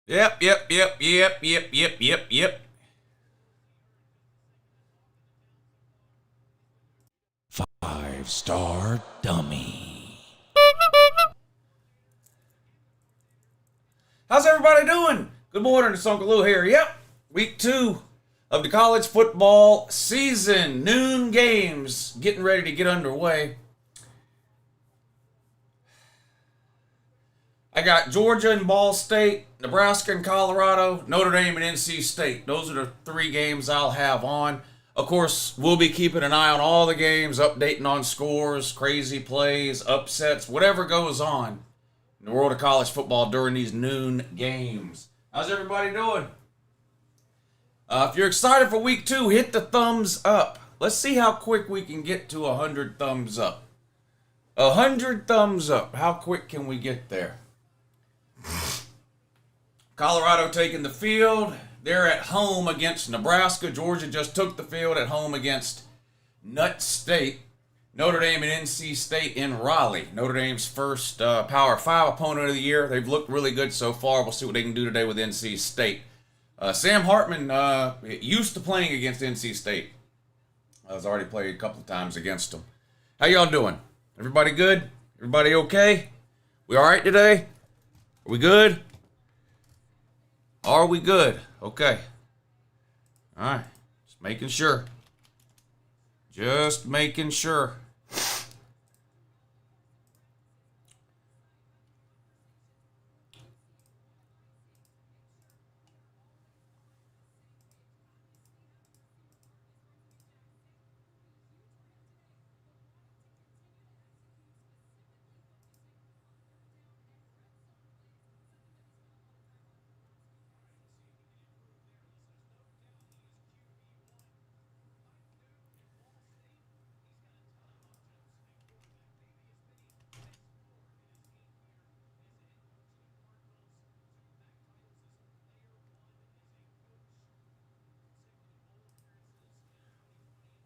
Yep. 5-star dummy. How's everybody doing? Good morning, it's Uncle Lou here. Yep, week 2 of the college football season. Noon games getting ready to get underway. I got Georgia and Ball State, Nebraska and Colorado, Notre Dame and NC State. Those are the 3 games I'll have on. Of course, we'll be keeping an eye on all the games, updating on scores, crazy plays, upsets, whatever goes on in the world of college football during these noon games. How's everybody doing? If you're excited for week 2, hit the thumbs up. Let's see how quick we can get to 100 thumbs up. 100 thumbs up. How quick can we get there? Colorado taking the field. They're at home against Nebraska. Georgia just took the field at home against Nut State. Notre Dame and NC State in Raleigh. Notre Dame's first Power 5 opponent of the year. They've looked really good so far. We'll see what they can do today with NC State. Sam Hartman used to playing against NC State. I've already played a couple of times against them. How y'all doing? Everybody good? Everybody okay? We all right today? Are we good? Are we good? Okay. All right. Just making sure. Just making sure.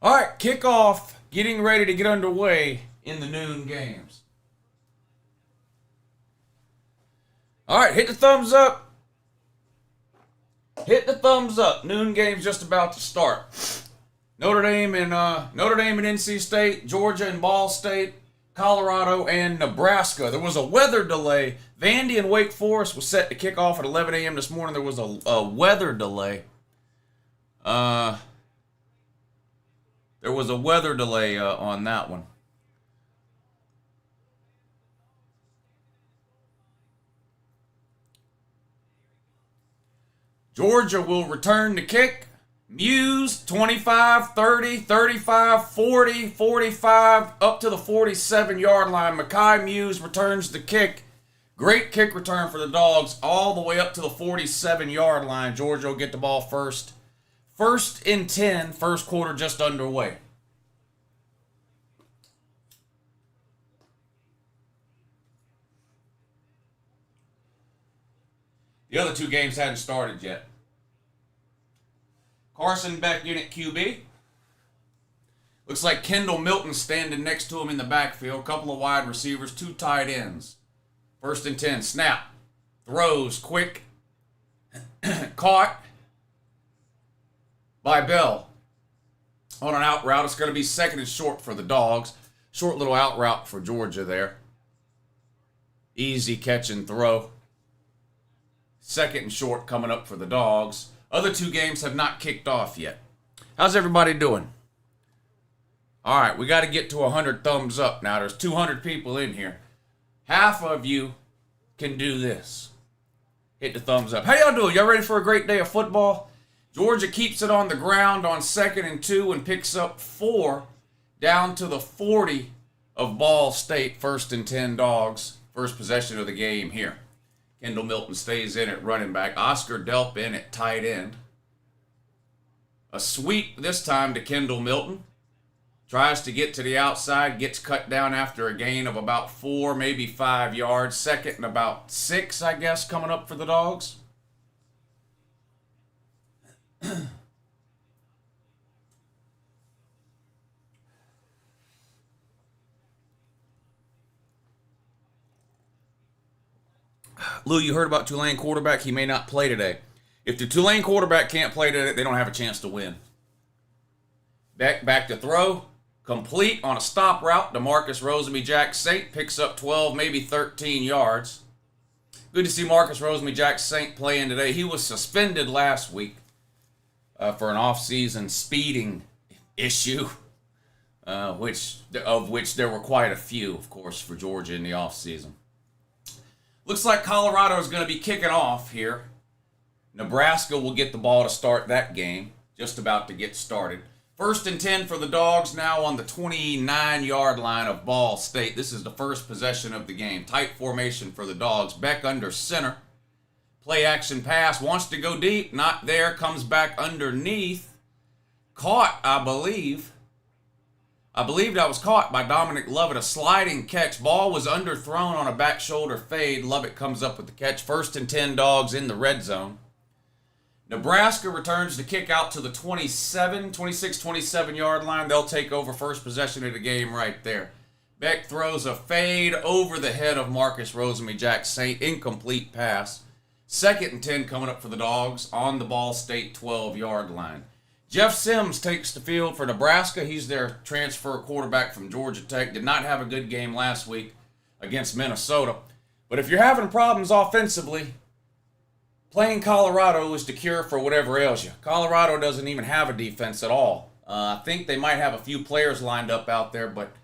All right, kickoff getting ready to get underway in the noon games. All right, hit the thumbs up. Hit the thumbs up. Noon game's just about to start. Notre Dame and NC State, Georgia and Ball State, Colorado and Nebraska. There was a weather delay. Vandy and Wake Forest was set to kick off at 11 a.m. this morning. There was a weather delay. There was a weather delay on that one. Georgia will return to kick. Muse, 25, 30, 35, 40, 45, up to the 47-yard line. Mekhi Muse returns the kick. Great kick return for the Dogs, all the way up to the 47-yard line. Georgia will get the ball first. 1st and 10, first quarter just underway. The other 2 games hadn't started yet. Carson Beck unit QB. Looks like Kendall Milton standing next to him in the backfield. A couple of wide receivers, 2 tight ends. 1st and 10, snap. Throws, quick. Caught by Bell. On an out route, it's going to be 2nd and short for the Dogs. Short little out route for Georgia there. Easy catch and throw. 2nd and short coming up for the Dogs. Other 2 games have not kicked off yet. How's everybody doing? All right, we got to get to 100 thumbs up now. There's 200 people in here. Half of you can do this. Hit the thumbs up. How y'all doing? Y'all ready for a great day of football? Georgia keeps it on the ground on 2nd and 2 and picks up 4 down to the 40 of Ball State. 1st and 10 Dogs. First possession of the game here. Kendall Milton stays in at running back. Oscar Delp in at tight end. A sweep this time to Kendall Milton. Tries to get to the outside. Gets cut down after a gain of about 4, maybe 5 yards. 2nd and about 6, I guess, coming up for the Dogs. Lou, you heard about Tulane quarterback? He may not play today. If the Tulane quarterback can't play today, they don't have a chance to win. Back to throw. Complete on a stop route. DeMarcus Rosemy-Jack-Saint picks up 12, maybe 13 yards. Good to see Marcus Rosemy-Jack-Saint playing today. He was suspended last week for an off-season speeding issue, of which there were quite a few, of course, for Georgia in the off-season. Looks like Colorado is going to be kicking off here. Nebraska will get the ball to start that game. Just about to get started. 1st and 10 for the Dogs now on the 29-yard line of Ball State. This is the first possession of the game. Tight formation for the Dogs. Beck under center. Play action pass. Wants to go deep. Not there. Comes back underneath. Caught, I believe. I believe that was caught by Dominic Lovett. A sliding catch. Ball was underthrown on a back shoulder fade. Lovett comes up with the catch. 1st and 10 Dogs in the red zone. Nebraska returns the kick out to the 26-27 yard line. They'll take over first possession of the game right there. Beck throws a fade over the head of Marcus Rosemy-Jack-Saint. Incomplete pass. 2nd and 10 coming up for the Dogs on the Ball State 12-yard line. Jeff Sims takes the field for Nebraska. He's their transfer quarterback from Georgia Tech. Did not have a good game last week against Minnesota. But if you're having problems offensively, playing Colorado is the cure for whatever ails you. Colorado doesn't even have a defense at all. I think they might have a few players lined up out there, but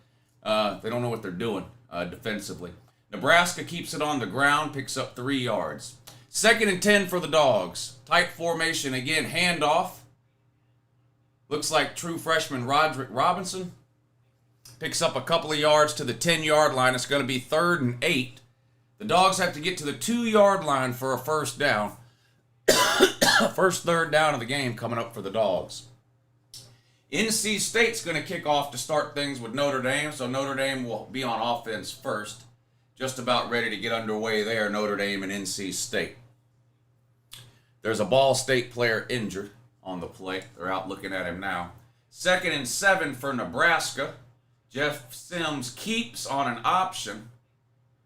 they don't know what they're doing defensively. Nebraska keeps it on the ground, picks up 3 yards. 2nd and 10 for the Dogs. Tight formation again, handoff. Looks like true freshman Roderick Robinson picks up a couple of yards to the 10-yard line. It's going to be 3rd and 8. The Dogs have to get to the 2-yard line for a first down. First 3rd down of the game coming up for the Dogs. NC State's going to kick off to start things with Notre Dame, so Notre Dame will be on offense first. Just about ready to get underway there, Notre Dame and NC State. There's a Ball State player injured on the play. They're out looking at him now. 2nd and 7 for Nebraska. Jeff Sims keeps on an option.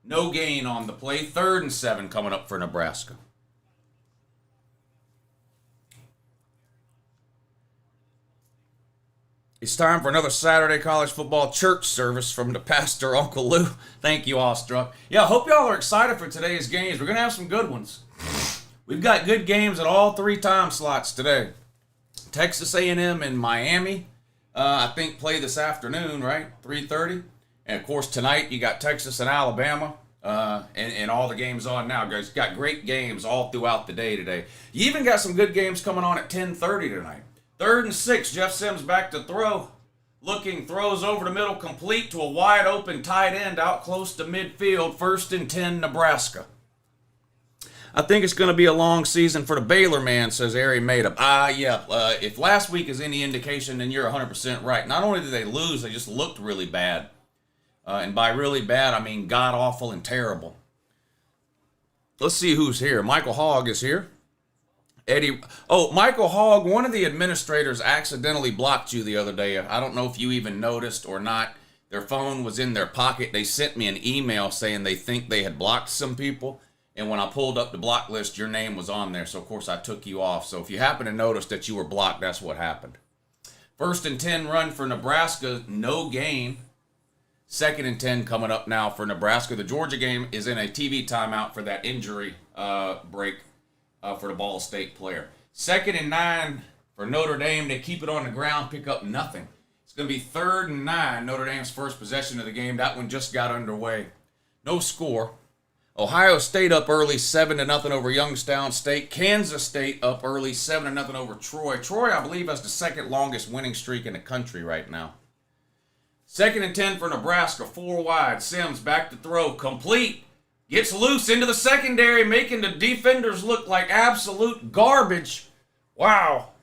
No gain on the play. 3rd and 7 coming up for Nebraska. It's time for another Saturday college football church service from the pastor, Uncle Lou. Thank you, Awestruck. Yeah, I hope y'all are excited for today's games. We're going to have some good ones. We've got good games at all 3 time slots today. Texas A&M and Miami, I think, play this afternoon, right? 3:30. And, of course, tonight you got Texas and Alabama and all the games on now, guys. Got great games all throughout the day today. You even got some good games coming on at 10:30 tonight. 3rd and 6, Jeff Sims back to throw. Looking, throws over the middle, complete to a wide open tight end out close to midfield. 1st and 10, Nebraska. I think it's going to be a long season for the Baylor man, says Ari Madeup. If last week is any indication, then you're 100% right. Not only did they lose, they just looked really bad. And by really bad, I mean god-awful and terrible. Let's see who's here. Michael Hogg is here. Michael Hogg, one of the administrators accidentally blocked you the other day. I don't know if you even noticed or not. Their phone was in their pocket. They sent me an email saying they think they had blocked some people. And when I pulled up the block list, your name was on there. So, of course, I took you off. So if you happen to notice that you were blocked, that's what happened. 1st and 10 run for Nebraska. No gain. 2nd and 10 coming up now for Nebraska. The Georgia game is in a TV timeout for that injury break for the Ball State player. 2nd and 9 for Notre Dame. They keep it on the ground, pick up nothing. It's going to be 3rd and 9, Notre Dame's first possession of the game. That one just got underway. No score. Ohio State up early 7-0 over Youngstown State. Kansas State up early 7-0 over Troy. Troy, I believe, has the 2nd longest winning streak in the country right now. 2nd and 10 for Nebraska. 4 wide. Sims back to throw. Complete. Gets loose into the secondary, making the defenders look like absolute garbage. Wow.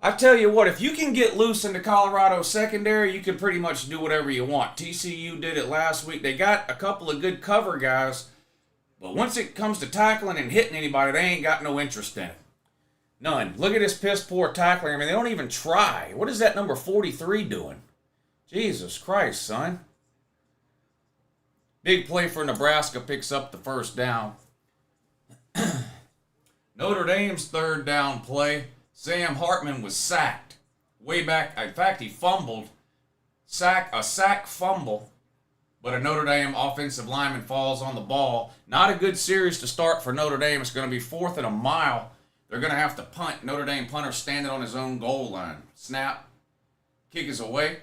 I tell you what, if you can get loose in the Colorado secondary, you can pretty much do whatever you want. TCU did it last week. They got a couple of good cover guys. But once it comes to tackling and hitting anybody, they ain't got no interest in it. None. Look at this piss poor tackling. I mean, they don't even try. What is that number 43 doing? Jesus Christ, son. Big play for Nebraska, picks up the first down. Notre Dame's third down play, Sam Hartman was sacked. Way back, in fact, he fumbled. A sack fumble, but a Notre Dame offensive lineman falls on the ball. Not a good series to start for Notre Dame. It's going to be 4th and a mile. They're going to have to punt. Notre Dame punter standing on his own goal line. Snap. Kick is away.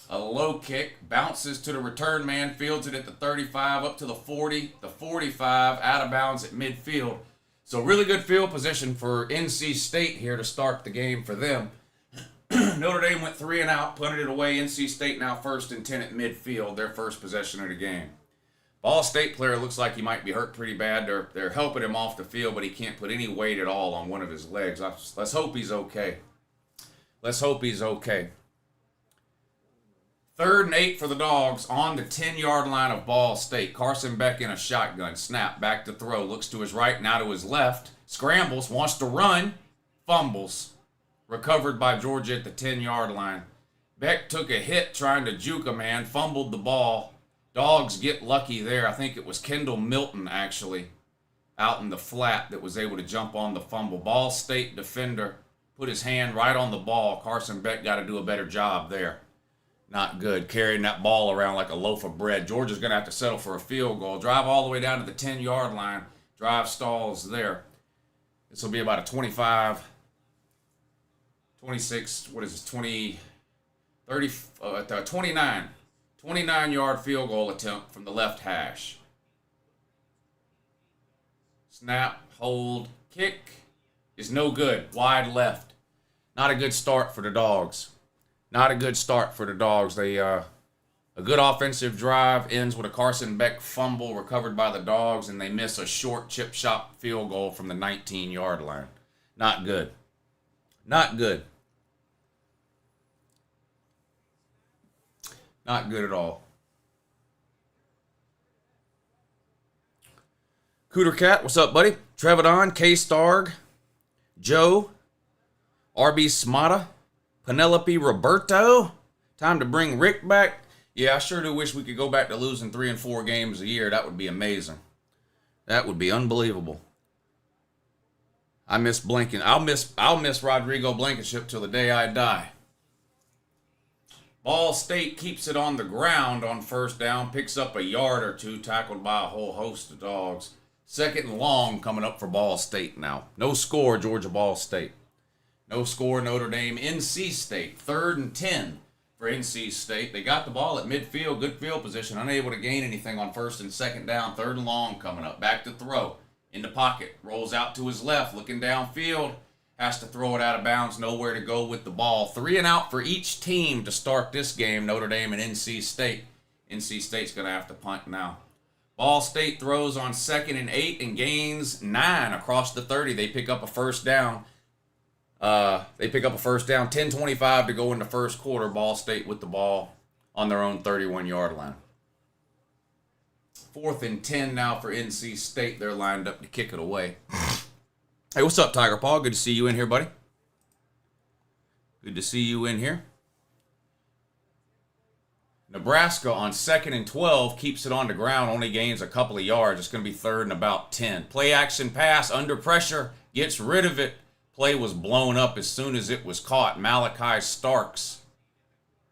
A low kick. Bounces to the return man. Fields it at the 35 up to the 40. The 45 out of bounds at midfield. So really good field position for NC State here to start the game for them. Notre Dame went 3 and out, punted it away. NC State now 1st and 10 at midfield, their first possession of the game. Ball State player looks like he might be hurt pretty bad. They're helping him off the field, but he can't put any weight at all on one of his legs. Let's hope he's okay. Let's hope he's okay. 3rd and 8 for the Dogs on the 10-yard line of Ball State. Carson Beck in a shotgun. Snap, back to throw. Looks to his right, now to his left. Scrambles, wants to run. Fumbles. Recovered by Georgia at the 10-yard line. Beck took a hit trying to juke a man. Fumbled the ball. Dogs get lucky there. I think it was Kendall Milton, actually, out in the flat that was able to jump on the fumble. Ball State defender put his hand right on the ball. Carson Beck got to do a better job there. Not good. Carrying that ball around like a loaf of bread. Georgia's going to have to settle for a field goal. Drive all the way down to the 10-yard line. Drive stalls there. This will be about a 25, 26, what is this, 20, 30, 29-yard field goal attempt from the left hash. Snap, hold, kick is no good. Wide left. Not a good start for the Dogs. Not a good start for the Dogs. They a good offensive drive ends with a Carson Beck fumble recovered by the Dogs, and they miss a short chip shot field goal from the 19-yard line. Not good. Not good. Not good at all. Cooter Cat, what's up, buddy? Trevedon, K Starg, Joe, RB Smata, Penelope Roberto. Time to bring Rick back. Yeah, I sure do wish we could go back to losing 3 and 4 games a year. That would be amazing. That would be unbelievable. I miss Blinken. I'll miss Rodrigo Blankenship till the day I die. Ball State keeps it on the ground on 1st down, picks up a yard or two, tackled by a whole host of Dogs. 2nd and long coming up for Ball State now. No score, Georgia Ball State. No score, Notre Dame. NC State, 3rd and 10 for NC State. They got the ball at midfield, good field position, unable to gain anything on 1st and 2nd down. 3rd and long coming up. Back to throw. In the pocket. Rolls out to his left, looking downfield. Has to throw it out of bounds. Nowhere to go with the ball. 3 and out for each team to start this game, Notre Dame and NC State. NC State's going to have to punt now. Ball State throws on 2nd and 8 and gains 9 across the 30. They pick up a 1st down. 10:25 to go in the 1st quarter. Ball State with the ball on their own 31-yard line. 4th and 10 now for NC State. They're lined up to kick it away. Hey, what's up, Tiger Paw? Good to see you in here, buddy. Good to see you in here. Nebraska on 2nd and 12 keeps it on the ground, only gains a couple of yards. It's going to be 3rd and about 10. Play action pass under pressure, gets rid of it. Play was blown up as soon as it was caught. Malachi Starks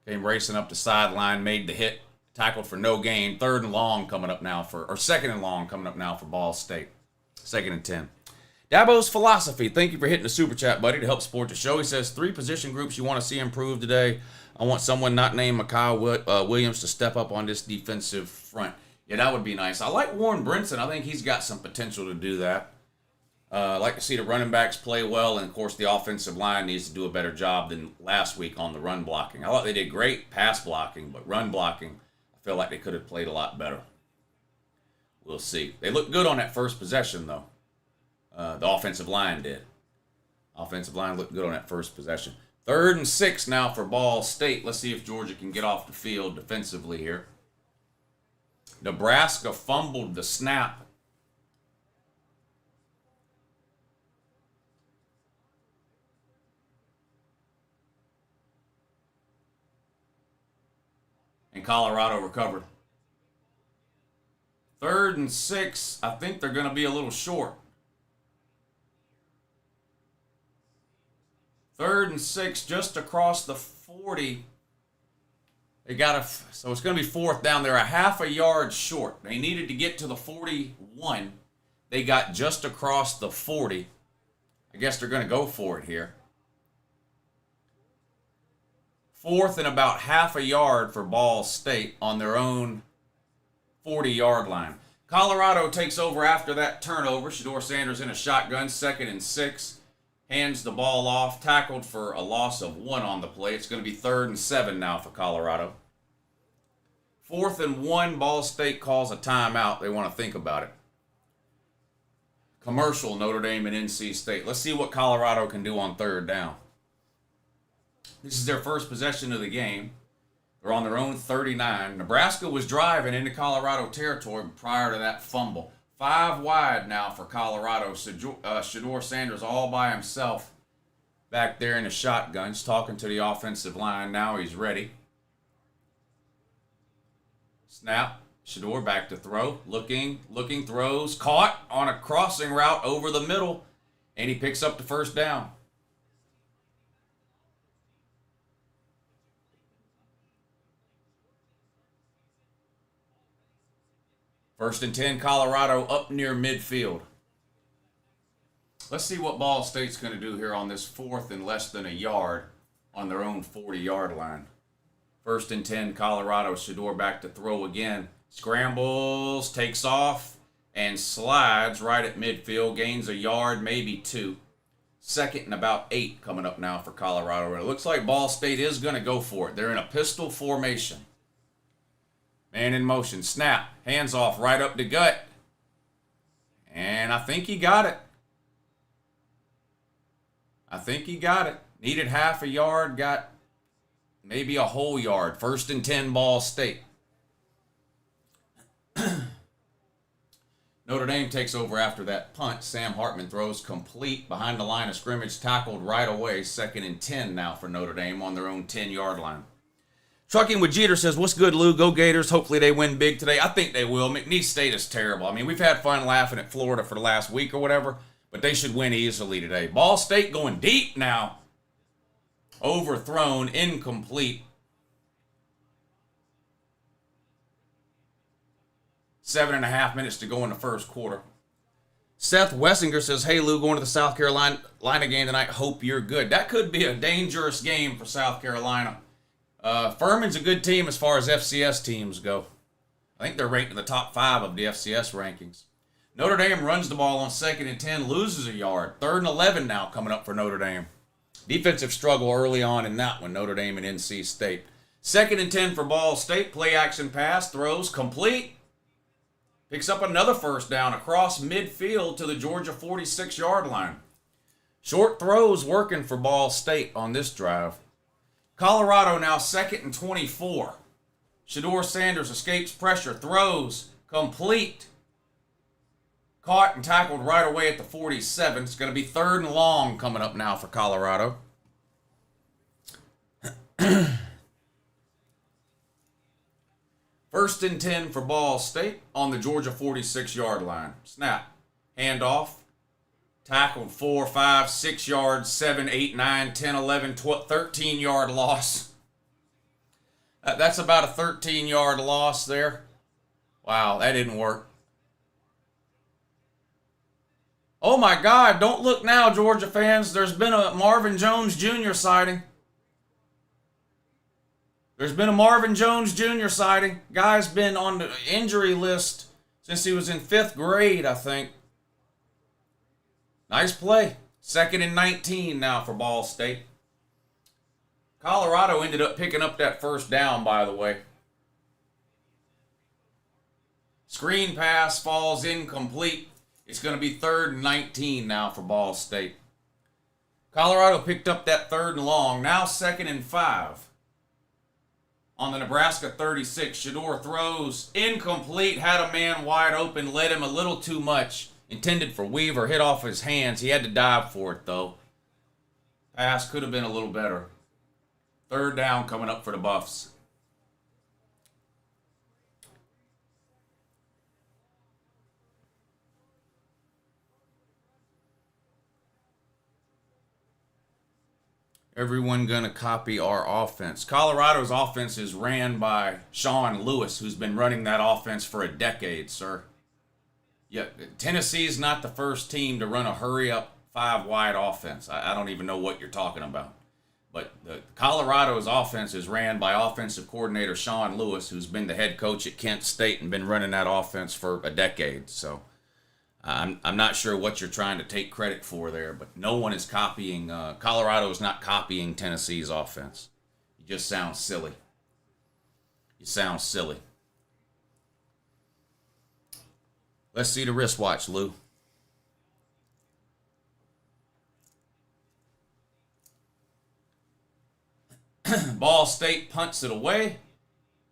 came racing up the sideline, made the hit, tackled for no gain. 3rd and long coming up now for, or 2nd and long coming up now for Ball State. 2nd and 10. Dabo's Philosophy, thank you for hitting the super chat, buddy, to help support the show. He says 3 position groups you want to see improved today. I want someone not named Mekhi Williams to step up on this defensive front. Yeah, that would be nice. I like Warren Brinson. I think he's got some potential to do that. I like to see the running backs play well, and, of course, the offensive line needs to do a better job than last week on the run blocking. I thought they did great pass blocking, but run blocking, I feel like they could have played a lot better. We'll see. They looked good on that first possession, though. The offensive line did. Offensive line looked good on that first possession. 3rd and 6 now for Ball State. Let's see if Georgia can get off the field defensively here. Nebraska fumbled the snap. And Colorado recovered. 3rd and 6. I think they're going to be a little short. 3rd and 6, just across the 40. So it's going to be 4th down. They're a half a yard short. They needed to get to the 41. They got just across the 40. I guess they're going to go for it here. 4th and about half a yard for Ball State on their own 40-yard line. Colorado takes over after that turnover. Shedeur Sanders in a shotgun, 2nd and 6. Hands the ball off, tackled for a loss of 1 on the play. It's going to be 3rd and 7 now for Colorado. 4th and 1, Ball State calls a timeout. They want to think about it. Commercial, Notre Dame and NC State. Let's see what Colorado can do on 3rd down. This is their first possession of the game. They're on their own 39. Nebraska was driving into Colorado territory prior to that fumble. 5 wide now for Colorado. Shedeur Sanders all by himself back there in the shotguns, talking to the offensive line. Now he's ready. Snap. Shedeur back to throw. Looking, throws. Caught on a crossing route over the middle. And he picks up the 1st down. First and 10, Colorado up near midfield. Let's see what Ball State's going to do here on this 4th and less than a yard on their own 40-yard line. First and 10, Colorado. Shedeur back to throw again. Scrambles, takes off, and slides right at midfield. Gains a yard, maybe 2. 2nd and about 8 coming up now for Colorado. And it looks like Ball State is going to go for it. They're in a pistol formation. Man in motion. Snap. Hands off right up the gut. And I think he got it. Needed half a yard. Got maybe a whole yard. 1st and 10, Ball State. Notre Dame takes over after that punt. Sam Hartman throws complete behind the line of scrimmage. Tackled right away. 2nd and 10 now for Notre Dame on their own 10-yard line. Trucking with Jeter says, what's good, Lou? Go Gators. Hopefully they win big today. I think they will. McNeese State is terrible. I mean, we've had fun laughing at Florida for the last week or whatever, but they should win easily today. Ball State going deep now. Overthrown, incomplete. 7.5 minutes to go in the first quarter. Seth Wessinger says, hey, Lou, going to the South Carolina game tonight. Hope you're good. That could be a dangerous game for South Carolina. Furman's a good team as far as FCS teams go. I think they're ranked in the top 5 of the FCS rankings. Notre Dame runs the ball on 2nd and 10, loses a yard. 3rd and 11 now coming up for Notre Dame. Defensive struggle early on in that one, Notre Dame and NC State. 2nd and 10 for Ball State. Play action pass, throws, complete. Picks up another 1st down across midfield to the Georgia 46-yard line. Short throws working for Ball State on this drive. Colorado now 2nd and 24. Shedeur Sanders escapes pressure, throws, complete. Caught and tackled right away at the 47. It's going to be 3rd and long coming up now for Colorado. First and 10 for Ball State on the Georgia 46-yard line. Snap. Handoff. Tackled 4, 5, 6 yards, 7, 8, 9, 10, 11, 12, 13-yard loss. That's about a 13-yard loss there. Wow, that didn't work. Oh my God, don't look now, Georgia fans. There's been a Marvin Jones Jr. sighting. Guy's been on the injury list since he was in 5th grade, I think. Nice play. 2nd and 19 now for Ball State. Colorado ended up picking up that 1st down, by the way. Screen pass falls incomplete. It's going to be 3rd and 19 now for Ball State. Colorado picked up that 3rd and long. Now 2nd and 5. On the Nebraska 36, Shedeur throws incomplete. Had a man wide open. Led him a little too much. Intended for Weaver, hit off his hands. He had to dive for it, though. Pass could have been a little better. 3rd down coming up for the Buffs. Everyone going to copy our offense. Colorado's offense is ran by Sean Lewis, who's been running that offense for a decade, sir. Yeah, Tennessee's not the first team to run a hurry-up 5-wide offense. I don't even know what you're talking about. But Colorado's offense is ran by offensive coordinator Sean Lewis, who's been the head coach at Kent State and been running that offense for a decade. So I'm not sure what you're trying to take credit for there, but no one is copying. Colorado is not copying Tennessee's offense. You just sound silly. You sound silly. Let's see the wristwatch, Lou. Ball State punts it away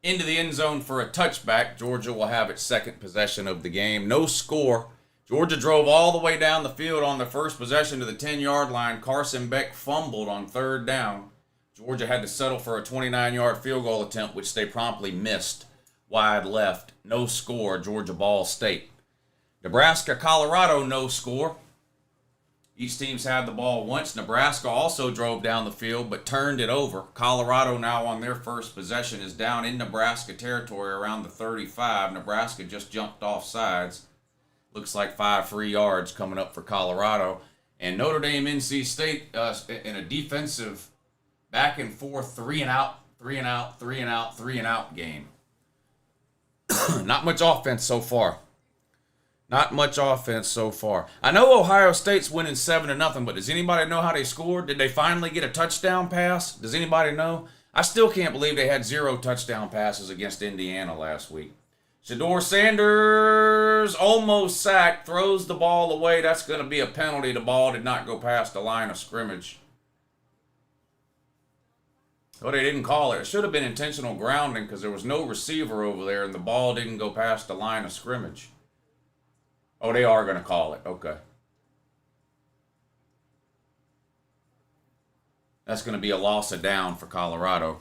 into the end zone for a touchback. Georgia will have its second possession of the game. No score. Georgia drove all the way down the field on the first possession to the 10-yard line. Carson Beck fumbled on third down. Georgia had to settle for a 29-yard field goal attempt, which they promptly missed. Wide left. No score. Georgia Ball State. Nebraska, Colorado, no score. Each team's had the ball once. Nebraska also drove down the field but turned it over. Colorado now on their first possession is down in Nebraska territory around the 35. Nebraska just jumped off sides. Looks like 5 free yards coming up for Colorado. And Notre Dame, NC State in a defensive back and forth 3 and out, 3 and out, 3 and out, 3 and out game. Not much offense so far. Not much offense so far. I know Ohio State's winning 7-0, but does anybody know how they scored? Did they finally get a touchdown pass? Does anybody know? I still can't believe they had 0 touchdown passes against Indiana last week. Shedeur Sanders almost sacked, throws the ball away. That's going to be a penalty. The ball did not go past the line of scrimmage. Oh, they didn't call it. It should have been intentional grounding because there was no receiver over there and the ball didn't go past the line of scrimmage. Oh, they are going to call it. Okay. That's going to be a loss of down for Colorado.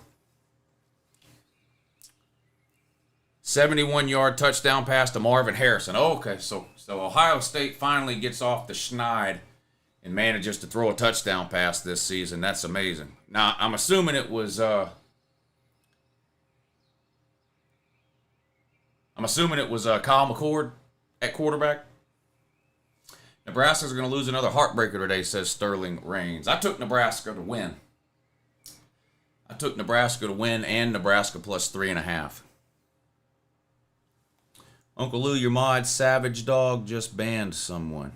71-yard touchdown pass to Marvin Harrison. Okay, so Ohio State finally gets off the schneid and manages to throw a touchdown pass this season. That's amazing. Now, I'm assuming it was Kyle McCord at quarterback. Nebraska's going to lose another heartbreaker today, says Sterling Raines. I took Nebraska to win. And Nebraska plus 3.5. Uncle Lou, your mod Savage Dog just banned someone.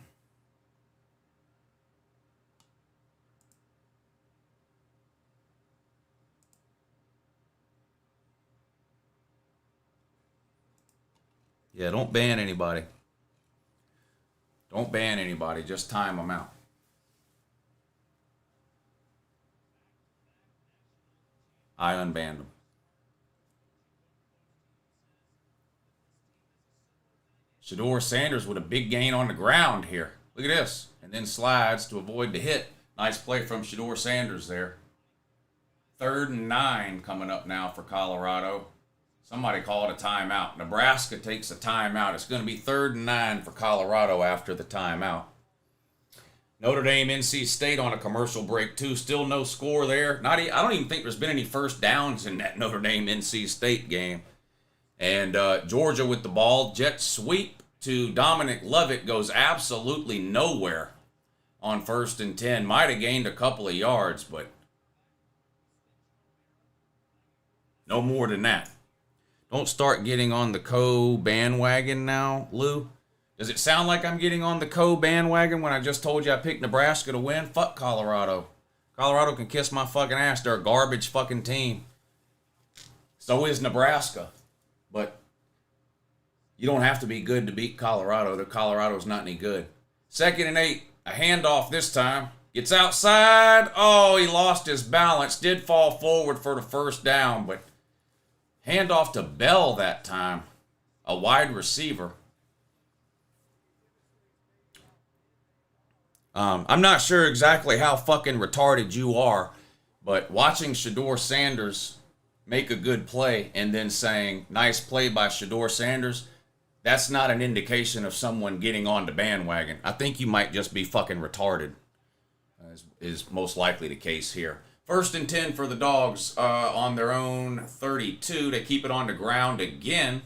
Yeah, don't ban anybody. Don't ban anybody. Just time them out. I unbanned them. Shedeur Sanders with a big gain on the ground here. Look at this. And then slides to avoid the hit. Nice play from Shedeur Sanders there. 3rd and 9 coming up now for Colorado. Somebody called a timeout. Nebraska takes a timeout. It's going to be 3rd and 9 for Colorado after the timeout. Notre Dame, NC State on a commercial break too. Still no score there. I don't even think there's been any first downs in that Notre Dame, NC State game. And Georgia with the ball. Jet sweep to Dominic Lovett goes absolutely nowhere on 1st and 10. Might have gained a couple of yards, but no more than that. Don't start getting on the co-bandwagon now, Lou. Does it sound like I'm getting on the co-bandwagon when I just told you I picked Nebraska to win? Fuck Colorado. Colorado can kiss my fucking ass. They're a garbage fucking team. So is Nebraska. But you don't have to be good to beat Colorado. Colorado's not any good. 2nd and 8. A handoff this time. Gets outside. Oh, he lost his balance. Did fall forward for the first down, but handoff to Bell that time. A wide receiver. I'm not sure exactly how fucking retarded you are, but watching Shedeur Sanders make a good play and then saying, nice play by Shedeur Sanders, that's not an indication of someone getting on the bandwagon. I think you might just be fucking retarded, is most likely the case here. First and 10 for the Dogs on their own 32. They keep it on the ground again.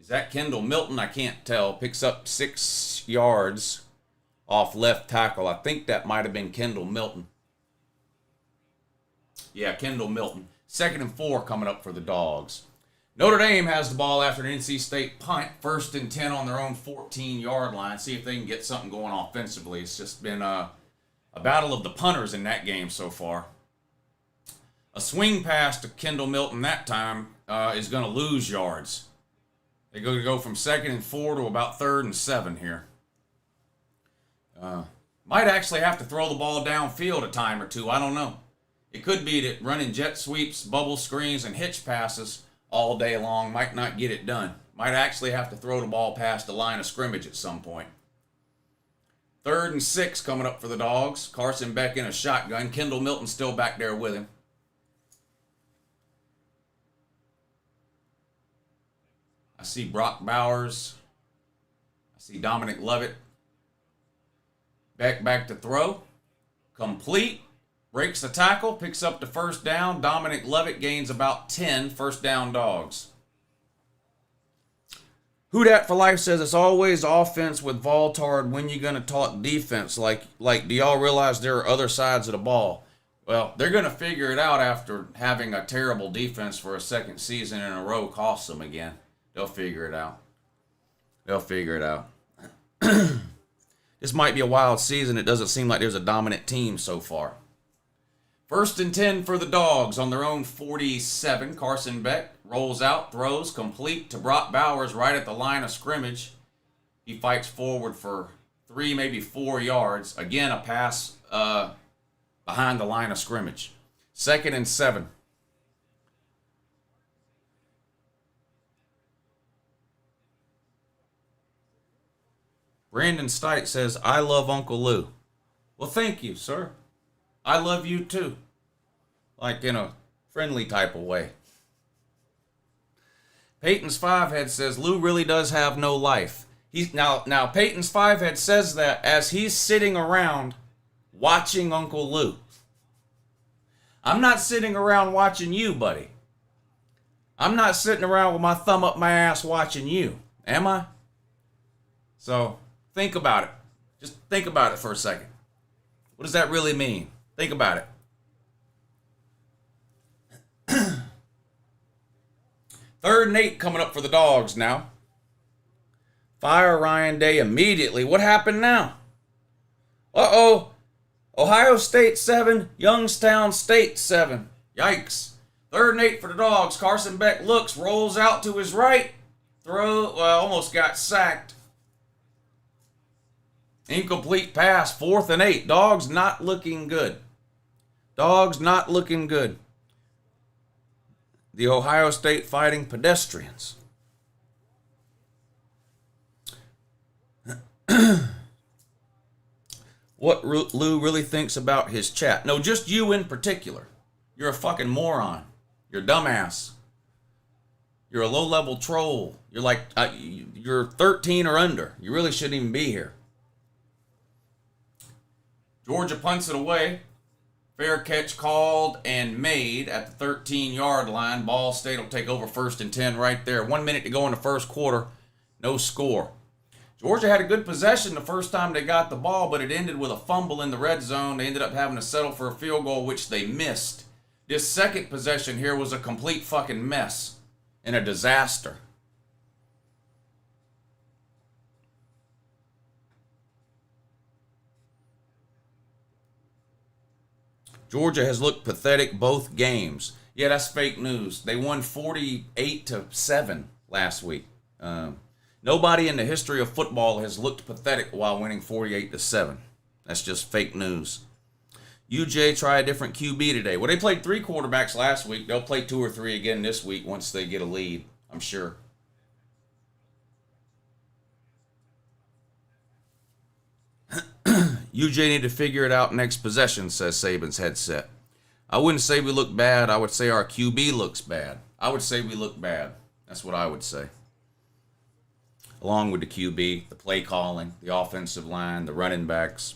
Is that Kendall Milton? I can't tell. Picks up 6 yards off left tackle. I think that might have been Kendall Milton. Yeah, Kendall Milton. 2nd and 4 coming up for the Dogs. Notre Dame has the ball after an NC State punt. 1st and 10 on their own 14-yard line. See if they can get something going offensively. It's just been a battle of the punters in that game so far. A swing pass to Kendall Milton that time is going to lose yards. They're going to go from 2nd and 4 to about 3rd and 7 here. Might actually have to throw the ball downfield a time or two. I don't know. It could be that running jet sweeps, bubble screens, and hitch passes all day long might not get it done. Might actually have to throw the ball past the line of scrimmage at some point. 3rd and 6 coming up for the Dogs. Carson Beck in a shotgun. Kendall Milton still back there with him. I see Brock Bowers. I see Dominic Lovett. Beck back to throw. Complete. Breaks the tackle. Picks up the first down. Dominic Lovett gains about 10 first down Dogs. Who Dat for Life says it's always offense with Voltard. When you going to talk defense? Like, do y'all realize there are other sides of the ball? Well, they're going to figure it out after having a terrible defense for a second season in a row costs them again. They'll figure it out. They'll figure it out. This might be a wild season. It doesn't seem like there's a dominant team so far. 1st and 10 for the Dogs on their own 47. Carson Beck rolls out, throws, complete to Brock Bowers right at the line of scrimmage. He fights forward for 3, maybe 4 yards. Again, a pass behind the line of scrimmage. 2nd and 7. Brandon Stite says, I love Uncle Lou. Well, thank you, sir. I love you too. Like in a friendly type of way. Peyton's Fivehead says, Lou really does have no life. Now Peyton's Fivehead says that as he's sitting around watching Uncle Lou. I'm not sitting around watching you, buddy. I'm not sitting around with my thumb up my ass watching you. Am I? So, think about it. Just think about it for a second. What does that really mean? Think about it. 3rd and 8 coming up for the Dogs now. Fire Ryan Day immediately. What happened now? Uh-oh. Ohio State 7, Youngstown State 7. Yikes. 3rd and 8 for the Dogs. Carson Beck looks, rolls out to his right. Almost got sacked. Incomplete pass, 4th and 8. Dogs not looking good. Dogs not looking good. The Ohio State Fighting Pedestrians. What Lou really thinks about his chat. No, just you in particular. You're a fucking moron. You're a dumbass. You're a low-level troll. You're like, you're 13 or under. You really shouldn't even be here. Georgia punts it away. Fair catch called and made at the 13-yard line. Ball State will take over 1st and 10 right there. 1 minute to go in the first quarter. No score. Georgia had a good possession the first time they got the ball, but it ended with a fumble in the red zone. They ended up having to settle for a field goal, which they missed. This second possession here was a complete fucking mess and a disaster. Georgia has looked pathetic both games. Yeah, that's fake news. They won 48-7 last week. Nobody in the history of football has looked pathetic while winning 48-7. That's just fake news. UJ try a different QB today. Well, they played 3 quarterbacks last week. They'll play 2 or 3 again this week once they get a lead, I'm sure. UJ need to figure it out next possession, says Saban's headset. I wouldn't say we look bad. I would say our QB looks bad. I would say we look bad. That's what I would say. Along with the QB, the play calling, the offensive line, the running backs.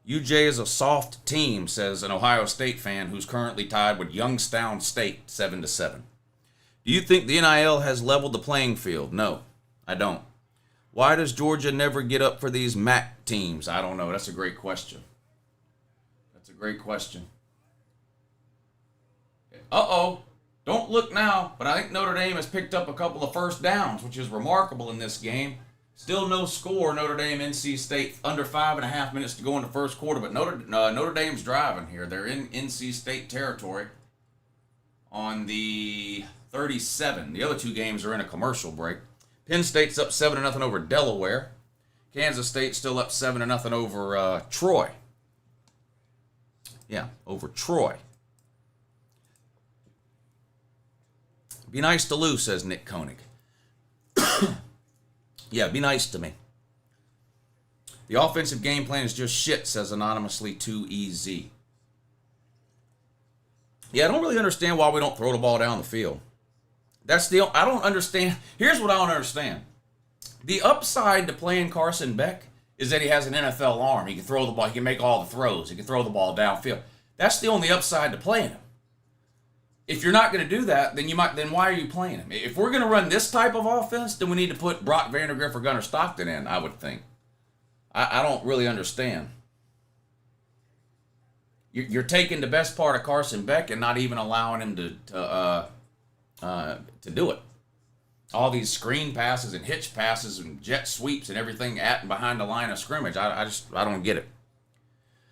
UJ is a soft team, says an Ohio State fan who's currently tied with Youngstown State 7-7. Do you think the NIL has leveled the playing field? No, I don't. Why does Georgia never get up for these MAC teams? I don't know. That's a great question. That's a great question. Uh-oh. Don't look now, but I think Notre Dame has picked up a couple of first downs, which is remarkable in this game. Still no score, Notre Dame, NC State, under 5.5 minutes to go in the first quarter, but Notre Dame's driving here. They're in NC State territory on the 37. The other two games are in a commercial break. Penn State's up 7-0 over Delaware. Kansas State still up 7-0 over Troy. Yeah, over Troy. Be nice to Lou, says Nick Koenig. Yeah, be nice to me. The offensive game plan is just shit, says anonymously 2EZ. Yeah, I don't really understand why we don't throw the ball down the field. I don't understand. Here's what I don't understand. The upside to playing Carson Beck is that he has an NFL arm. He can throw the ball. He can make all the throws. He can throw the ball downfield. That's the only upside to playing him. If you're not going to do that, then why are you playing him? If we're going to run this type of offense, then we need to put Brock Vandagriff or Gunnar Stockton in, I would think. I don't really understand. You're taking the best part of Carson Beck and not even allowing him to do it. All these screen passes and hitch passes and jet sweeps and everything at and behind the line of scrimmage. I don't get it.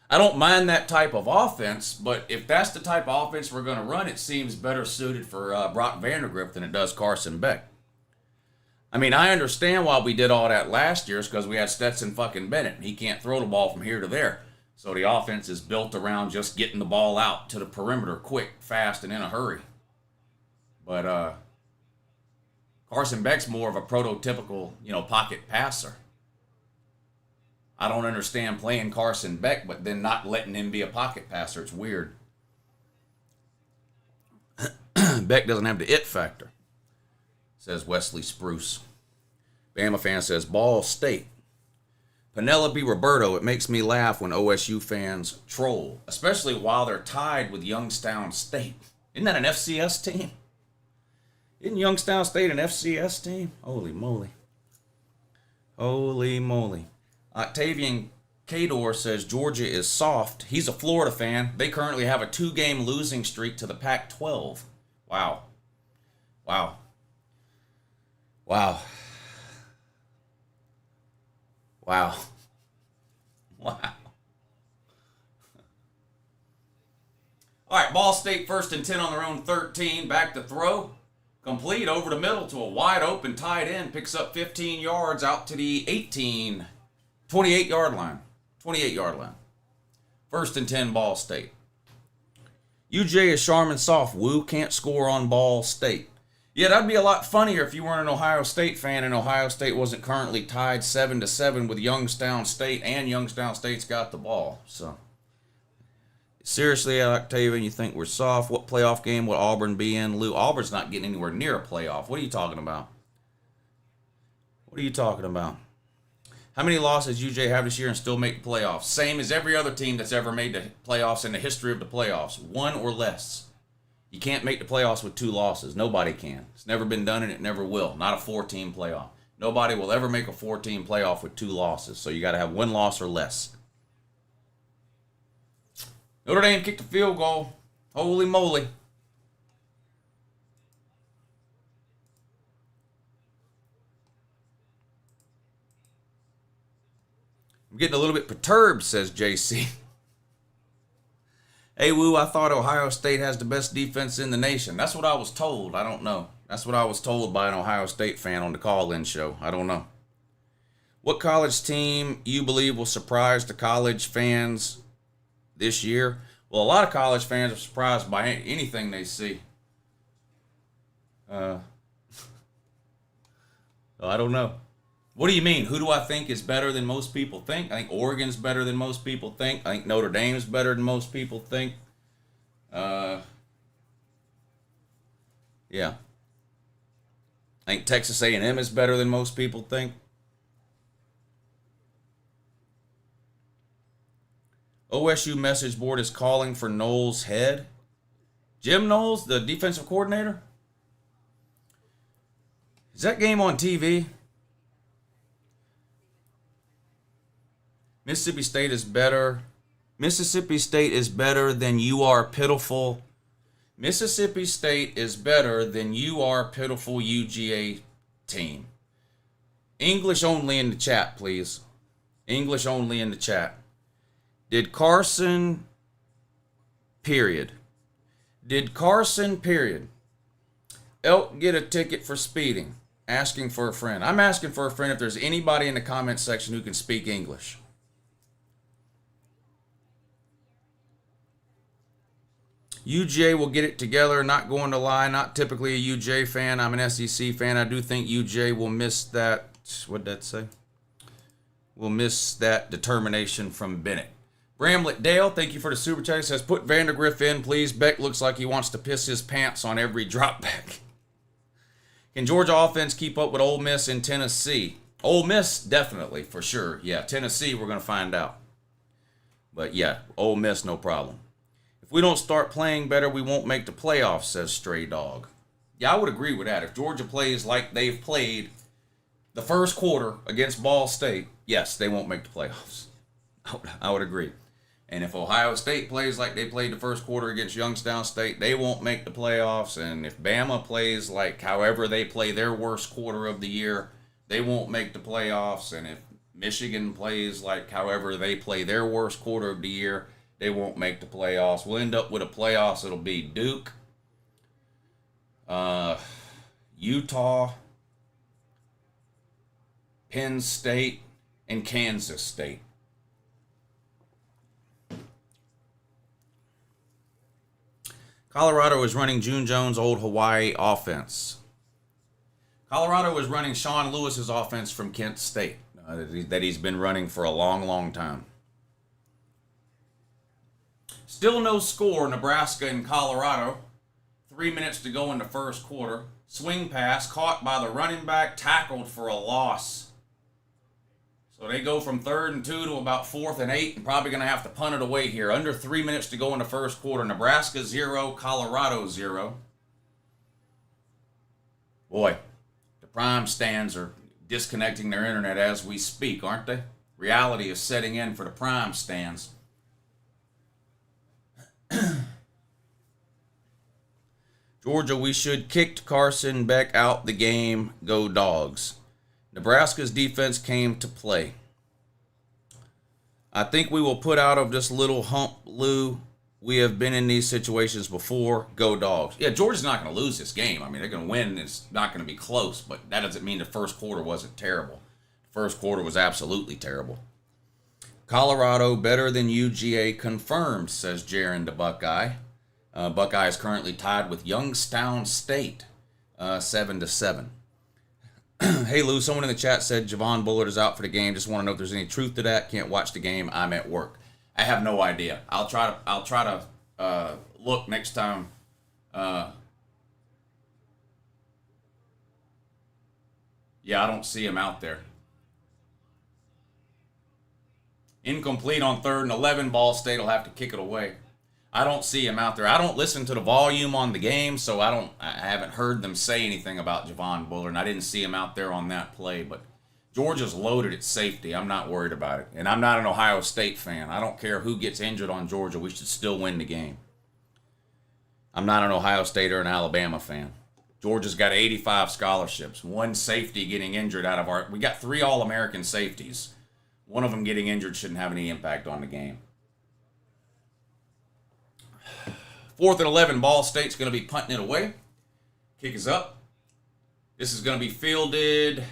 I don't mind that type of offense, but if that's the type of offense we're going to run, it seems better suited for Brock Vandagriff than it does Carson Beck. I mean, I understand why we did all that last year is because we had Stetson fucking Bennett. He can't throw the ball from here to there. So the offense is built around just getting the ball out to the perimeter quick, fast, and in a hurry. But Carson Beck's more of a prototypical, pocket passer. I don't understand playing Carson Beck, but then not letting him be a pocket passer. It's weird. Beck doesn't have the it factor, says Wesley Spruce. Bama fan says, Ball State. Penelope Roberto, it makes me laugh when OSU fans troll, especially while they're tied with Youngstown State. Isn't that an FCS team? Isn't Youngstown State an FCS team? Holy moly. Holy moly. Octavian Cador says Georgia is soft. He's a Florida fan. They currently have a 2-game losing streak to the Pac-12. Wow. Wow. Wow. Wow. Wow. All right, Ball State 1st and 10 on their own 13. Back to throw. Complete over the middle to a wide open tight end. Picks up 15 yards out to the 28-yard line. 28-yard line. 1st and 10, Ball State. UJ is Charmin soft. Woo can't score on Ball State. Yeah, that'd be a lot funnier if you weren't an Ohio State fan and Ohio State wasn't currently tied 7-7 with Youngstown State, and Youngstown State's got the ball. So, seriously, Octavian, you think we're soft? What playoff game would Auburn be in? Lou, Auburn's not getting anywhere near a playoff. What are you talking about? What are you talking about? How many losses UJ have this year and still make the playoffs? Same as every other team that's ever made the playoffs in the history of the playoffs. 1 or less. You can't make the playoffs with 2 losses. Nobody can. It's never been done and it never will. Not a 4-team playoff. Nobody will ever make a 4-team playoff with 2 losses. So you got to have 1 loss or less. Notre Dame kicked a field goal. Holy moly. I'm getting a little bit perturbed, says JC. Hey, Woo, I thought Ohio State has the best defense in the nation. That's what I was told. I don't know. That's what I was told by an Ohio State fan on the call-in show. I don't know. What college team you believe will surprise the college fans this year? Well, a lot of college fans are surprised by anything they see. I don't know. What do you mean? Who do I think is better than most people think? I think Oregon's better than most people think. I think Notre Dame's better than most people think. Yeah. I think Texas A&M is better than most people think. OSU message board is calling for Knowles' head. Jim Knowles, the defensive coordinator? Is that game on TV? Mississippi State is better. Mississippi State is better than you are pitiful. Mississippi State is better than you are pitiful UGA team. English only in the chat, please. English only in the chat. Did Carson, period. Did Carson, period, Elk get a ticket for speeding? Asking for a friend. I'm asking for a friend if there's anybody in the comment section who can speak English. UJ will get it together, not going to lie. Not typically a UJ fan. I'm an SEC fan. I do think UJ will miss that. What'd that say? We'll miss that determination from Bennett. Bramlett Dale, thank you for the super chat. He says, put Vandergriff in, please. Beck looks like he wants to piss his pants on every drop back. Can Georgia offense keep up with Ole Miss in Tennessee? Ole Miss, definitely, for sure. Yeah, Tennessee, we're going to find out. But yeah, Ole Miss, no problem. If we don't start playing better, we won't make the playoffs, says Stray Dog. Yeah, I would agree with that. If Georgia plays like they've played the first quarter against Ball State, yes, they won't make the playoffs. I would agree. And if Ohio State plays like they played the first quarter against Youngstown State, they won't make the playoffs. And if Bama plays like however they play their worst quarter of the year, they won't make the playoffs. And if Michigan plays like however they play their worst quarter of the year, they won't make the playoffs. We'll end up with a playoffs. It'll be Duke, Utah, Penn State, and Kansas State. Colorado is running June Jones' old Hawaii offense. Colorado is running Sean Lewis's offense from Kent State that he's been running for a long, long time. Still no score, Nebraska and Colorado. 3 minutes to go in the first quarter. Swing pass caught by the running back, tackled for a loss. So they go from 3rd and 2 to about 4th and 8 and probably going to have to punt it away here. Under 3 minutes to go in the first quarter. Nebraska 0, Colorado 0. Boy, the Prime stands are disconnecting their internet as we speak, aren't they? Reality is setting in for the Prime stands. Georgia, we should kicked Carson Beck out the game. Go Dogs. Nebraska's defense came to play. I think we will put out of this little hump, Lou. We have been in these situations before. Go Dogs. Yeah, Georgia's not going to lose this game. I mean, they're going to win. It's not going to be close, but that doesn't mean the first quarter wasn't terrible. The first quarter was absolutely terrible. Colorado better than UGA confirmed, says Jaron the Buckeye. Buckeye is currently tied with Youngstown State, 7-7. Hey Lou, someone in the chat said Javon Bullard is out for the game. Just want to know if there's any truth to that. Can't watch the game. I'm at work. I have no idea. I'll try to look next time. Yeah, I don't see him out there. Incomplete on 3rd and 11. Ball State will have to kick it away. I don't see him out there. I don't listen to the volume on the game, so I haven't heard them say anything about Javon Bullard, and I didn't see him out there on that play. But Georgia's loaded at safety. I'm not worried about it. And I'm not an Ohio State fan. I don't care who gets injured on Georgia. We should still win the game. I'm not an Ohio State or an Alabama fan. Georgia's got 85 scholarships. One safety getting injured out of our... We got 3 All-American safeties. One of them getting injured shouldn't have any impact on the game. 4th and 11, Ball State's going to be punting it away. Kick is up. This is going to be fielded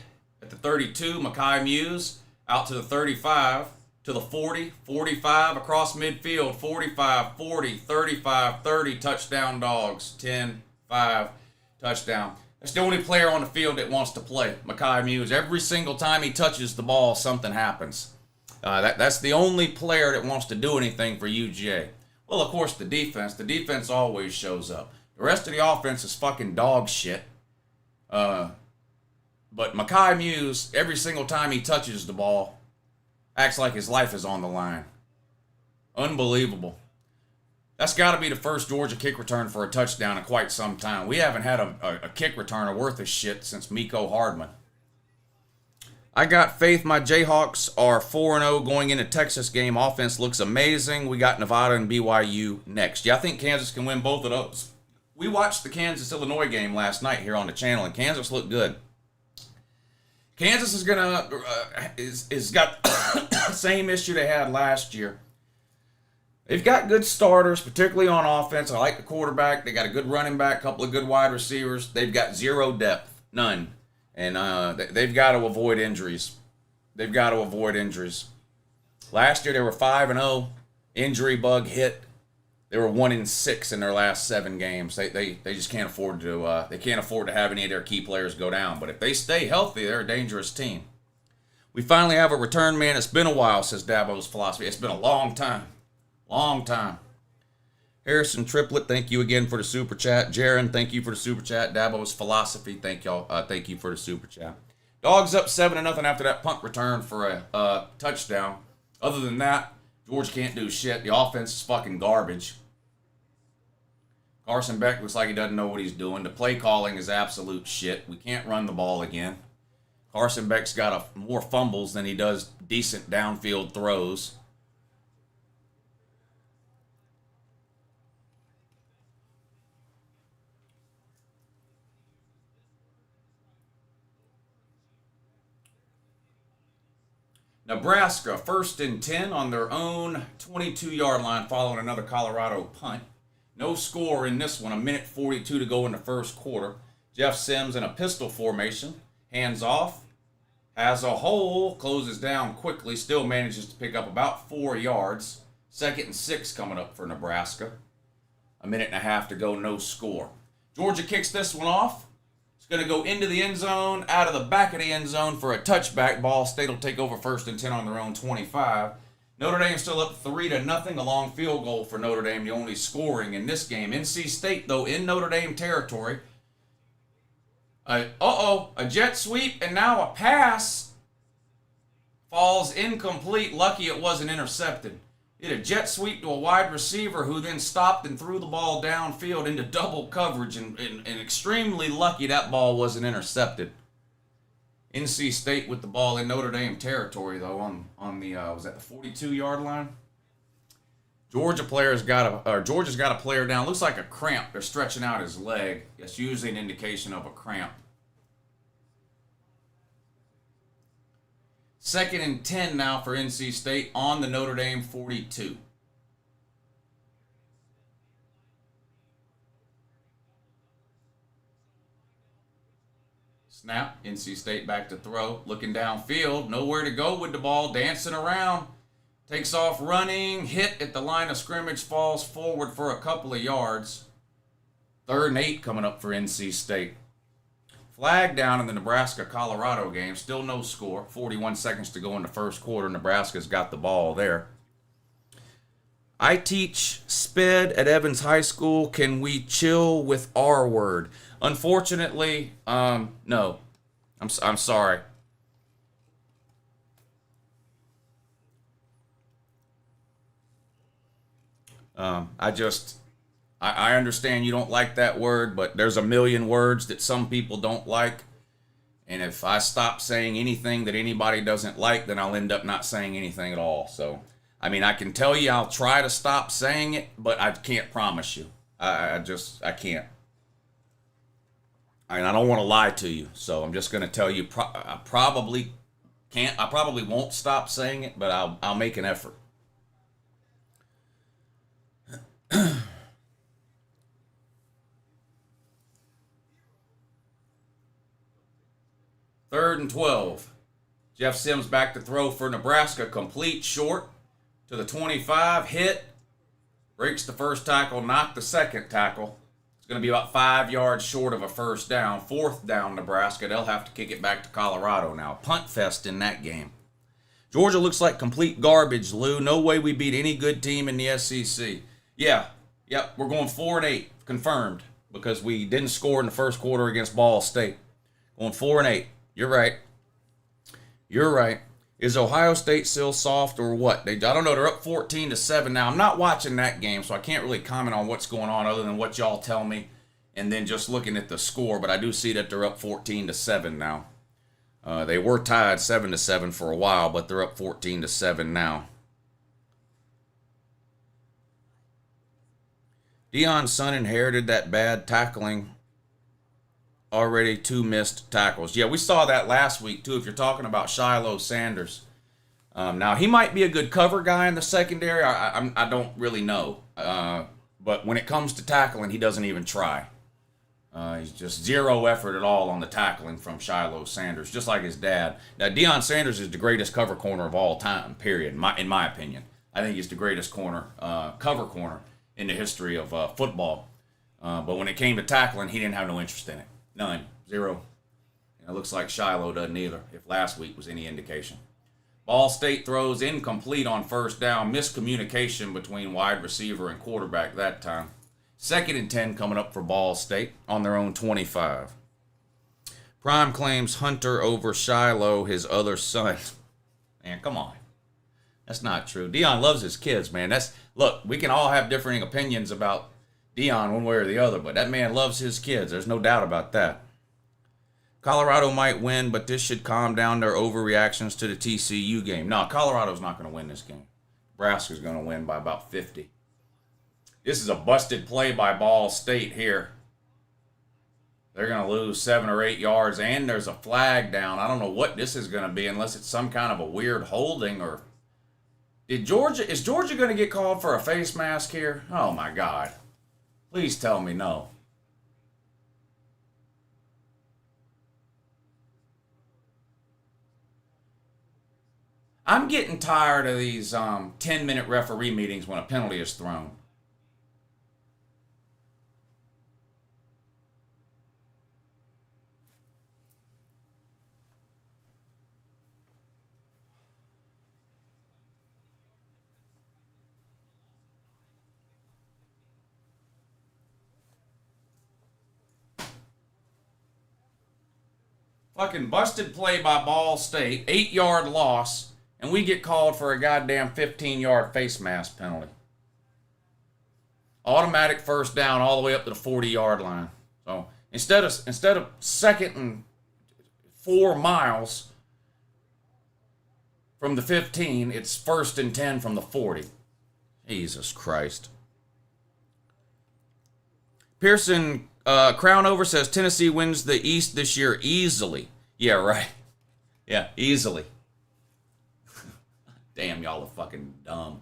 at the 32. Mekhi Muse out to the 35, to the 40, 45, across midfield, 45, 40, 35, 30, touchdown Dogs, 10, 5, touchdown. That's the only player on the field that wants to play, Mekhi Muse. Every single time he touches the ball, something happens. That's the only player that wants to do anything for UGA. Well, of course, the defense. The defense always shows up. The rest of the offense is fucking dog shit. But Mekhi Muse, every single time he touches the ball, acts like his life is on the line. Unbelievable. That's got to be the first Georgia kick return for a touchdown in quite some time. We haven't had a kick returner worth of shit since Miko Hardman. I got faith my Jayhawks are 4-0 going into Texas game. Offense looks amazing. We got Nevada and BYU next. Yeah, I think Kansas can win both of those. We watched the Kansas-Illinois game last night here on the channel, and Kansas looked good. Kansas is is got the same issue they had last year. They've got good starters, particularly on offense. I like the quarterback. They got a good running back, a couple of good wide receivers. They've got zero depth, none. And they've got to avoid injuries. Last year they were 5-0. Injury bug hit. They were 1-6 in their last 7 games. They just can't afford to. They can't afford to have any of their key players go down. But if they stay healthy, they're a dangerous team. We finally have a return man. It's been a while, says Dabo's philosophy. It's been a long time. Long time. Harrison Triplet, thank you again for the super chat. Jaron, thank you for the super chat. Dabo's philosophy, thank y'all. Thank you for the super chat. Dogs up 7-0 after that punt return for a touchdown. Other than that, Georgia can't do shit. The offense is fucking garbage. Carson Beck looks like he doesn't know what he's doing. The play calling is absolute shit. We can't run the ball again. Carson Beck's got more fumbles than he does decent downfield throws. Nebraska, 1st and 10 on their own 22-yard line following another Colorado punt. No score in this one. 1:42 to go in the first quarter. Jeff Sims in a pistol formation. Hands off. Has a hole. Closes down quickly. Still manages to pick up about 4 yards. 2nd and 6 coming up for Nebraska. 1.5 to go. No score. Georgia kicks this one off. It's going to go into the end zone, out of the back of the end zone for a touchback. Ball State will take over 1st and 10 on their own 25. Notre Dame still up 3-0. A long field goal for Notre Dame, the only scoring in this game. NC State, though, in Notre Dame territory. A jet sweep, and now a pass falls incomplete. Lucky it wasn't intercepted. Did a jet sweep to a wide receiver who then stopped and threw the ball downfield into double coverage, and extremely lucky that ball wasn't intercepted. NC State with the ball in Notre Dame territory, though, on the was that the 42-yard line? Georgia's got a player down. Looks like a cramp. They're stretching out his leg. That's usually an indication of a cramp. 2nd and 10 now for NC State on the Notre Dame 42. Snap. NC State back to throw. Looking downfield. Nowhere to go with the ball. Dancing around. Takes off running. Hit at the line of scrimmage. Falls forward for a couple of yards. 3rd and 8 coming up for NC State. Flag down in the Nebraska-Colorado game. Still no score. 41 seconds to go in the first quarter. Nebraska's got the ball there. I teach SPED at Evans High School. Can we chill with R word? Unfortunately, no. I'm sorry. I understand you don't like that word, but there's a million words that some people don't like. And if I stop saying anything that anybody doesn't like, then I'll end up not saying anything at all. So, I mean, I can tell you I'll try to stop saying it, but I can't promise you. I can't. I don't want to lie to you. So I'm just going to tell you I probably can't. I probably won't stop saying it, but I'll make an effort. 3rd and 12. Jeff Sims back to throw for Nebraska. Complete short to the 25. Hit. Breaks the first tackle, not the second tackle. It's going to be about 5 yards short of a first down. 4th down, Nebraska. They'll have to kick it back to Colorado now. Punt fest in that game. Georgia looks like complete garbage, Lou. No way we beat any good team in the SEC. Yeah. Yep, we're going 4-8. Confirmed. Because we didn't score in the first quarter against Ball State. Going 4-8. You're right. Is Ohio State still soft or what? I don't know. They're up 14-7 now. I'm not watching that game, so I can't really comment on what's going on other than what y'all tell me, and then just looking at the score. But I do see that they're up 14-7 now. They were tied 7-7 for a while, but they're up 14-7 now. Deion's son inherited that bad tackling. Already 2 missed tackles. Yeah, we saw that last week, too, if you're talking about Shiloh Sanders. Now, he might be a good cover guy in the secondary. I don't really know. But when it comes to tackling, he doesn't even try. He's just zero effort at all on the tackling from Shiloh Sanders, just like his dad. Now, Deion Sanders is the greatest cover corner of all time, period, in my opinion. I think he's the greatest cover corner in the history of football. But when it came to tackling, he didn't have no interest in it. None. Zero. And it looks like Shiloh doesn't either, if last week was any indication. Ball State throws incomplete on first down. Miscommunication between wide receiver and quarterback that time. 2nd and 10 coming up for Ball State on their own 25. Prime claims Hunter over Shiloh, his other son. Man, come on. That's not true. Deion loves his kids, man. Look, we can all have differing opinions about Deion one way or the other, but that man loves his kids. There's no doubt about that. Colorado might win, but this should calm down their overreactions to the TCU game. No, Colorado's not going to win this game. Nebraska's going to win by about 50. This is a busted play by Ball State here. They're going to lose 7 or 8 yards, and there's a flag down. I don't know what this is going to be unless it's some kind of a weird holding or... Is Georgia going to get called for a face mask here? Oh, my God. Please tell me no. I'm getting tired of these 10-minute referee meetings when a penalty is thrown. Fucking busted play by Ball State, 8-yard loss, and we get called for a goddamn 15-yard face mask penalty. Automatic first down all the way up to the 40-yard line. So instead of 2nd and 4 miles from the 15, it's 1st and 10 from the 40. Jesus Christ. Pearson Crownover says Tennessee wins the East this year easily. Yeah, right. Yeah, easily. Damn, y'all are fucking dumb.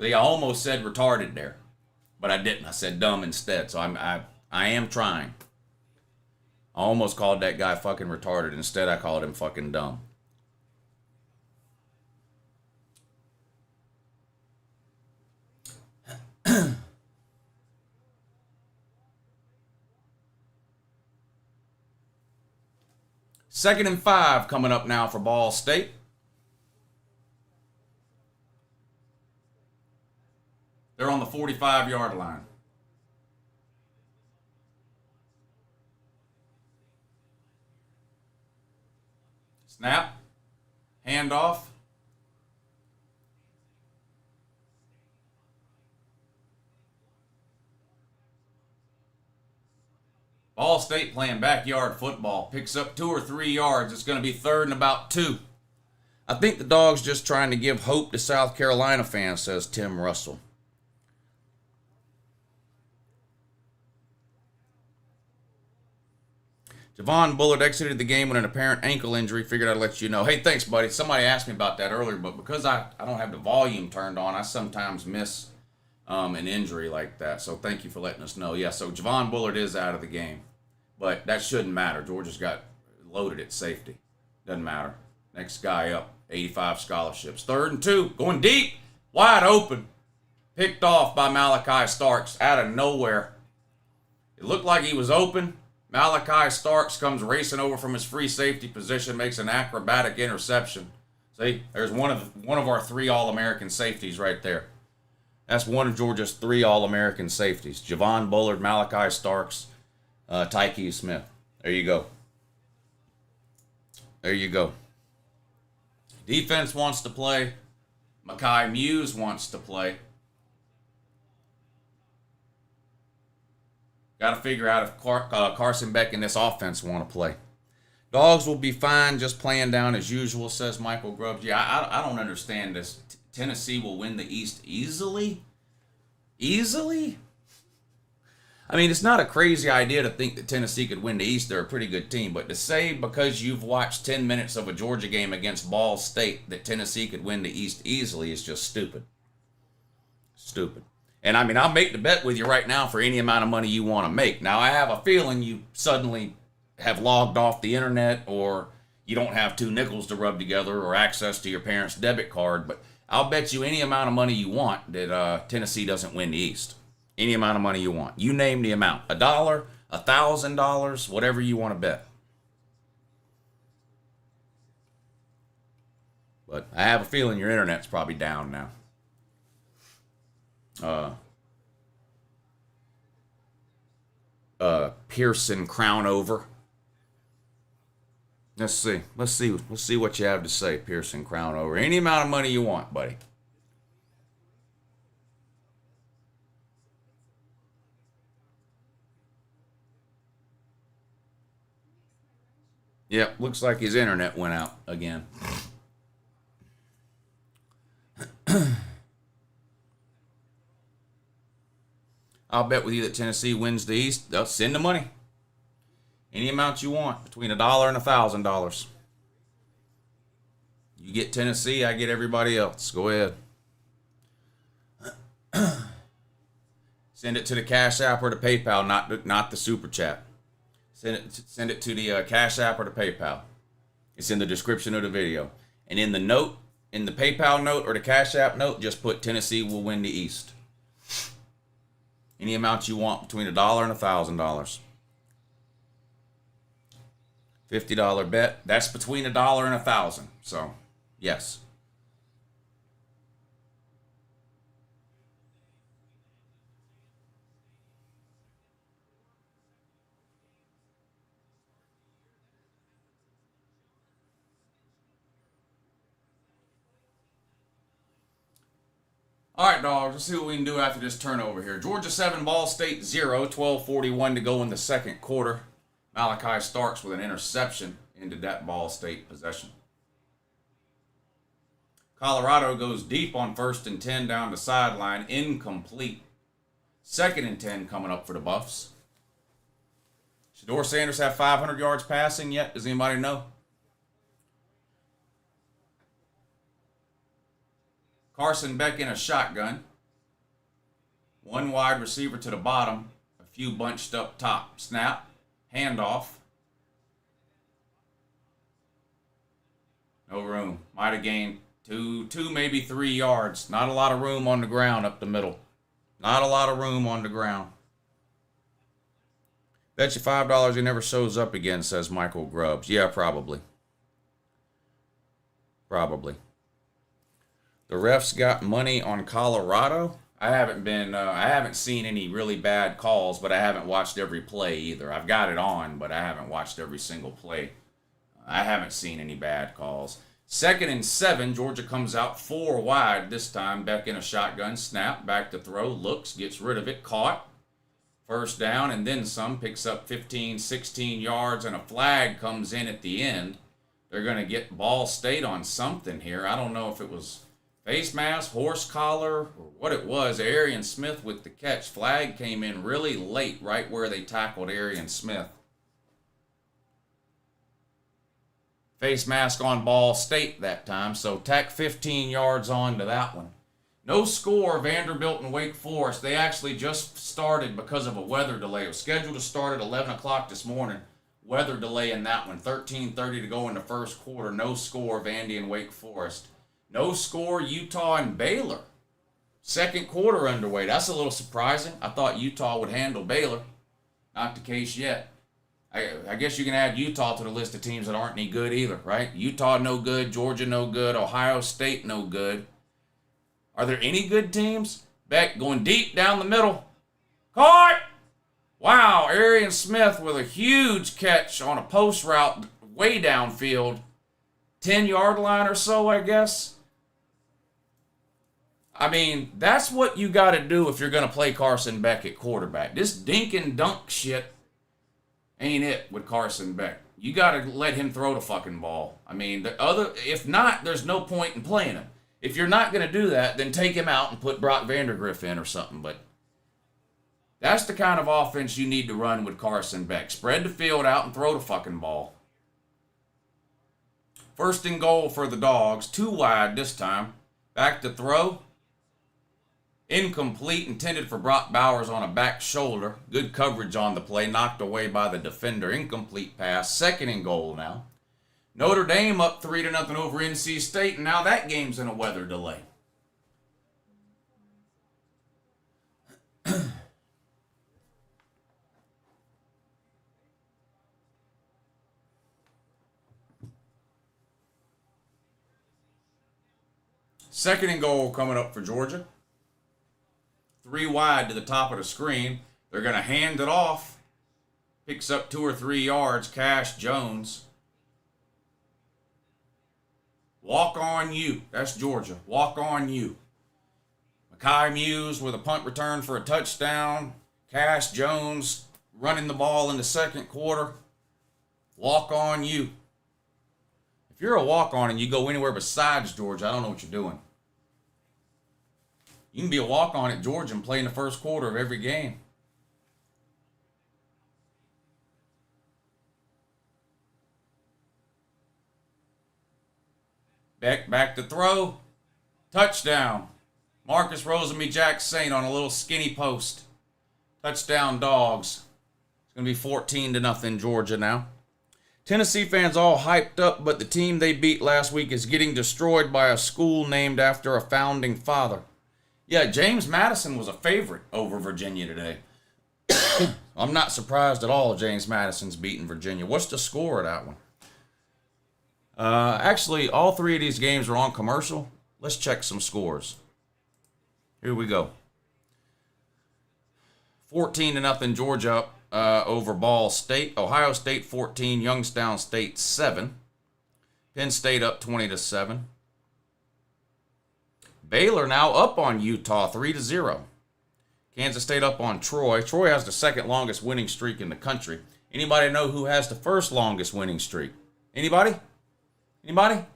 I almost said retarded there, but I didn't. I said dumb instead. So I am trying. I almost called that guy fucking retarded. Instead, I called him fucking dumb. Second and 5 coming up now for Ball State. They're on the 45-yard line. Snap. Handoff. Ball State playing backyard football. Picks up 2 or 3 yards. It's going to be 3rd and about 2. I think the Dogs just trying to give hope to South Carolina fans, says Tim Russell. Javon Bullard exited the game with an apparent ankle injury. Figured I'd let you know. Hey, thanks, buddy. Somebody asked me about that earlier, but because I don't have the volume turned on, I sometimes miss an injury like that. So thank you for letting us know. Yeah, so Javon Bullard is out of the game, but that shouldn't matter. Georgia's got loaded at safety. Doesn't matter. Next guy up, 85 scholarships. 3rd and 2, going deep, wide open. Picked off by Malachi Starks out of nowhere. It looked like he was open. Malachi Starks comes racing over from his free safety position, makes an acrobatic interception. See, there's one of our 3 All-American safeties right there. That's one of Georgia's 3 All-American safeties. Javon Bullard, Malachi Starks, Tyke Smith. There you go. There you go. Defense wants to play. Makai Muse wants to play. Got to figure out if Carson Beck and this offense want to play. Dogs will be fine just playing down as usual, says Michael Grubbs. Yeah, I don't understand this. Tennessee will win the East easily? Easily? I mean, it's not a crazy idea to think that Tennessee could win the East. They're a pretty good team. But to say because you've watched 10 minutes of a Georgia game against Ball State that Tennessee could win the East easily is just stupid. Stupid. And I mean, I'll make the bet with you right now for any amount of money you want to make. Now, I have a feeling you suddenly have logged off the internet, or you don't have 2 nickels to rub together, or access to your parents' debit card. But I'll bet you any amount of money you want that Tennessee doesn't win the East. Any amount of money you want. You name the amount. $1, $1,000, whatever you want to bet. But I have a feeling your internet's probably down now. Pearson Crown over. Let's see what you have to say, Pearson Crown over. Any amount of money you want, buddy. Yep, looks like his internet went out again. I'll bet with you that Tennessee wins the East. They'll send the money. Any amount you want, between $1 and $1,000. You get Tennessee, I get everybody else. Go ahead. Send it to the Cash App or the PayPal, not the Super Chat. Send it to the Cash App or the PayPal. It's in the description of the video. And in the note, in the PayPal note or the Cash App note, just put Tennessee will win the East. Any amount you want, between $1 and $1,000. $50 bet. That's between $1 and $1,000. So, yes. All right, dogs, let's see what we can do after this turnover here. Georgia 7, Ball State 0, 12:41 to go in the second quarter. Malachi Starks with an interception into that Ball State possession. Colorado goes deep on 1st and 10 down the sideline, incomplete. 2nd and 10 coming up for the Buffs. Shedeur Sanders have 500 yards passing yet? Does anybody know? Carson Beck in a shotgun. 1 wide receiver to the bottom. A few bunched up top. Snap. Handoff. No room. Might have gained two, maybe 3 yards. Not a lot of room on the ground up the middle. Not a lot of room on the ground. Bet you $5 he never shows up again, says Michael Grubbs. Yeah, probably. Probably. The refs got money on Colorado. I haven't seen any really bad calls, but I haven't watched every play either. I've got it on, but I haven't watched every single play. I haven't seen any bad calls. 2nd and 7, Georgia comes out 4 wide this time. Beck in a shotgun, snap, back to throw, looks, gets rid of it, caught. 1st down and then some, picks up 15, 16 yards, and a flag comes in at the end. They're going to get Ball State on something here. I don't know if it was face mask, horse collar, or what it was. Arian Smith with the catch. Flag came in really late, right where they tackled Arian Smith. Face mask on Ball State that time, so tack 15 yards on to that one. No score, Vanderbilt and Wake Forest. They actually just started because of a weather delay. It was scheduled to start at 11 o'clock this morning. Weather delay in that one. 13:30 to go in the first quarter. No score, Vandy and Wake Forest. No score, Utah and Baylor. Second quarter underway. That's a little surprising. I thought Utah would handle Baylor. Not the case yet. I guess you can add Utah to the list of teams that aren't any good either, right? Utah no good, Georgia no good, Ohio State no good. Are there any good teams? Beck going deep down the middle. Caught! Wow, Arian Smith with a huge catch on a post route way downfield. 10-yard line or so, I guess. I mean, that's what you got to do if you're going to play Carson Beck at quarterback. This dink and dunk shit ain't it with Carson Beck. You got to let him throw the fucking ball. I mean, if not, there's no point in playing him. If you're not going to do that, then take him out and put Brock Vandergriff in or something. But that's the kind of offense you need to run with Carson Beck. Spread the field out and throw the fucking ball. First and goal for the Dogs. 2 wide this time. Back to throw. Incomplete, intended for Brock Bowers on a back shoulder. Good coverage on the play, knocked away by the defender. Incomplete pass. Second and goal now. Notre Dame up 3-0 over NC State, and now that game's in a weather delay. Second and goal coming up for Georgia. 3 wide to the top of the screen. They're going to hand it off. Picks up 2 or 3 yards. Cash Jones. Walk on you. That's Georgia. Walk on you. Makai Muse with a punt return for a touchdown. Cash Jones running the ball in the second quarter. Walk on you. If you're a walk on and you go anywhere besides Georgia, I don't know what you're doing. You can be a walk-on at Georgia and play in the first quarter of every game. Back to throw. Touchdown. Marcus Rosemy-Jack Saint on a little skinny post. Touchdown Dogs. It's going to be 14-0 Georgia now. Tennessee fans all hyped up, but the team they beat last week is getting destroyed by a school named after a founding father. Yeah, James Madison was a favorite over Virginia today. I'm not surprised at all James Madison's beating Virginia. What's the score of that one? Actually, all 3 of these games are on commercial. Let's check some scores. Here we go. 14-0 Georgia over Ball State. Ohio State 14, Youngstown State 7. Penn State up 20-7. Baylor now up on Utah 3-0. Kansas State up on Troy. Troy has the second longest winning streak in the country. Anybody know who has the first longest winning streak? Anybody? Anybody?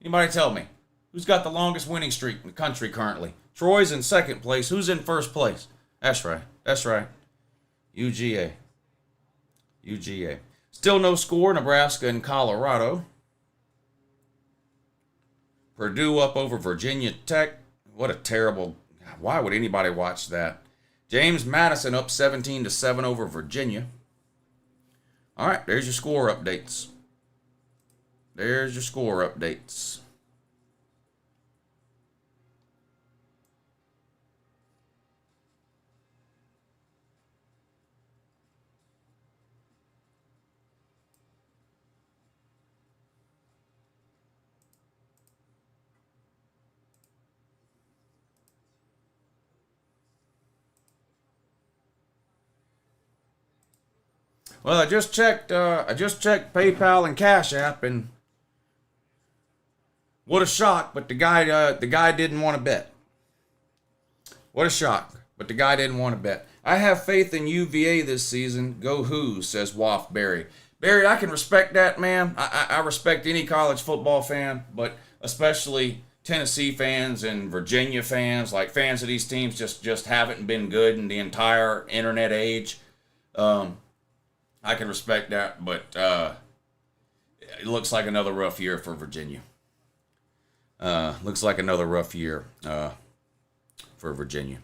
Anybody tell me. Who's got the longest winning streak in the country currently? Troy's in second place. Who's in first place? That's right. That's right. UGA. UGA. Still no score, Nebraska and Colorado. Purdue up over Virginia Tech. What a terrible... Why would anybody watch that? James Madison up 17-7 over Virginia. All right, there's your score updates. There's your score updates. Well, I just checked PayPal and Cash App, and what a shock! But the guy didn't want to bet. What a shock! But the guy didn't want to bet. I have faith in UVA this season. Go Hoos, says Waff Barry. Barry, I can respect that, man. I respect any college football fan, but especially Tennessee fans and Virginia fans, like fans of these teams, just haven't been good in the entire internet age. I can respect that, but it looks like another rough year for Virginia. Looks like another rough year for Virginia.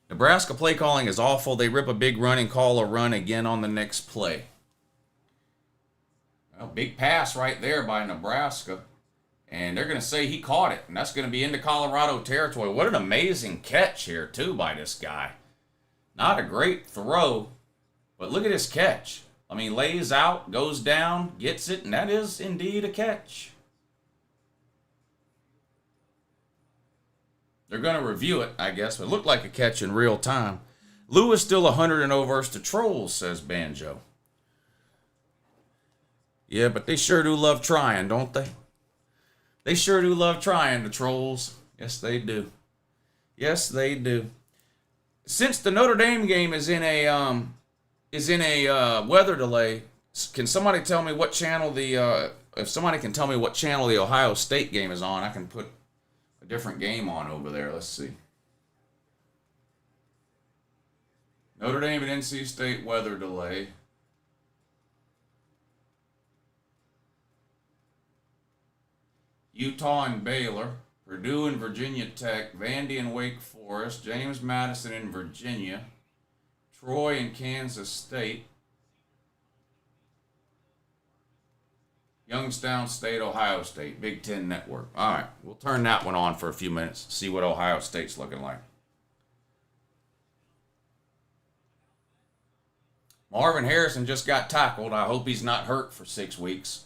Nebraska play calling is awful. They rip a big run and call a run again on the next play. Well, big pass right there by Nebraska. And they're going to say he caught it, and that's going to be into Colorado territory. What an amazing catch here, too, by this guy. Not a great throw. But look at his catch. I mean, lays out, goes down, gets it, and that is indeed a catch. They're going to review it, I guess, but it looked like a catch in real time. Lou is still 100-0 versus the Trolls, says Banjo. Yeah, but they sure do love trying, don't they? They sure do love trying, the trolls. Yes, they do. Yes, they do. Since the Notre Dame game is in a weather delay, can somebody tell me what channel if somebody can tell me what channel the Ohio State game is on, I can put a different game on over there. Let's see. Notre Dame and NC State weather delay. Utah and Baylor, Purdue and Virginia Tech, Vandy and Wake Forest, James Madison and Virginia, Troy and Kansas State, Youngstown State, Ohio State, Big Ten Network. All right, we'll turn that one on for a few minutes, see what Ohio State's looking like. Marvin Harrison just got tackled. I hope he's not hurt for 6 weeks.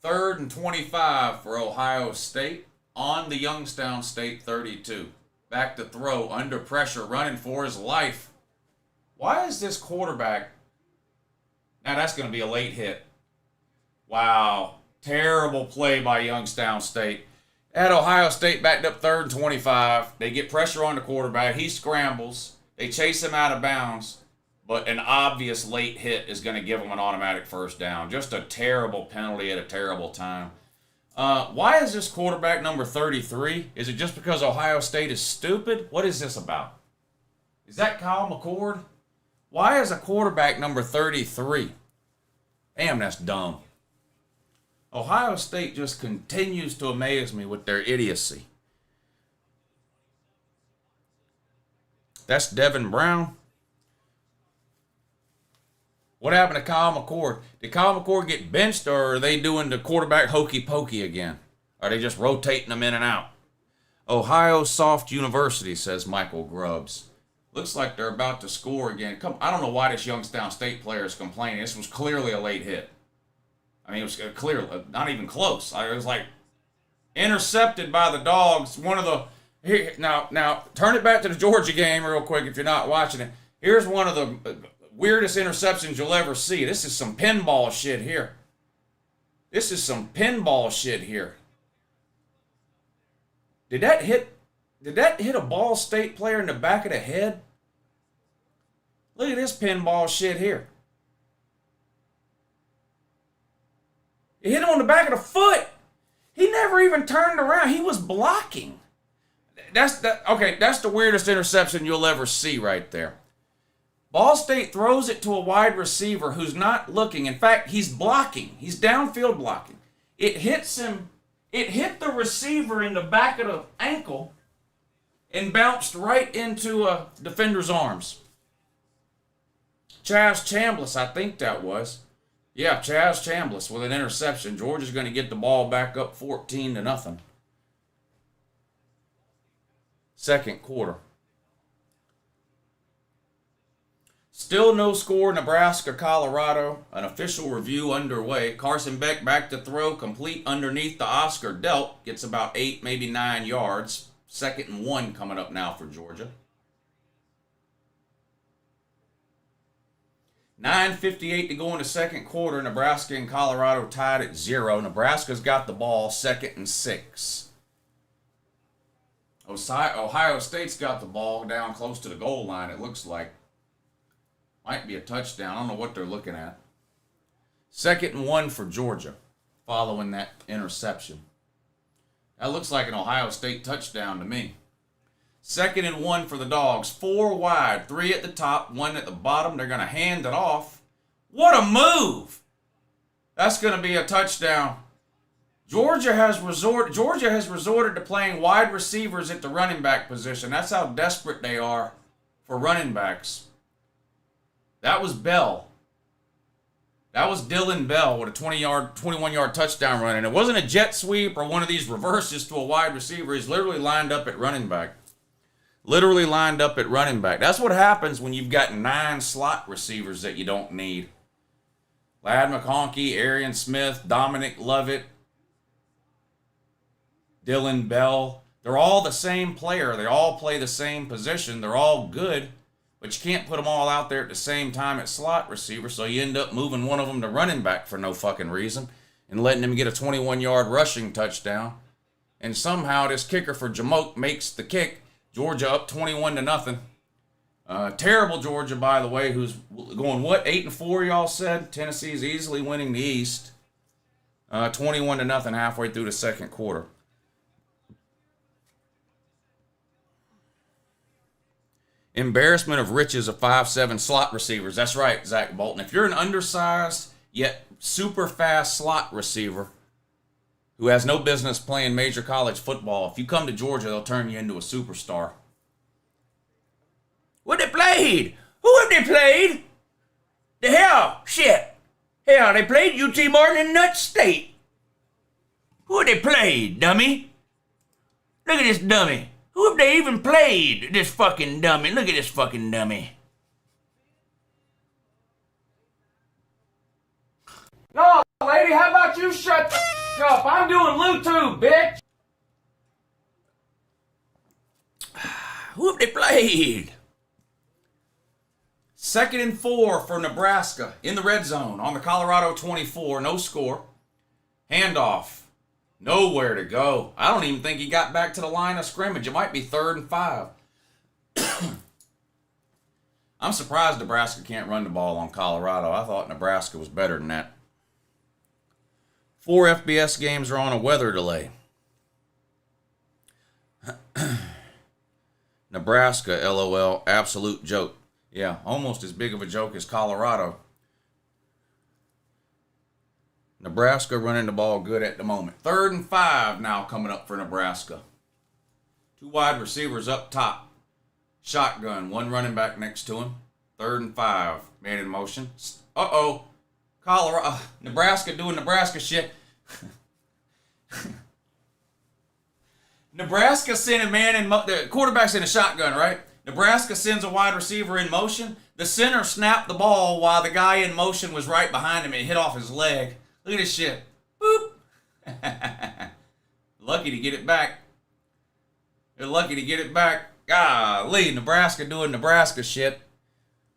Third and 25 for Ohio State on the Youngstown State 32. Back to throw, under pressure, running for his life. Why is this quarterback... Now that's going to be a late hit. Wow. Terrible play by Youngstown State. At Ohio State backed up third and 25. They get pressure on the quarterback. He scrambles. They chase him out of bounds. But an obvious late hit is going to give them an automatic first down. Just a terrible penalty at a terrible time. Why is this quarterback number 33? Is it just because Ohio State is stupid? What is this about? Is that Kyle McCord? Why is a quarterback number 33? Damn, that's dumb. Ohio State just continues to amaze me with their idiocy. That's Devin Brown. What happened to Kyle McCord? Did Kyle McCord get benched, or are they doing the quarterback hokey pokey again? Are they just rotating them in and out? Ohio Soft University, says Michael Grubbs. Looks like they're about to score again. I don't know why this Youngstown State player is complaining. This was clearly a late hit. I mean, it was clear, not even close. It was like intercepted by the Dogs. One of the now turn it back to the Georgia game real quick if you're not watching it. Here's one of the weirdest interceptions you'll ever see. This is some pinball shit here. This is some pinball shit here. Did that hit a Ball State player in the back of the head? Look at this pinball shit here. It hit him on the back of the foot. He never even turned around. He was blocking. That's the weirdest interception you'll ever see right there. Ball State throws it to a wide receiver who's not looking. In fact, he's blocking. He's downfield blocking. It hits him. It hit the receiver in the back of the ankle and bounced right into a defender's arms. Chaz Chambliss, I think that was. Yeah, Chaz Chambliss with an interception. Georgia's going to get the ball back up 14-0. Second quarter. Still no score, Nebraska, Colorado. An official review underway. Carson Beck back to throw, complete underneath the Oscar Delt. Gets about 8, maybe 9 yards. 2nd and 1 coming up now for Georgia. 9:58 to go in the second quarter. Nebraska and Colorado tied at 0. Nebraska's got the ball, 2nd and 6. Ohio State's got the ball down close to the goal line, it looks like. Might be a touchdown. I don't know what they're looking at. 2nd and 1 for Georgia following that interception. That looks like an Ohio State touchdown to me. 2nd and 1 for the Dogs. 4 wide, 3 at the top, 1 at the bottom. They're going to hand it off. What a move! That's going to be a touchdown. Georgia has resorted to playing wide receivers at the running back position. That's how desperate they are for running backs. That was Bell. That was Dylan Bell with a 21-yard touchdown run. And it wasn't a jet sweep or one of these reverses to a wide receiver. He's literally lined up at running back. Literally lined up at running back. That's what happens when you've got 9 slot receivers that you don't need. Ladd McConkey, Arian Smith, Dominic Lovett, Dylan Bell. They're all the same player. They all play the same position. They're all good, but you can't put them all out there at the same time at slot receiver, so you end up moving one of them to running back for no fucking reason and letting him get a 21-yard rushing touchdown. And somehow this kicker for Jamoke makes the kick. Georgia up 21-0. Terrible Georgia, by the way, who's going, 8-4, y'all said? Tennessee's easily winning the East. 21-0 halfway through the second quarter. Embarrassment of riches of 5'7" slot receivers. That's right, Zach Bolton. If you're an undersized yet super fast slot receiver who has no business playing major college football, if you come to Georgia, they'll turn you into a superstar. What they played? Who have they played? The hell? Shit. Hell, they played UT Martin and Nut State. Who have they played, dummy? Look at this dummy. Who have they even played? This fucking dummy. Look at this fucking dummy. No, lady, how about you shut the up? I'm doing Bluetooth, bitch. Who have they played? 2nd and 4 for Nebraska in the red zone on the Colorado 24. No score. Handoff. Nowhere to go. I don't even think he got back to the line of scrimmage. It might be 3rd and 5. I'm surprised Nebraska can't run the ball on Colorado. I thought Nebraska was better than that. 4 FBS games are on a weather delay. Nebraska, LOL, absolute joke. Yeah, almost as big of a joke as Colorado. Nebraska running the ball good at the moment. 3rd and 5 now coming up for Nebraska. 2 wide receivers up top. Shotgun, 1 running back next to him. 3rd and 5. Man in motion. Uh-oh. Colorado, Nebraska doing Nebraska shit. Nebraska sent a man in the quarterback's in a shotgun, right? Nebraska sends a wide receiver in motion. The center snapped the ball while the guy in motion was right behind him and it hit off his leg. Look at this shit. Boop. Lucky to get it back. They're lucky to get it back. Golly, Nebraska doing Nebraska shit.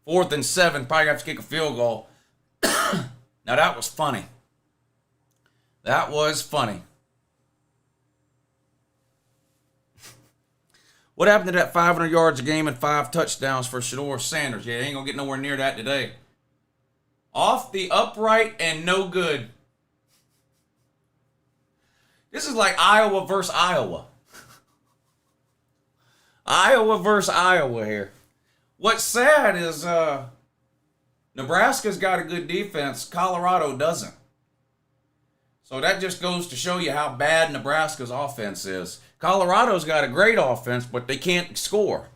4th and 7, probably have to kick a field goal. Now that was funny. That was funny. What happened to that 500 yards a game and 5 touchdowns for Shedeur Sanders? Yeah, they ain't gonna get nowhere near that today. Off the upright and no good. This is like Iowa versus Iowa. Iowa versus Iowa here. What's sad is Nebraska's got a good defense. Colorado doesn't. So that just goes to show you how bad Nebraska's offense is. Colorado's got a great offense, but they can't score.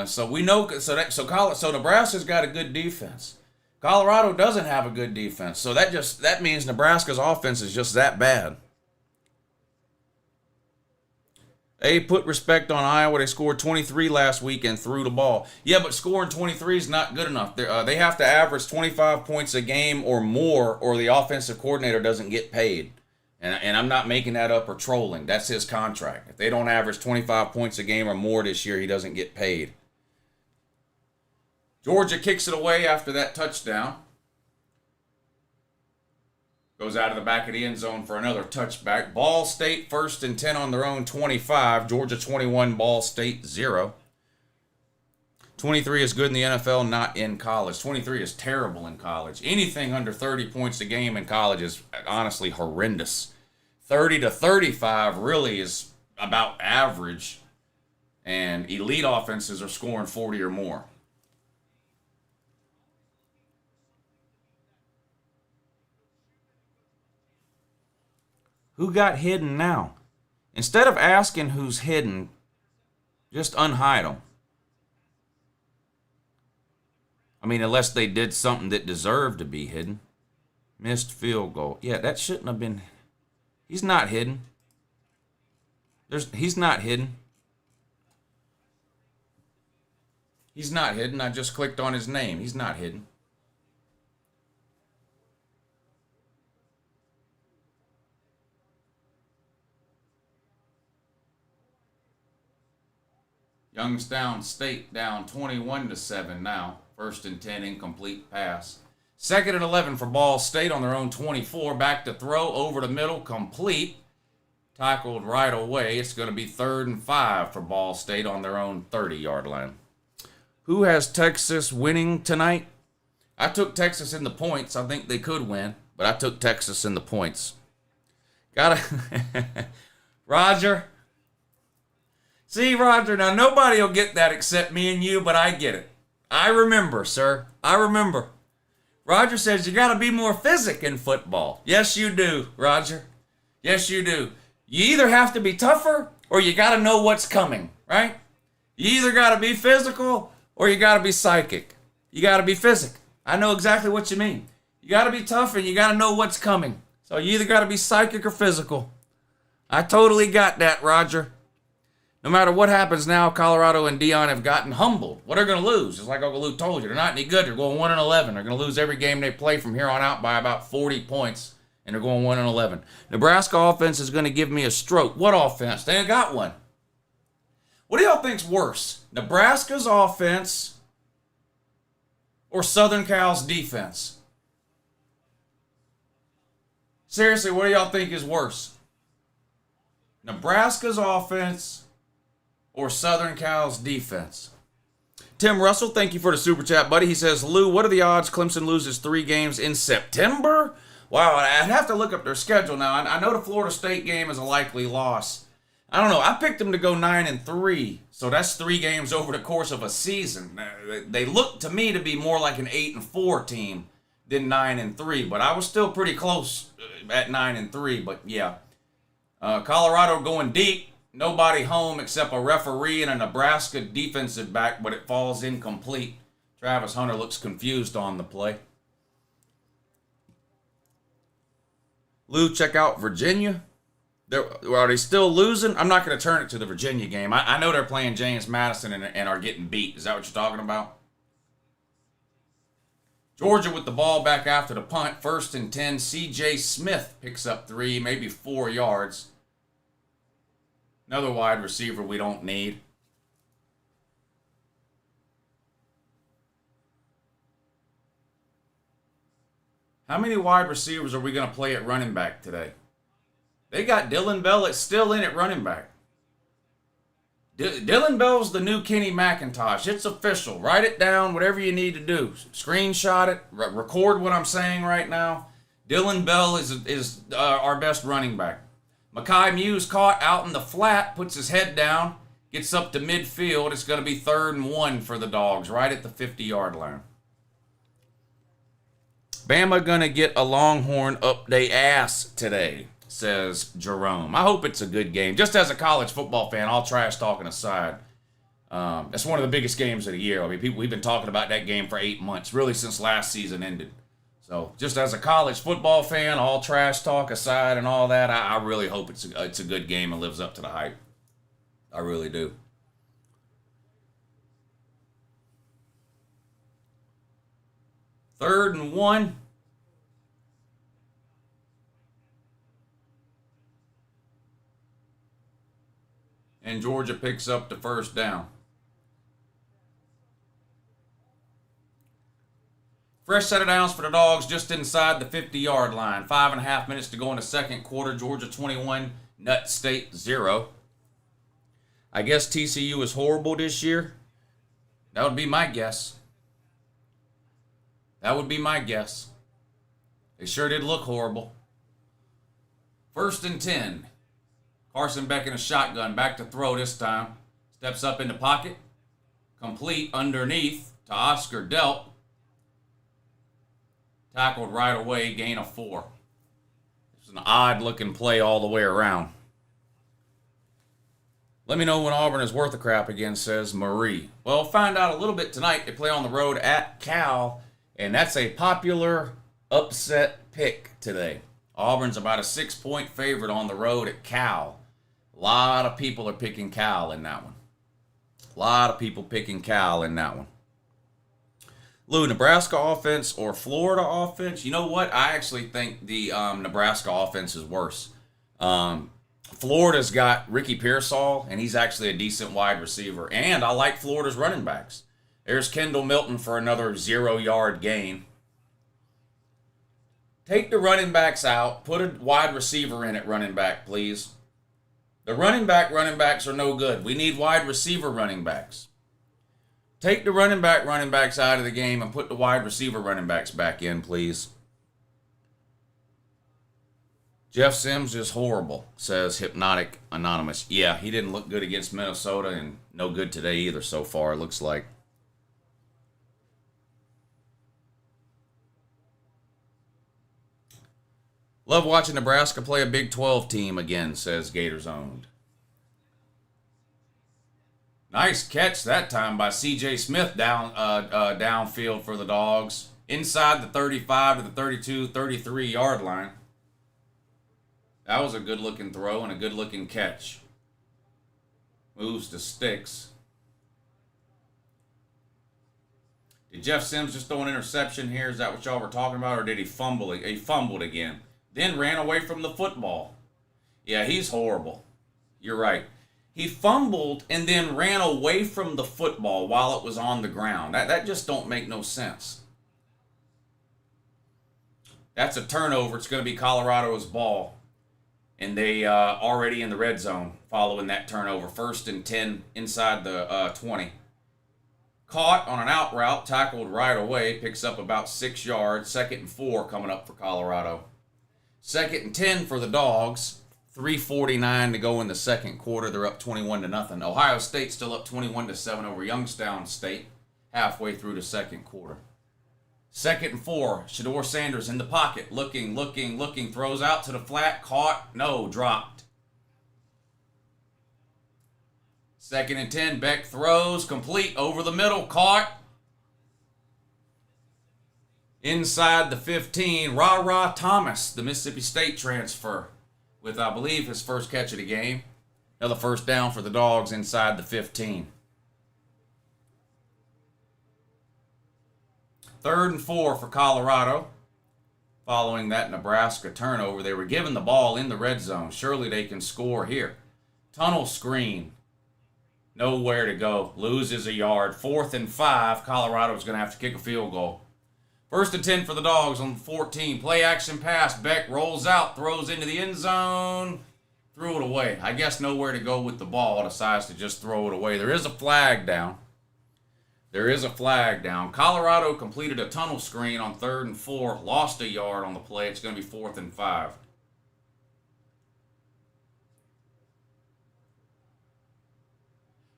So we know. So Nebraska's got a good defense. Colorado doesn't have a good defense. So that means Nebraska's offense is just that bad. They put respect on Iowa. They scored 23 last week and threw the ball. Yeah, but scoring 23 is not good enough. They have to average 25 points a game or more, or the offensive coordinator doesn't get paid. And I'm not making that up or trolling. That's his contract. If they don't average 25 points a game or more this year, he doesn't get paid. Georgia kicks it away after that touchdown. Goes out of the back of the end zone for another touchback. Ball State 1st and 10 on their own 25. Georgia 21, Ball State 0. 23 is good in the NFL, not in college. 23 is terrible in college. Anything under 30 points a game in college is honestly horrendous. 30 to 35 really is about average. And elite offenses are scoring 40 or more. Who got hidden now? Instead of asking who's hidden, just unhide them. I mean, unless they did something that deserved to be hidden. Missed field goal. Yeah, that shouldn't have been. He's not hidden. He's not hidden. He's not hidden. I just clicked on his name. He's not hidden. Youngstown State down 21-7 now. 1st and 10, incomplete pass. 2nd and 11 for Ball State on their own 24. Back to throw, over the middle, complete. Tackled right away. It's going to be 3rd and 5 for Ball State on their own 30-yard line. Who has Texas winning tonight? I took Texas in the points. I think they could win, but I took Texas in the points. Roger. See, Roger, now nobody will get that except me and you, but I get it. I remember, sir. I remember. Roger says you got to be more physic in football. Yes, you do, Roger. Yes, you do. You either have to be tougher or you got to know what's coming, right? You either got to be physical or you got to be psychic. You got to be physic. I know exactly what you mean. You got to be tough and you got to know what's coming. So you either got to be psychic or physical. I totally got that, Roger. No matter what happens now, Colorado and Dion have gotten humbled. What are they going to lose? Just like Uncle Lou told you, they're not any good. They're going 1-11. They're going to lose every game they play from here on out by about 40 points, and they're going 1-11. Nebraska offense is going to give me a stroke. What offense? They ain't got one. What do y'all think's worse? Nebraska's offense or Southern Cal's defense? Seriously, what do y'all think is worse? Nebraska's offense or Southern Cal's defense? Tim Russell, thank you for the super chat, buddy. He says, Lou, what are the odds Clemson loses 3 games in September? Wow, I'd have to look up their schedule now. I know the Florida State game is a likely loss. I don't know. I picked them to go 9-3, so that's 3 games over the course of a season. They look to me to be more like an 8-4 team than 9-3, but I was still pretty close at 9-3. But yeah, Colorado going deep. Nobody home except a referee and a Nebraska defensive back, but it falls incomplete. Travis Hunter looks confused on the play. Lou, check out Virginia. Are they still losing? I'm not going to turn it to the Virginia game. I know they're playing James Madison and are getting beat. Is that what you're talking about? Georgia with the ball back after the punt. 1st and 10. C.J. Smith picks up 3, maybe 4 yards. Another wide receiver we don't need. How many wide receivers are we going to play at running back today? They got Dylan Bell. It's still in at running back. Dylan Bell's the new Kenny McIntosh. It's official. Write it down, whatever you need to do. Screenshot it. Record what I'm saying right now. Dylan Bell is our best running back. Mekhi Muse caught out in the flat, puts his head down, gets up to midfield. It's going to be 3rd and 1 for the Dogs, right at the 50-yard line. Bama going to get a Longhorn up they ass today, says Jerome. I hope it's a good game. Just as a college football fan, all trash talking aside, that's one of the biggest games of the year. I mean, we've been talking about that game for 8 months, really since last season ended. So just as a college football fan, all trash talk aside and all that, I really hope it's a good game and lives up to the hype. I really do. Third and 1. And Georgia picks up the 1st down. Fresh set of downs for the Dogs just inside the 50-yard line. 5.5 minutes to go in the second quarter. Georgia 21, Nut State 0. I guess TCU is horrible this year. That would be my guess. That would be my guess. They sure did look horrible. 1st and 10. Carson Beck in a shotgun. Back to throw this time. Steps up in the pocket. Complete underneath to Oscar Delp. Tackled right away, gain of 4. It's an odd-looking play all the way around. Let me know when Auburn is worth a crap again, says Marie. Well, find out a little bit tonight. They play on the road at Cal, and that's a popular upset pick today. Auburn's about a 6-point favorite on the road at Cal. A lot of people are picking Cal in that one. A lot of people picking Cal in that one. Lou, Nebraska offense or Florida offense? You know what? I actually think the Nebraska offense is worse. Florida's got Ricky Pearsall, and he's actually a decent wide receiver. And I like Florida's running backs. There's Kendall Milton for another 0-yard gain. Take the running backs out. Put a wide receiver in at running back, please. The running backs are no good. We need wide receiver running backs. Take the running backs out of the game and put the wide receiver running backs back in, please. Jeff Sims is horrible, says Hypnotic Anonymous. Yeah, he didn't look good against Minnesota and no good today either so far, it looks like. Love watching Nebraska play a Big 12 team again, says Gators Owned. Nice catch that time by C.J. Smith downfield for the Dogs. Inside the 35 to the 32, 33-yard line. That was a good-looking throw and a good-looking catch. Moves to sticks. Did Jeff Sims just throw an interception here? Is that what y'all were talking about? Or did he fumble? He fumbled again. Then ran away from the football. Yeah, he's horrible. You're right. He fumbled and then ran away from the football while it was on the ground. That just don't make no sense. That's a turnover. It's going to be Colorado's ball. And they already in the red zone following that turnover. 1st and 10 inside the 20. Caught on an out route, tackled right away, picks up about 6 yards. 2nd and 4 coming up for Colorado. 2nd and 10 for the Dogs. 3:49 to go in the second quarter. They're up 21-0. Ohio State still up 21-7 over Youngstown State halfway through the second quarter. 2nd and 4. Shedeur Sanders in the pocket. Looking. Throws out to the flat. Caught. No. Dropped. 2nd and 10. Beck throws. Complete. Over the middle. Caught. Inside the 15. Ra Thomas, the Mississippi State transfer, with, I believe, his first catch of the game. Another first down for the Dogs inside the 15. 3rd and 4 for Colorado. Following that Nebraska turnover, they were given the ball in the red zone. Surely they can score here. Tunnel screen. Nowhere to go. Loses a yard. 4th and 5. Colorado's going to have to kick a field goal. 1st and 10 for the Dogs on the 14. Play action pass. Beck rolls out. Throws into the end zone. Threw it away. I guess nowhere to go with the ball. Decides to just throw it away. There is a flag down. Colorado completed a tunnel screen on 3rd and 4. Lost a yard on the play. It's going to be 4th and 5.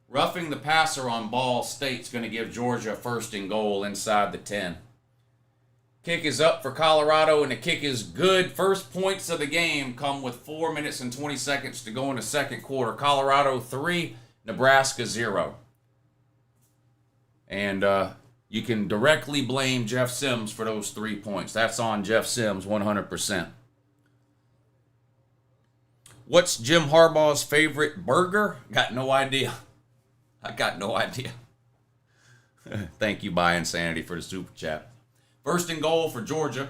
Roughing the passer on Ball State's going to give Georgia 1st and goal inside the 10. Kick is up for Colorado, and the kick is good. First points of the game come with 4 minutes and 20 seconds to go in the second quarter. Colorado 3, Nebraska 0. And you can directly blame Jeff Sims for those 3 points. That's on Jeff Sims 100%. What's Jim Harbaugh's favorite burger? I got no idea. Thank you, By Insanity, for the super chat. 1st and goal for Georgia.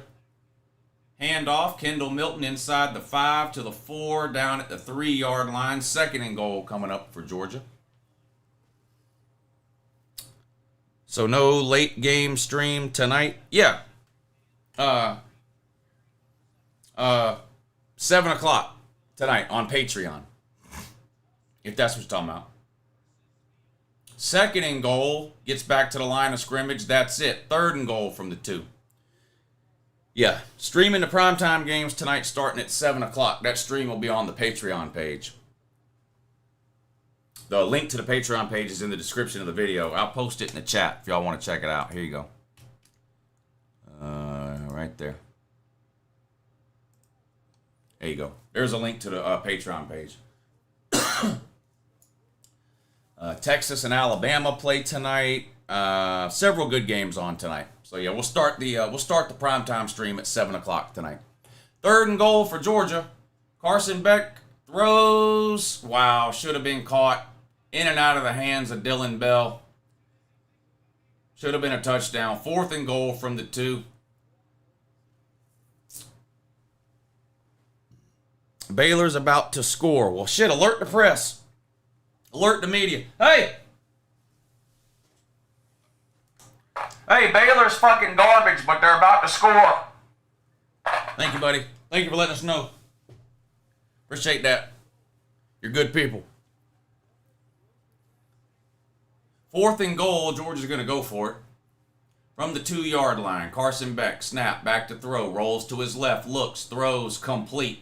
Handoff. Kendall Milton inside the 5 to the 4, down at the 3-yard line. 2nd and goal coming up for Georgia. So no late game stream tonight. Yeah. 7 o'clock tonight on Patreon. If that's what you're talking about. 2nd and goal, gets back to the line of scrimmage. That's it. 3rd and goal from the 2. Yeah, streaming the primetime games tonight starting at 7 o'clock. That stream will be on the Patreon page. The link to the Patreon page is in the description of the video. I'll post it in the chat if y'all want to check it out. Here you go. Right there. There you go. There's a link to the Patreon page. Texas and Alabama play tonight. Several good games on tonight. So yeah, we'll start the primetime stream at 7 o'clock tonight. 3rd and goal for Georgia. Carson Beck throws. Wow, should have been caught. In and out of the hands of Dylan Bell. Should have been a touchdown. 4th and goal from the 2. Baylor's about to score. Well, shit, alert the press. Alert the media. Hey, Baylor's fucking garbage, but they're about to score. Thank you, buddy. Thank you for letting us know. Appreciate that. You're good people. 4th and goal, Georgia's going to go for it. From the 2-yard line, Carson Beck, snap, back to throw, rolls to his left, looks, throws, complete.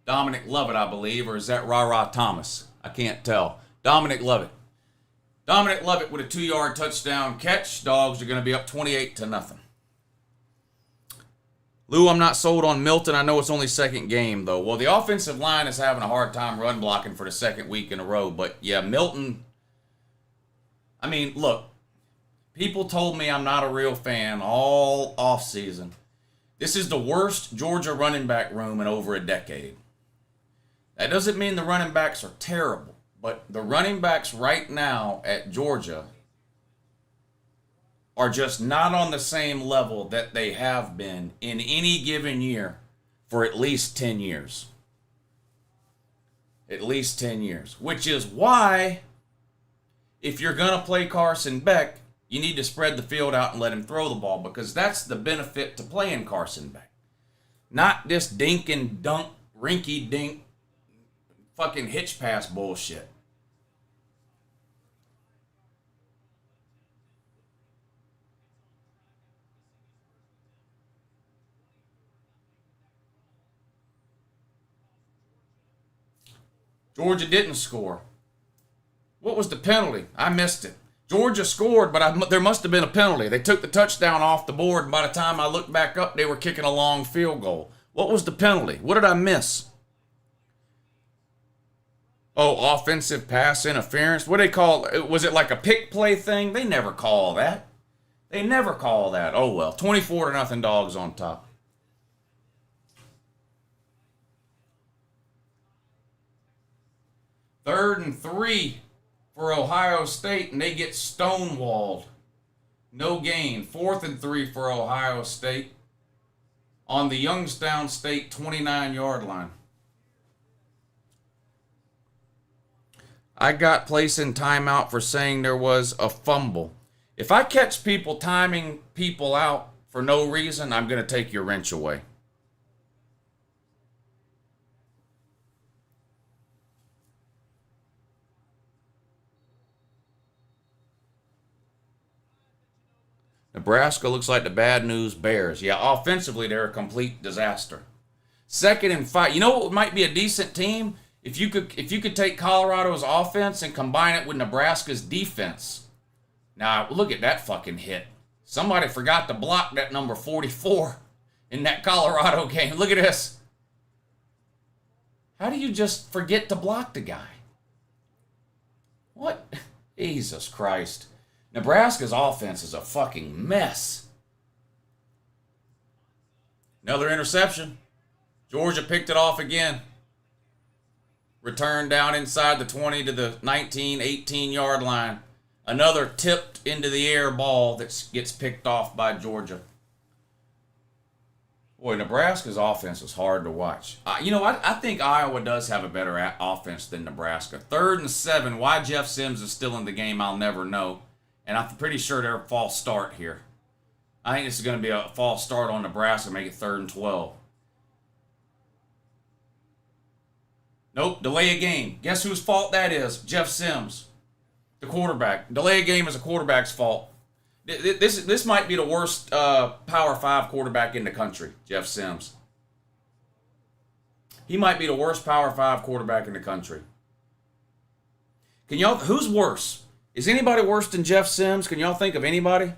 Dominic Lovett, I believe, or is that Ra Thomas? I can't tell. Dominic Lovett. Dominic Lovett with a 2-yard touchdown catch. Dogs are going to be up 28-0. Lou, I'm not sold on Milton. I know it's only second game, though. Well, the offensive line is having a hard time run blocking for the second week in a row. But, yeah, Milton, I mean, look, people told me I'm not a real fan all offseason. This is the worst Georgia running back room in over a decade. That doesn't mean the running backs are terrible, but the running backs right now at Georgia are just not on the same level that they have been in any given year for at least 10 years. At least 10 years. Which is why, if you're going to play Carson Beck, you need to spread the field out and let him throw the ball, because that's the benefit to playing Carson Beck. Not this dink and dunk, rinky dink, fucking hitch pass bullshit. Georgia didn't score. What was the penalty? I missed it. Georgia scored, but there must have been a penalty. They took the touchdown off the board, and by the time I looked back up, they were kicking a long field goal. What was the penalty? What did I miss? Oh, offensive pass interference. What do they call it? Was it like a pick play thing? They never call that. They never call that. Oh, well. 24-0 Dogs on top. Third and 3 for Ohio State, and they get stonewalled. No gain. 4th and 3 for Ohio State on the Youngstown State 29-yard line. I got placed in timeout for saying there was a fumble. If I catch people timing people out for no reason, I'm going to take your wrench away. Nebraska looks like the bad news Bears. Yeah, offensively, they're a complete disaster. 2nd and 5. You know what might be a decent team? If you could take Colorado's offense and combine it with Nebraska's defense. Now, look at that fucking hit. Somebody forgot to block that number 44 in that Colorado game. Look at this. How do you just forget to block the guy? What? Jesus Christ. Nebraska's offense is a fucking mess. Another interception. Georgia picked it off again. Return down inside the 20 to the 19, 18-yard line. Another tipped into the air ball that gets picked off by Georgia. Boy, Nebraska's offense is hard to watch. I think Iowa does have a better offense than Nebraska. 3rd and 7. Why Jeff Sims is still in the game, I'll never know. And I'm pretty sure they're a false start here. I think this is going to be a false start on Nebraska, make it 3rd and 12. Nope, delay a game. Guess whose fault that is? Jeff Sims, the quarterback. Delay a game is a quarterback's fault. This might be the worst Power 5 quarterback in the country, Jeff Sims. He might be the worst Power 5 quarterback in the country. Who's worse? Is anybody worse than Jeff Sims? Can y'all think of anybody?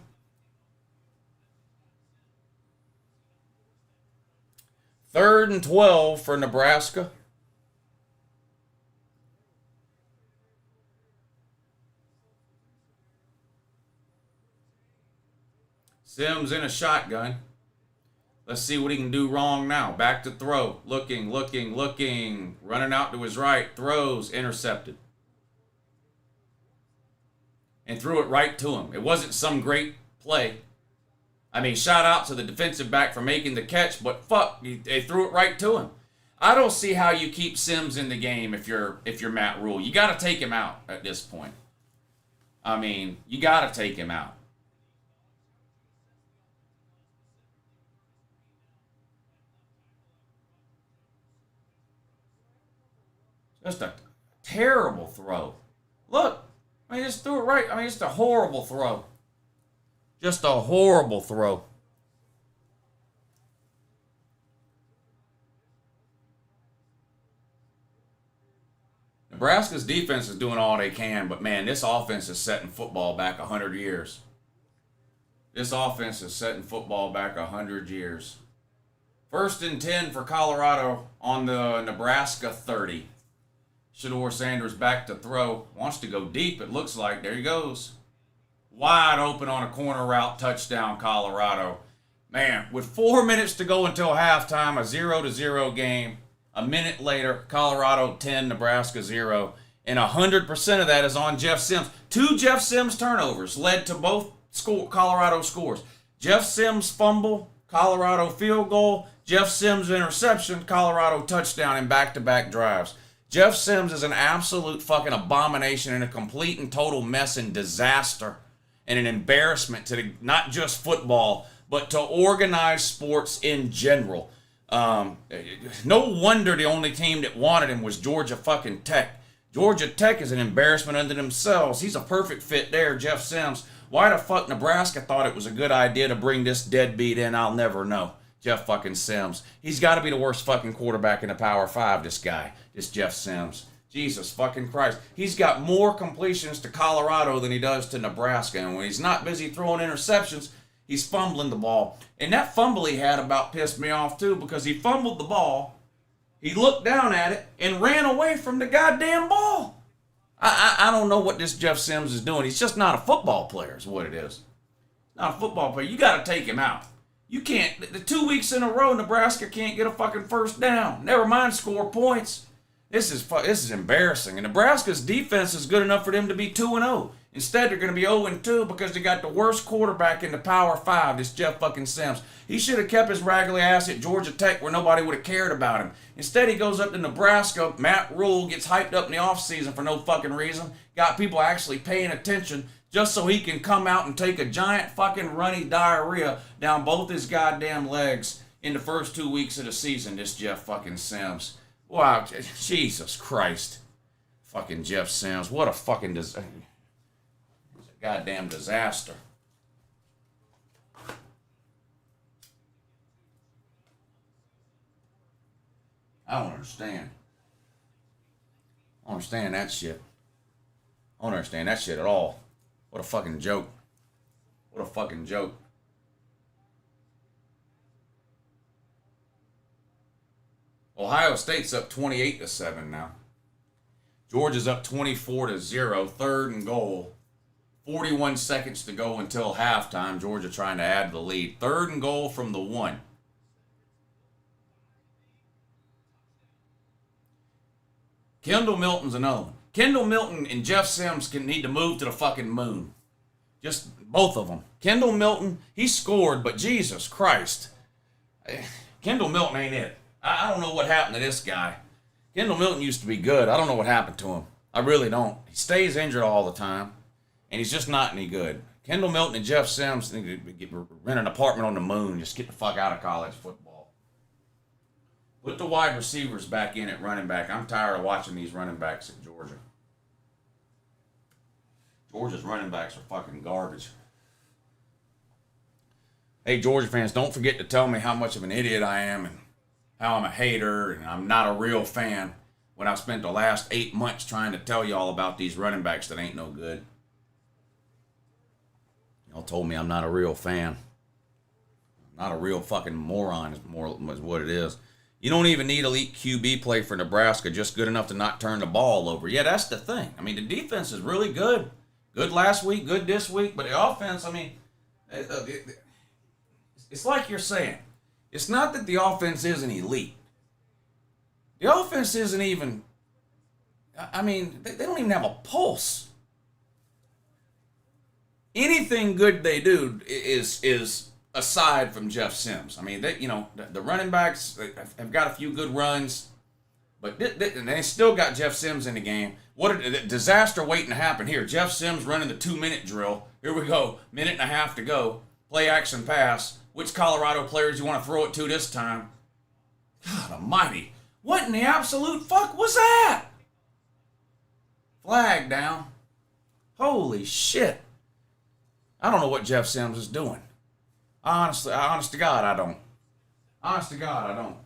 Third and 12 for Nebraska. Sims in a shotgun. Let's see what he can do wrong now. Back to throw. Looking. Running out to his right. Throws. Intercepted. And threw it right to him. It wasn't some great play. I mean, shout out to the defensive back for making the catch, but fuck, they threw it right to him. I don't see how you keep Sims in the game if you're Matt Rule. You got to take him out at this point. I mean, you got to take him out. Just a terrible throw. Look, I mean, just threw it right. I mean, just a horrible throw. Just a horrible throw. Nebraska's defense is doing all they can, but man, this offense is setting football back 100 years. This offense is setting football back 100 years. 1st and 10 for Colorado on the Nebraska 30. Shedeur Sanders back to throw. Wants to go deep, it looks like. There he goes. Wide open on a corner route. Touchdown, Colorado. Man, with 4 minutes to go until halftime, a 0-0 game. A minute later, Colorado 10, Nebraska 0. And 100% of that is on Jeff Sims. 2 Jeff Sims turnovers led to both Colorado scores. Jeff Sims fumble, Colorado field goal. Jeff Sims interception, Colorado touchdown in back-to-back drives. Jeff Sims is an absolute fucking abomination and a complete and total mess and disaster and an embarrassment to not just football, but to organized sports in general. No wonder the only team that wanted him was Georgia fucking Tech. Georgia Tech is an embarrassment unto themselves. He's a perfect fit there, Jeff Sims. Why the fuck Nebraska thought it was a good idea to bring this deadbeat in, I'll never know. Jeff fucking Sims. He's got to be the worst fucking quarterback in the Power 5, this guy. This Jeff Sims. Jesus fucking Christ. He's got more completions to Colorado than he does to Nebraska. And when he's not busy throwing interceptions, he's fumbling the ball. And that fumble he had about pissed me off too, because he fumbled the ball, he looked down at it, and ran away from the goddamn ball. I don't know what this Jeff Sims is doing. He's just not a football player is what it is. Not a football player. You got to take him out. You can't. The 2 weeks in a row, Nebraska can't get a fucking first down. Never mind score points. This is embarrassing. And Nebraska's defense is good enough for them to be 2-0. Instead, they're going to be 0-2 because they got the worst quarterback in the Power 5, this Jeff fucking Sims. He should have kept his raggedy ass at Georgia Tech where nobody would have cared about him. Instead, he goes up to Nebraska. Matt Rule gets hyped up in the offseason for no fucking reason. Got people actually paying attention just so he can come out and take a giant fucking runny diarrhea down both his goddamn legs in the first 2 weeks of the season, this Jeff fucking Sims. Wow, Jesus Christ. Fucking Jeff Sims. What a fucking goddamn disaster. I don't understand. I don't understand that shit. I don't understand that shit at all. What a fucking joke. What a fucking joke. Ohio State's up 28-7 now. Georgia's up 24-0. 3rd and goal. 41 seconds to go until halftime. Georgia trying to add to the lead. 3rd and goal from the 1. Kendall Milton's another one. Kendall Milton and Jeff Sims can need to move to the fucking moon. Just both of them. Kendall Milton, he scored, but Jesus Christ. Kendall Milton ain't it. I don't know what happened to this guy. Kendall Milton used to be good. I don't know what happened to him. I really don't. He stays injured all the time, and he's just not any good. Kendall Milton and Jeff Sims need to rent an apartment on the moon. Just get the fuck out of college football. Put the wide receivers back in at running back. I'm tired of watching these running backs at Georgia. Georgia's running backs are fucking garbage. Hey, Georgia fans, don't forget to tell me how much of an idiot I am and how I'm a hater and I'm not a real fan when I've spent the last 8 months trying to tell y'all about these running backs that ain't no good. Y'all told me I'm not a real fan. I'm not a real fucking moron is what it is. You don't even need elite QB play for Nebraska, just good enough to not turn the ball over. Yeah, that's the thing. I mean, the defense is really good. Good last week, good this week, but the offense, I mean, it's like you're saying. It's not that the offense isn't elite. The offense isn't even, I mean, they don't even have a pulse. Anything good they do is aside from Jeff Sims. I mean, the running backs have got a few good runs. But and they still got Jeff Sims in the game. What a disaster waiting to happen here. Jeff Sims running the 2-minute drill. Here we go. Minute and a half to go. Play action pass. Which Colorado players you want to throw it to this time? God almighty. What in the absolute fuck was that? Flag down. Holy shit. I don't know what Jeff Sims is doing. Honest to God, I don't. Honest to God, I don't.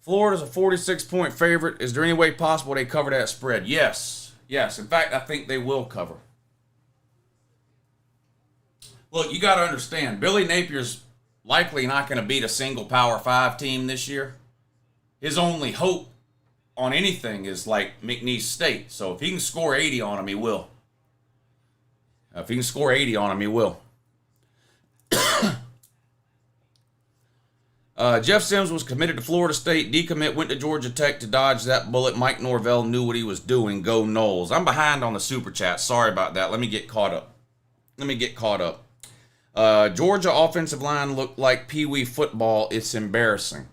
Florida's a 46-point favorite. Is there any way possible they cover that spread? Yes. Yes. In fact, I think they will cover. Look, you got to understand, Billy Napier's likely not going to beat a single Power 5 team this year. His only hope on anything is like McNeese State. So if he can score 80 on him, he will. If he can score 80 on him, he will. Jeff Sims was committed to Florida State. Decommit went to Georgia Tech to dodge that bullet. Mike Norvell knew what he was doing. Go Noles. I'm behind on the super chat. Sorry about that. Let me get caught up. Georgia offensive line looked like Pee-wee football. It's embarrassing.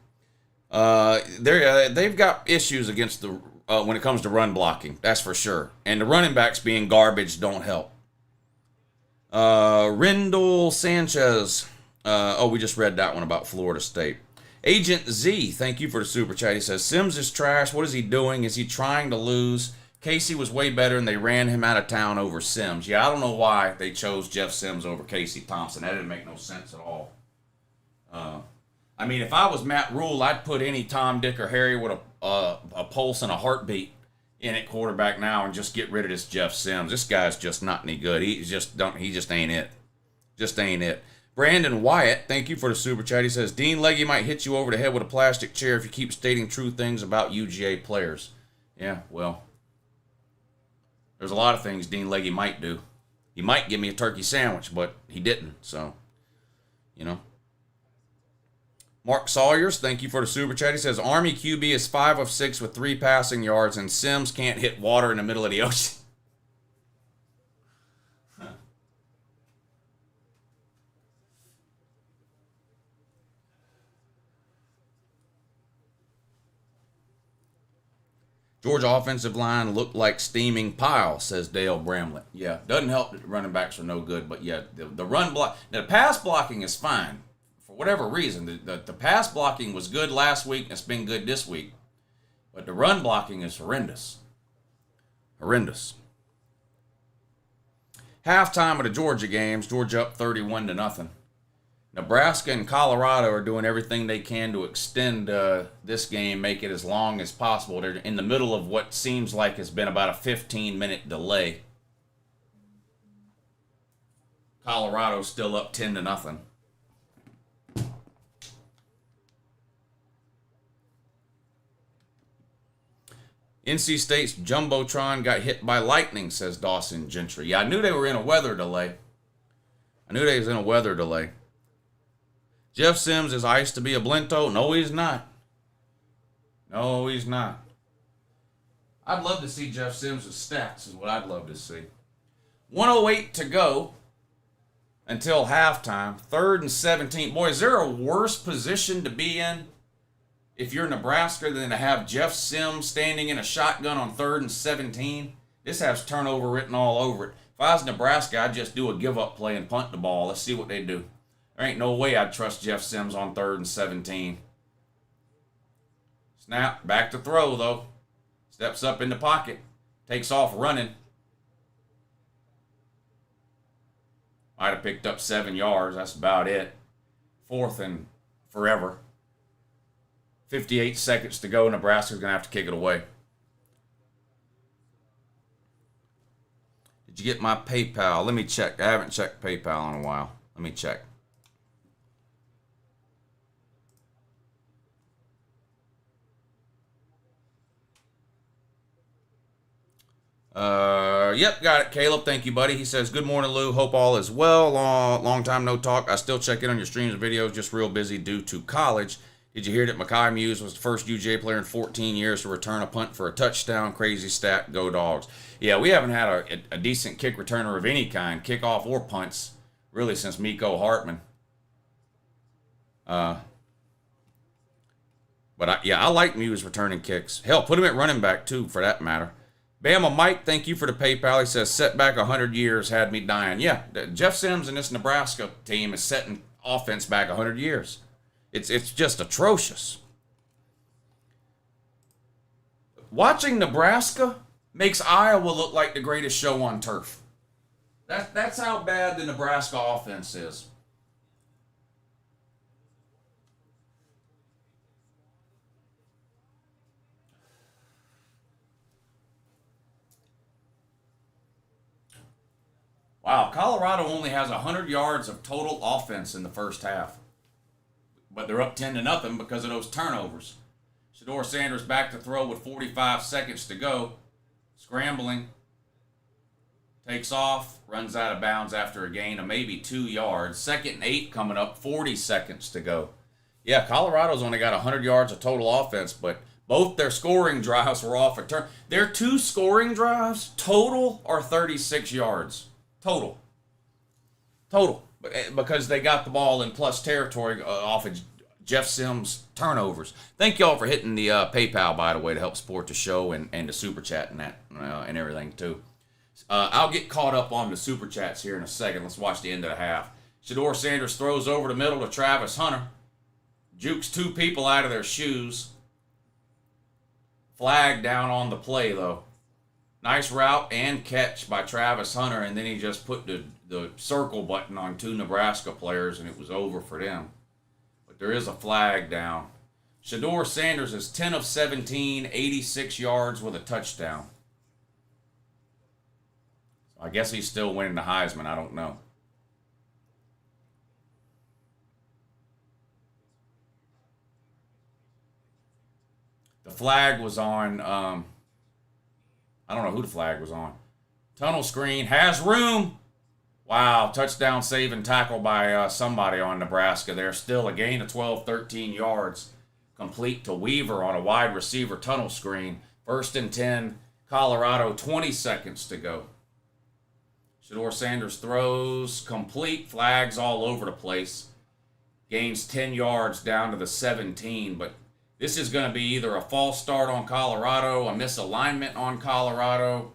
They've got issues against the when it comes to run blocking. That's for sure. And the running backs being garbage don't help. Rendell Sanchez. We just read that one about Florida State. Agent Z, thank you for the super chat. He says, Sims is trash. What is he doing? Is he trying to lose? Casey was way better and they ran him out of town over Sims. Yeah, I don't know why they chose Jeff Sims over Casey Thompson. That didn't make no sense at all. I mean, if I was Matt Rule, I'd put any Tom, Dick, or Harry with a pulse and a heartbeat in at quarterback now and just get rid of this Jeff Sims. This guy's just not any good. He just ain't it. Just ain't it. Brandon Wyatt, thank you for the super chat. He says, Dean Legge might hit you over the head with a plastic chair if you keep stating true things about UGA players. Yeah, well, there's a lot of things Dean Legge might do. He might give me a turkey sandwich, but he didn't, so, you know. Mark Sawyers, thank you for the super chat. He says, Army QB is 5 of 6 with 3 passing yards, and Sims can't hit water in the middle of the ocean. Georgia offensive line looked like steaming pile, says Dale Bramlett. Yeah, doesn't help that the running backs are no good, but yeah, the run block, the pass blocking is fine. For whatever reason, the pass blocking was good last week, and it's been good this week. But the run blocking is horrendous. Horrendous. Halftime of the Georgia games, Georgia up 31-0. Nebraska and Colorado are doing everything they can to extend this game, make it as long as possible. They're in the middle of what seems like has been about a 15-minute delay. Colorado's still up 10-0. NC State's Jumbotron got hit by lightning, says Dawson Gentry. Yeah, I knew they were in a weather delay. Jeff Sims is iced to be a Blinto. No, he's not. No, he's not. I'd love to see Jeff Sims' stats is what I'd love to see. 1:08 to go until halftime. 3rd and 17. Boy, is there a worse position to be in if you're Nebraska than to have Jeff Sims standing in a shotgun on 3rd and 17? This has turnover written all over it. If I was Nebraska, I'd just do a give-up play and punt the ball. Let's see what they do. There ain't no way I'd trust Jeff Sims on 3rd and 17. Snap, back to throw, though. Steps up in the pocket. Takes off running. Might have picked up 7 yards. That's about it. 4th and forever. 58 seconds to go. Nebraska's going to have to kick it away. Did you get my PayPal? Let me check. I haven't checked PayPal in a while. Let me check. Yep, got it. Caleb, thank you, buddy. He says, good morning, Lou. Hope all is well. Long time no talk. I still check in on your streams and videos. Just real busy due to college. Did you hear that Mekhi Muse was the first UJ player in 14 years to return a punt for a touchdown? Crazy stat. Go Dogs. Yeah, we haven't had a decent kick returner of any kind, kickoff or punts, really since Miko Hartman. But I like Muse returning kicks. Hell, put him at running back too, for that matter. Bama Mike, thank you for the PayPal. He says, setback 100 years had me dying. Yeah, Jeff Sims and this Nebraska team is setting offense back 100 years. It's just atrocious. Watching Nebraska makes Iowa look like the greatest show on turf. That's how bad the Nebraska offense is. Wow, Colorado only has 100 yards of total offense in the first half. But they're up 10-0 because of those turnovers. Shedeur Sanders back to throw with 45 seconds to go. Scrambling. Takes off. Runs out of bounds after a gain of maybe 2 yards. 2nd and 8 coming up. 40 seconds to go. Yeah, Colorado's only got 100 yards of total offense, but both their scoring drives were off a turn. Their 2 scoring drives total are 36 yards. Total. Because they got the ball in plus territory off of Jeff Sims' turnovers. Thank y'all for hitting the PayPal, by the way, to help support the show and the Super Chat and that and everything, too. I'll get caught up on the Super Chats here in a second. Let's watch the end of the half. Shedeur Sanders throws over the middle to Travis Hunter. Jukes 2 people out of their shoes. Flag down on the play, though. Nice route and catch by Travis Hunter, and then he just put the circle button on 2 Nebraska players, and it was over for them. But there is a flag down. Shedeur Sanders is 10 of 17, 86 yards with a touchdown. So I guess he's still winning the Heisman. I don't know. The flag was on... I don't know who the flag was on. Tunnel screen. Has room. Wow. Touchdown saving tackle by somebody on Nebraska there. Still a gain of 12, 13 yards. Complete to Weaver on a wide receiver tunnel screen. 1st and 10. Colorado. 20 seconds to go. Shedeur Sanders throws. Complete. Flags all over the place. Gains 10 yards down to the 17. But this is going to be either a false start on Colorado, a misalignment on Colorado,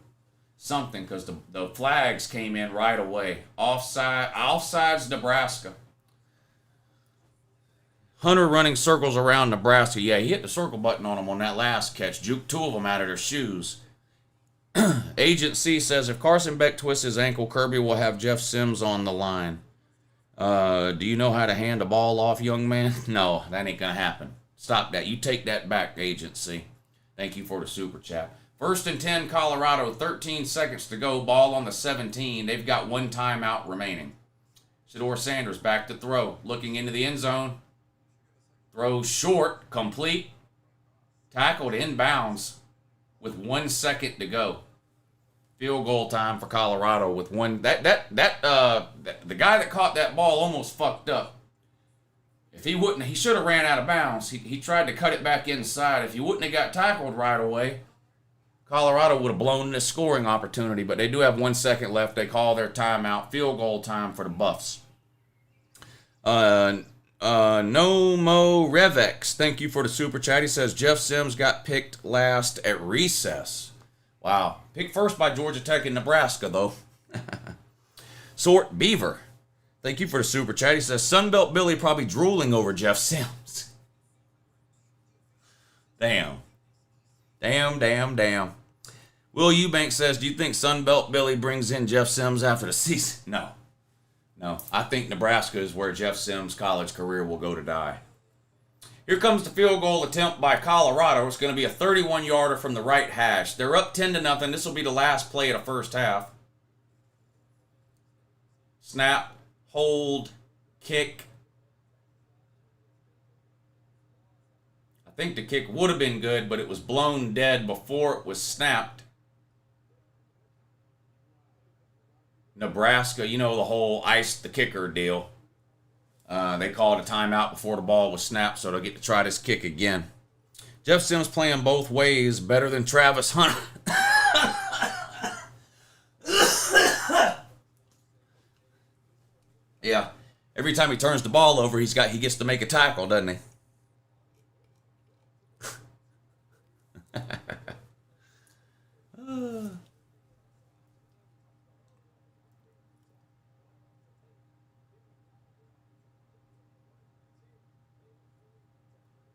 something, because the flags came in right away. Offsides Nebraska. Hunter running circles around Nebraska. Yeah, he hit the circle button on him on that last catch. Juked 2 of them out of their shoes. Agent C says, if Carson Beck twists his ankle, Kirby will have Jeff Sims on the line. Do you know how to hand a ball off, young man? No, that ain't going to happen. Stop that. You take that back, agency. Thank you for the Super Chat. 1st and 10, Colorado. 13 seconds to go. Ball on the 17. They've got 1 timeout remaining. Shedeur Sanders back to throw. Looking into the end zone. Throws short. Complete. Tackled inbounds with 1 second to go. Field goal time for Colorado with one. The guy that caught that ball almost fucked up. If he wouldn't, he should have ran out of bounds. He tried to cut it back inside. If he wouldn't have got tackled right away, Colorado would have blown this scoring opportunity. But they do have 1 second left. They call their timeout. Field goal time for the Buffs. No Mo Revex, thank you for the Super Chat. He says Jeff Sims got picked last at recess. Wow. Picked first by Georgia Tech and Nebraska, though. Sort Beaver. Thank you for the Super Chat. He says, Sunbelt Billy probably drooling over Jeff Sims. Damn. Will Eubank says, do you think Sunbelt Billy brings in Jeff Sims after the season? No. I think Nebraska is where Jeff Sims' college career will go to die. Here comes the field goal attempt by Colorado. It's going to be a 31-yarder from the right hash. They're up 10-0. This will be the last play of the first half. Snap. Hold, kick. I think the kick would have been good, but it was blown dead before it was snapped. Nebraska, you know the whole ice the kicker deal. They called a timeout before the ball was snapped, so they'll get to try this kick again. Jeff Sims playing both ways, better than Travis Hunter. Yeah, every time he turns the ball over, he gets to make a tackle, doesn't he?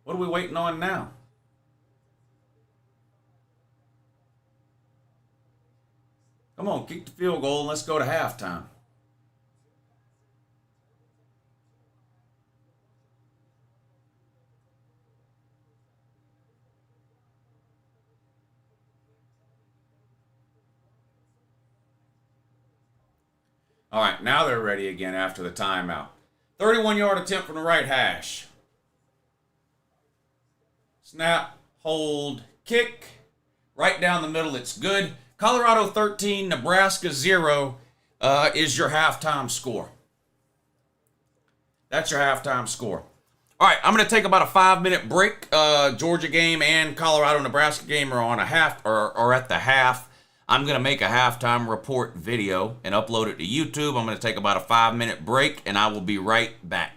What are we waiting on now? Come on, kick the field goal and let's go to halftime. All right, now they're ready again after the timeout. 31-yard attempt from the right hash. Snap, hold, kick. Right down the middle, it's good. Colorado 13, Nebraska 0 is your halftime score. That's your halftime score. All right, I'm going to take about a 5-minute break. Georgia game and Colorado-Nebraska game are on a half or at the half. I'm going to make a halftime report video and upload it to YouTube. I'm going to take about a 5-minute break, and I will be right back.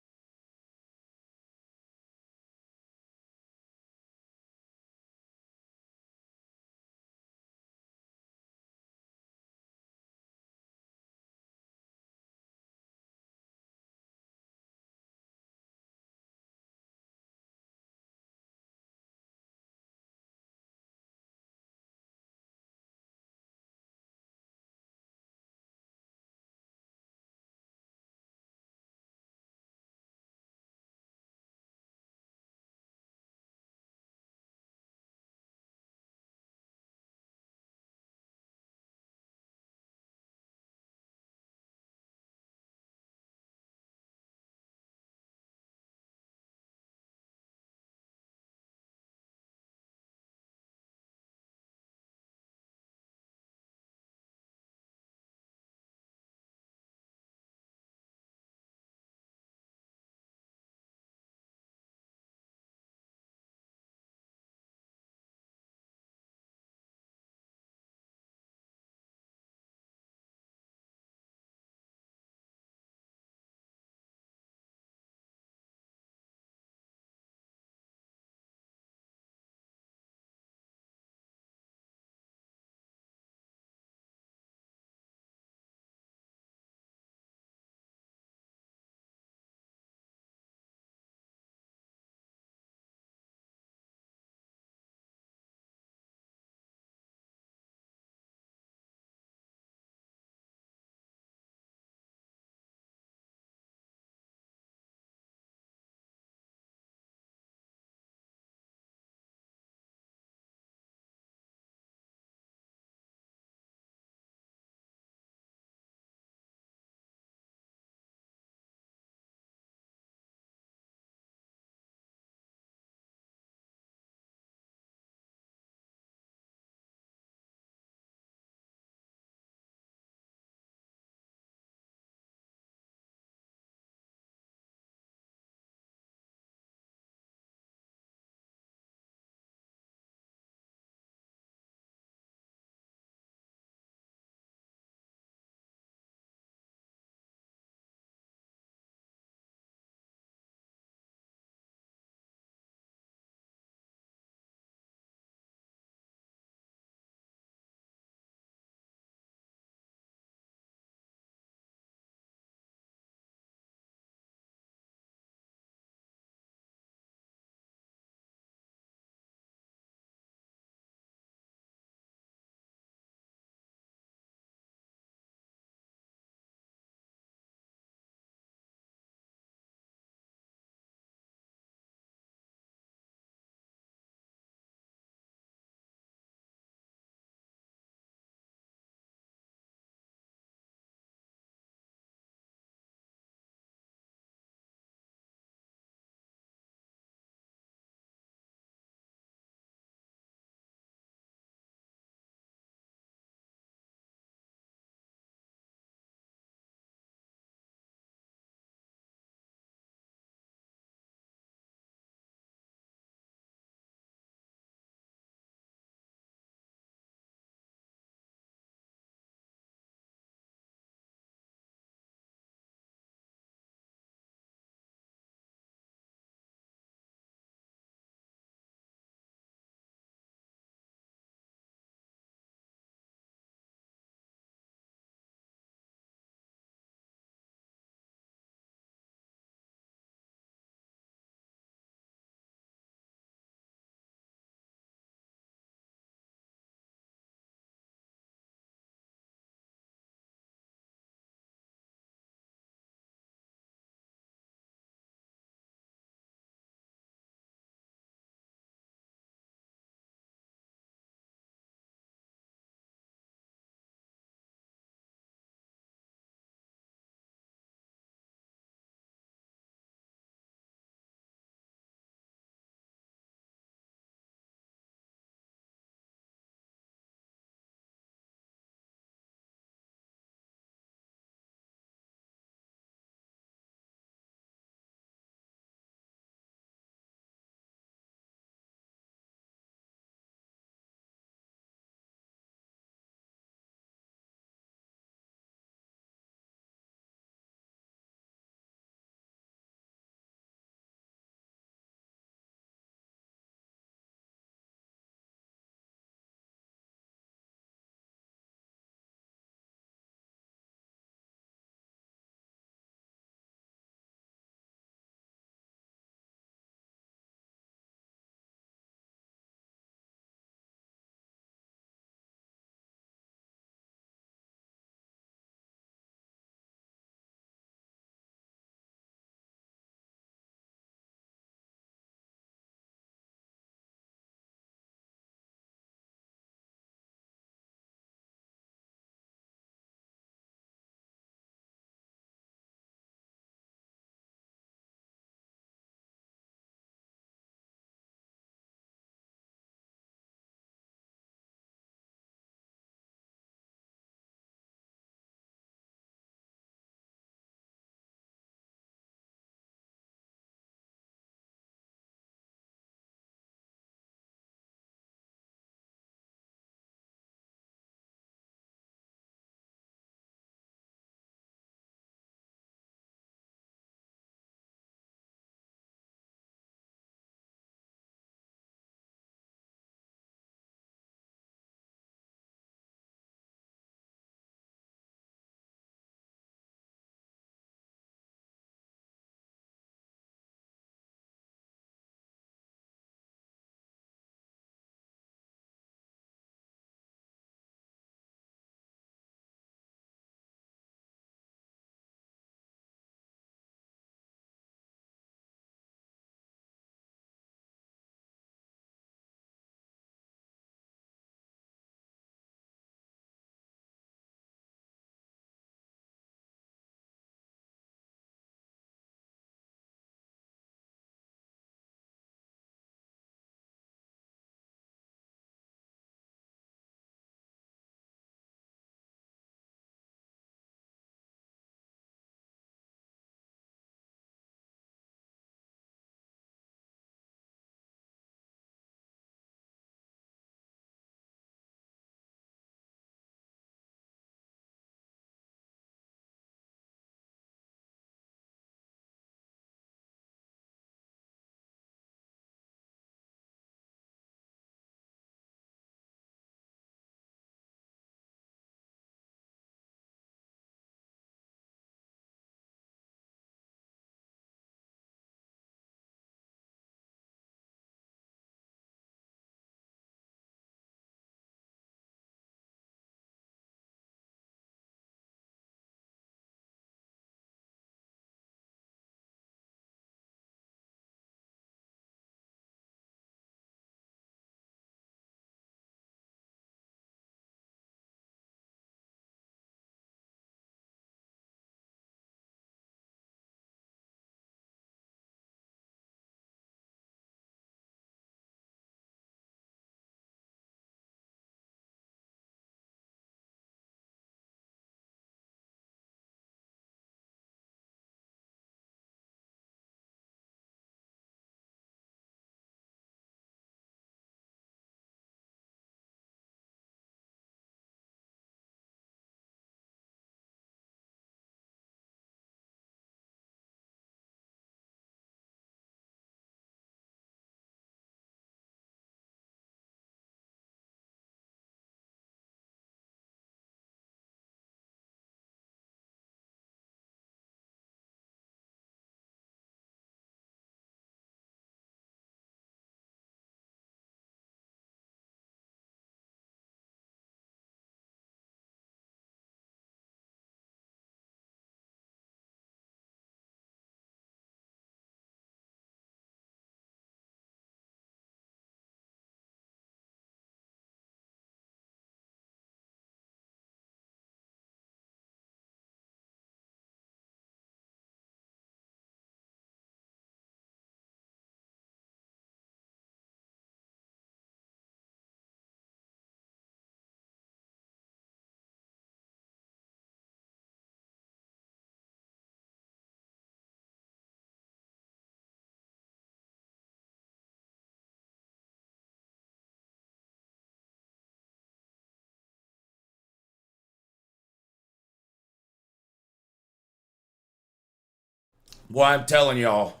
Well, I'm telling y'all,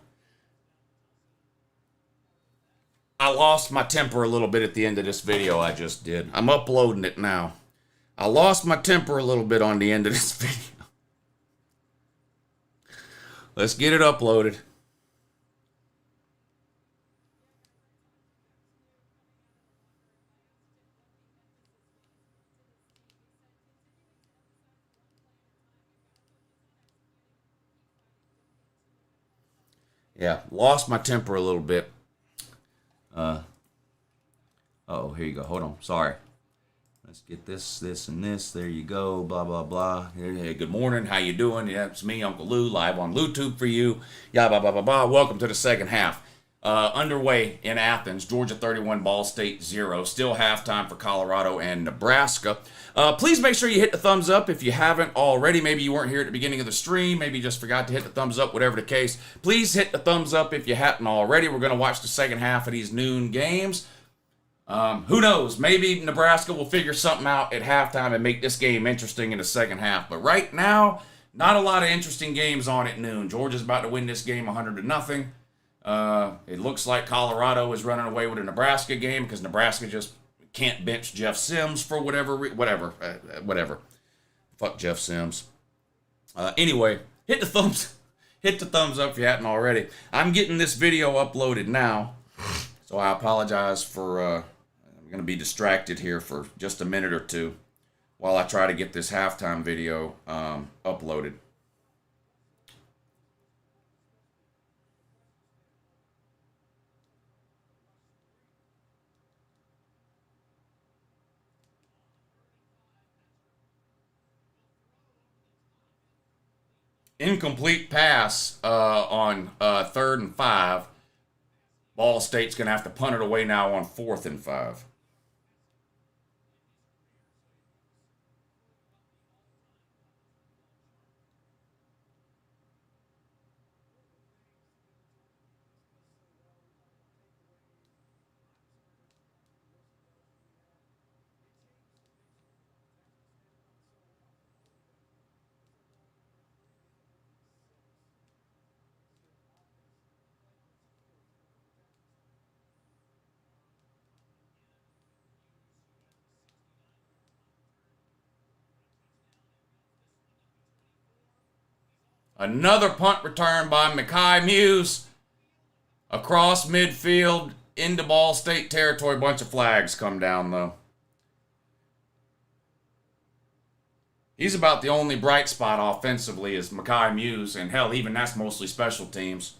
I lost my temper a little bit at the end of this video I just did. I'm uploading it now. I lost my temper a little bit on the end of this video. Let's get it uploaded. Yeah, lost my temper a little bit. Oh, here you go. Hold on. Sorry. Let's get this, and this. There you go. Blah, blah, blah. Hey, good morning. How you doing? Yeah, it's me, Uncle Lou, live on YouTube for you. Yeah, blah, blah, blah, blah. Welcome to the second half. Underway in Athens. Georgia 31, Ball State 0. Still halftime for Colorado and Nebraska. Please make sure you hit the thumbs up if you haven't already. Maybe you weren't here at the beginning of the stream. Maybe you just forgot to hit the thumbs up, whatever the case. Please hit the thumbs up if you hadn't already. We're going to watch the second half of these noon games. Who knows? Maybe Nebraska will figure something out at halftime and make this game interesting in the second half. But right now, not a lot of interesting games on at noon. Georgia's about to win this game 100-0. It looks like Colorado is running away with a Nebraska game because Nebraska just can't bench Jeff Sims for whatever. Fuck Jeff Sims. Anyway, hit the thumbs up if you hadn't already. I'm getting this video uploaded now, so I apologize for. I'm going to be distracted here for just a minute or two while I try to get this halftime video uploaded. Incomplete pass on 3rd and 5. Ball State's going to have to punt it away now on 4th and 5. Another punt return by Mekhi Muse across midfield into Ball State territory. Bunch of flags come down, though. He's about the only bright spot offensively is Mekhi Muse, and hell, even that's mostly special teams.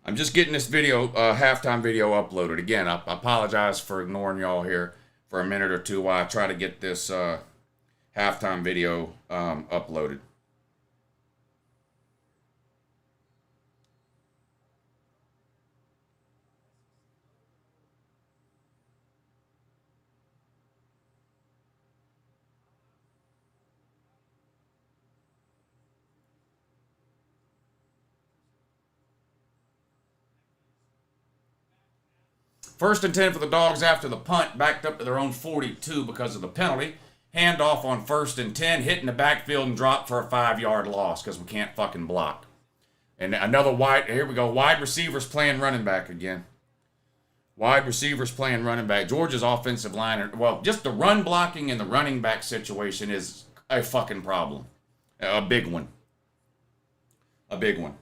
I'm just getting this video, halftime video uploaded. Again, I apologize for ignoring y'all here for a minute or two while I try to get this halftime video uploaded. First and 10 for the Dogs after the punt, backed up to their own 42 because of the penalty. Handoff on 1st and 10, hitting the backfield and drop for a 5-yard loss because we can't fucking block. And another here we go, wide receivers playing running back again. Wide receivers playing running back. Georgia's offensive line, well, just the run blocking in the running back situation is a fucking problem. A big one. A big one.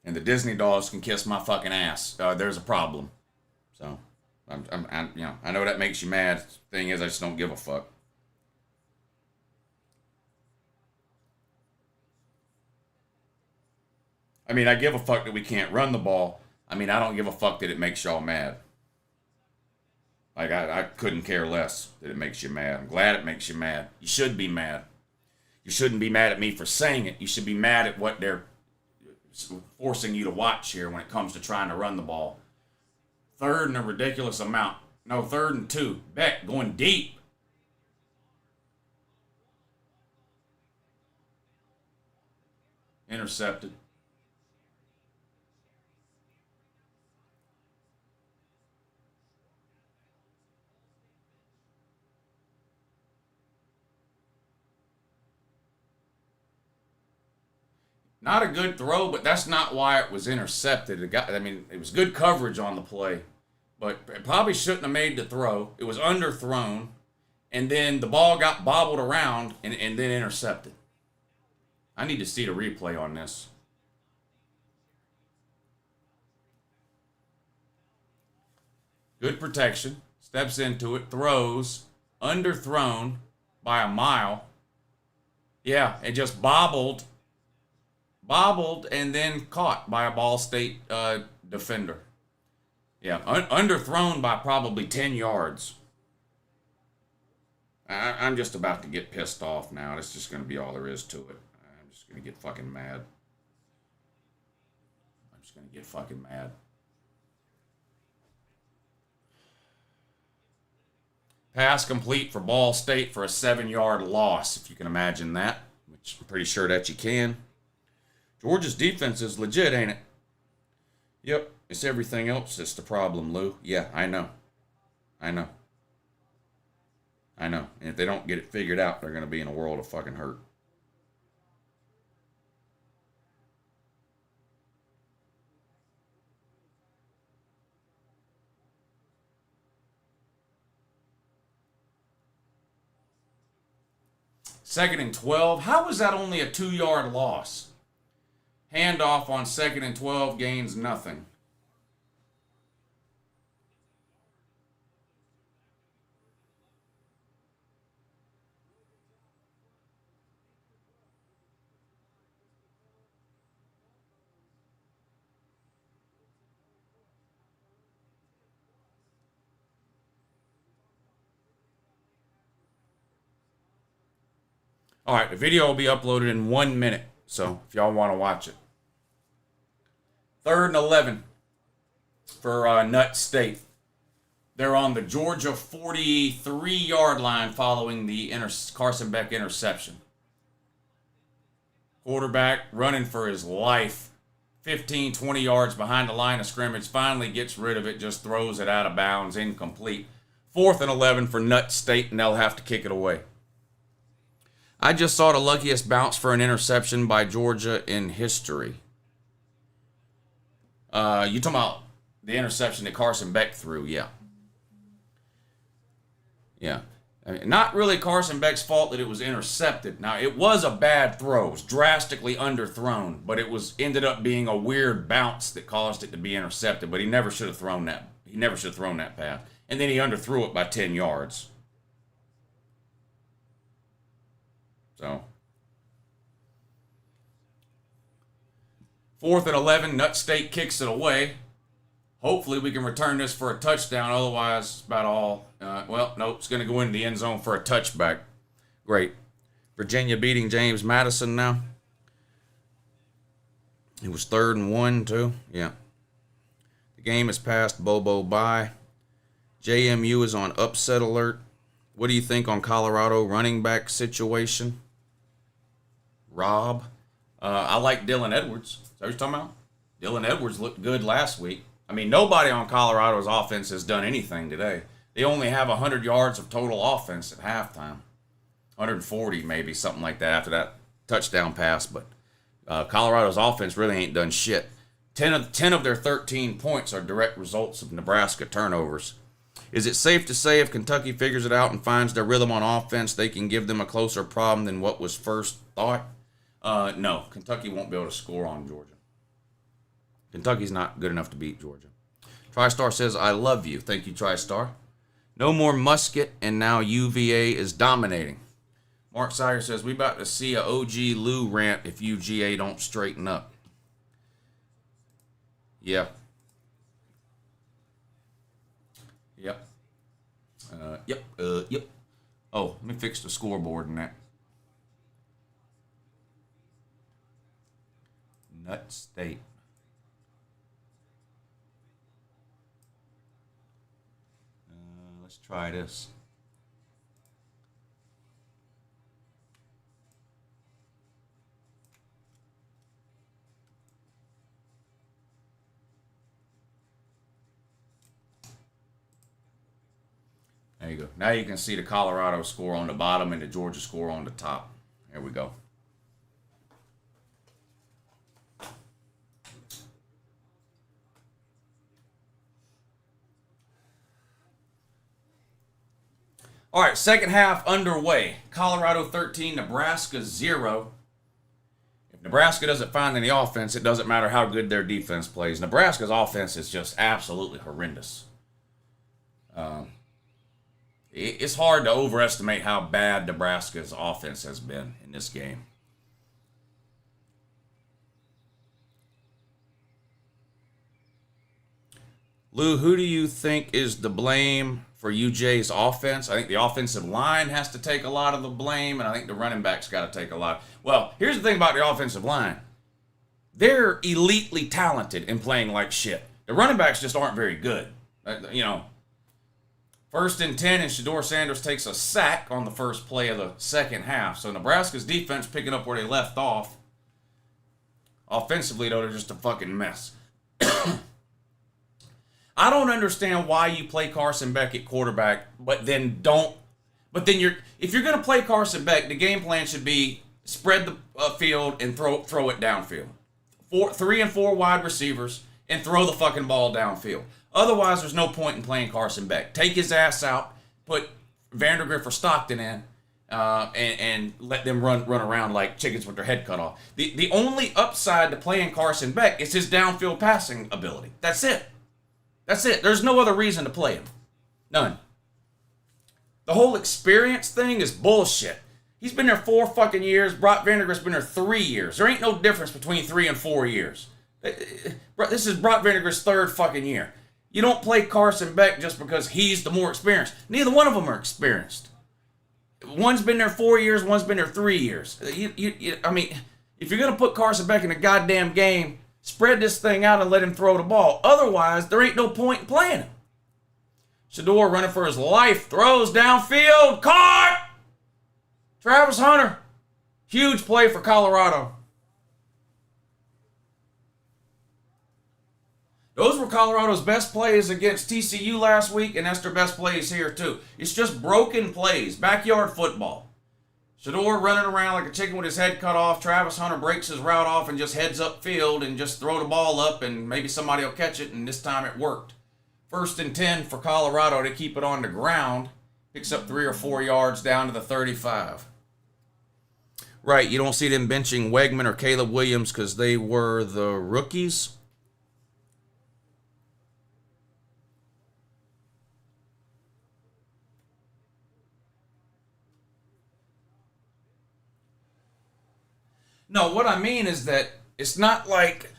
And the Disney dolls can kiss my fucking ass. There's a problem. So, I know that makes you mad. Thing is, I just don't give a fuck. I mean, I give a fuck that we can't run the ball. I mean, I don't give a fuck that it makes y'all mad. Like, I couldn't care less that it makes you mad. I'm glad it makes you mad. You should be mad. You shouldn't be mad at me for saying it. You should be mad at what they're forcing you to watch here when it comes to trying to run the ball. 3rd and a ridiculous amount. No, 3rd and 2. Beck going deep. Intercepted. Not a good throw, but that's not why it was intercepted. It was good coverage on the play, but it probably shouldn't have made the throw. It was underthrown, and then the ball got bobbled around and then intercepted. I need to see the replay on this. Good protection. Steps into it, throws, underthrown by a mile. Yeah, it just bobbled and then caught by a Ball State defender. Yeah, underthrown by probably 10 yards. I'm just about to get pissed off now. That's just going to be all there is to it. I'm just going to get fucking mad. Pass complete for Ball State for a 7-yard loss, if you can imagine that, which I'm pretty sure that you can. Georgia's defense is legit, ain't it? Yep, it's everything else that's the problem, Lou. Yeah, I know. And if they don't get it figured out, they're going to be in a world of fucking hurt. Second and 12. How was that only a 2-yard loss? Handoff on 2nd and 12 gains nothing. All right, the video will be uploaded in 1 minute, so if y'all want to watch it. 3rd and 11 for Nut State. They're on the Georgia 43-yard line following the Carson Beck interception. Quarterback running for his life. 15, 20 yards behind the line of scrimmage. Finally gets rid of it, just throws it out of bounds, incomplete. 4th and 11 for Nut State, and they'll have to kick it away. I just saw the luckiest bounce for an interception by Georgia in history. You talking about the interception that Carson Beck threw? Yeah. I mean, not really Carson Beck's fault that it was intercepted. Now, it was a bad throw. It was drastically underthrown, but it ended up being a weird bounce that caused it to be intercepted. But he never should have thrown that. He never should have thrown that pass. And then he underthrew it by 10 yards. So, 4th and 11, Nut State kicks it away. Hopefully we can return this for a touchdown. Otherwise, it's about all. It's going to go into the end zone for a touchback. Great. Virginia beating James Madison now. It was 3rd and 1, too. Yeah. The game is passed Bobo by. JMU is on upset alert. What do you think on Colorado running back situation? Rob. I like Dylan Edwards. Is that what you're talking about? Dylan Edwards looked good last week. I mean, nobody on Colorado's offense has done anything today. They only have 100 yards of total offense at halftime. 140 maybe, something like that after that touchdown pass. But Colorado's offense really ain't done shit. 10 of their 13 points are direct results of Nebraska turnovers. Is it safe to say if Kentucky figures it out and finds their rhythm on offense, they can give them a closer problem than what was first thought? No, Kentucky won't be able to score on Georgia. Kentucky's not good enough to beat Georgia. TriStar says, I love you. Thank you, TriStar. No more Musket, and now UVA is dominating. Mark Sire says, we about to see a OG Lou rant if UGA don't straighten up. Yeah. Yep. Yep. Oh, let me fix the scoreboard in that. Nut State. Let's try this. There you go. Now you can see the Colorado score on the bottom and the Georgia score on the top. There we go. All right, second half underway. Colorado 13, Nebraska 0. If Nebraska doesn't find any offense, it doesn't matter how good their defense plays. Nebraska's offense is just absolutely horrendous. It's hard to overestimate how bad Nebraska's offense has been in this game. Lou, who do you think is the blame for UJ's offense? I think the offensive line has to take a lot of the blame, and I think the running backs got to take a lot. Well, here's the thing about the offensive line. They're elitely talented in playing like shit. The running backs just aren't very good. You know, 1st and 10, and Shedeur Sanders takes a sack on the first play of the second half. So Nebraska's defense picking up where they left off. Offensively, though, they're just a fucking mess. I don't understand why you play Carson Beck at quarterback, but then don't. But then if you're going to play Carson Beck, the game plan should be spread the field and throw it downfield. 3 and 4 wide receivers and throw the fucking ball downfield. Otherwise, there's no point in playing Carson Beck. Take his ass out, put Vandergriff or Stockton in, and let them run around like chickens with their head cut off. The only upside to playing Carson Beck is his downfield passing ability. That's it. That's it. There's no other reason to play him. None. The whole experience thing is bullshit. He's been there 4 fucking years. Brock Vandagriff's been there 3 years. There ain't no difference between 3 and 4 years. This is Brock Vandagriff's 3rd fucking year. You don't play Carson Beck just because he's the more experienced. Neither one of them are experienced. One's been there 4 years, one's been there 3 years. I mean, if you're going to put Carson Beck in a goddamn game, spread this thing out and let him throw the ball. Otherwise, there ain't no point in playing him. Shedeur running for his life, throws downfield, caught! Travis Hunter, huge play for Colorado. Those were Colorado's best plays against TCU last week, and that's their best plays here too. It's just broken plays, backyard football. Shedeur running around like a chicken with his head cut off. Travis Hunter breaks his route off and just heads upfield and just throw the ball up, and maybe somebody will catch it, and this time it worked. 1st and 10 for Colorado to keep it on the ground. Picks up 3 or 4 yards down to the 35. Right, you don't see them benching Wegman or Caleb Williams because they were the rookies. No, what I mean is that it's not like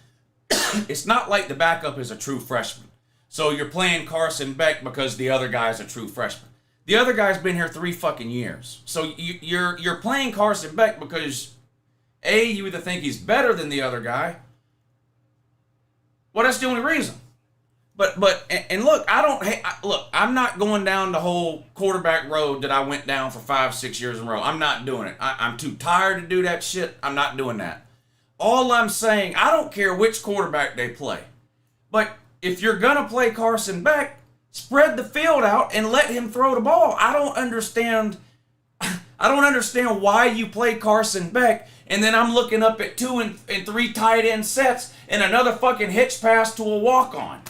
the backup is a true freshman. So you're playing Carson Beck because the other guy's a true freshman. The other guy's been here 3 fucking years. So you're playing Carson Beck because A, you either think he's better than the other guy. Well, that's the only reason. But look, I'm not going down the whole quarterback road that I went down for 5-6 years in a row. I'm not doing it. I'm too tired to do that shit. I'm not doing that. All I'm saying, I don't care which quarterback they play. But if you're going to play Carson Beck, spread the field out and let him throw the ball. I don't understand why you play Carson Beck and then I'm looking up at 2 and 3 tight end sets and another fucking hitch pass to a walk-on.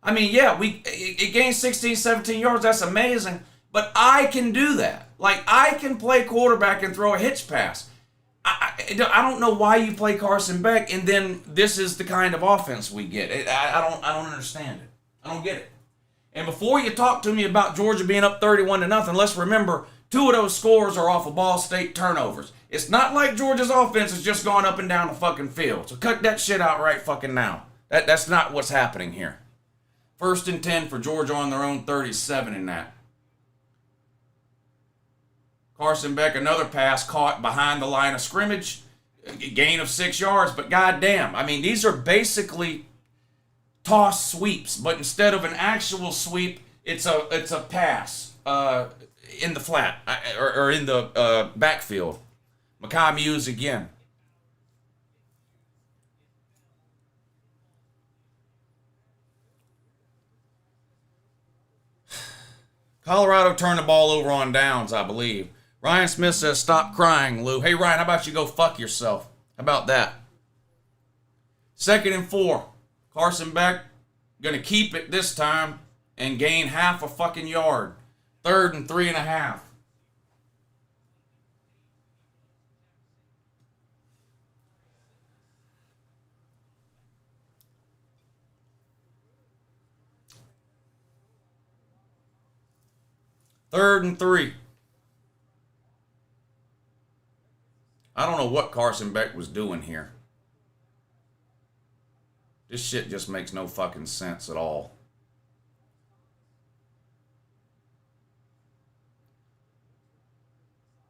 I mean, yeah, it gained 16, 17 yards. That's amazing. But I can do that. Like, I can play quarterback and throw a hitch pass. I don't know why you play Carson Beck and then this is the kind of offense we get. I don't understand it. I don't get it. And before you talk to me about Georgia being up 31-0, let's remember 2 of those scores are off of Ball State turnovers. It's not like Georgia's offense has just gone up and down the fucking field. So cut that shit out right fucking now. That's not what's happening here. 1st and 10 for Georgia on their own 37 in that. Carson Beck, another pass caught behind the line of scrimmage. A gain of 6 yards, but goddamn. I mean, these are basically toss sweeps, but instead of an actual sweep, it's a pass in the flat or in the backfield. Makai Muse again. Colorado turned the ball over on downs, I believe. Ryan Smith says, stop crying, Lou. Hey, Ryan, how about you go fuck yourself? How about that? 2nd and 4. Carson Beck going to keep it this time and gain half a fucking yard. 3rd and 3.5. Third and 3. I don't know what Carson Beck was doing here. This shit just makes no fucking sense at all.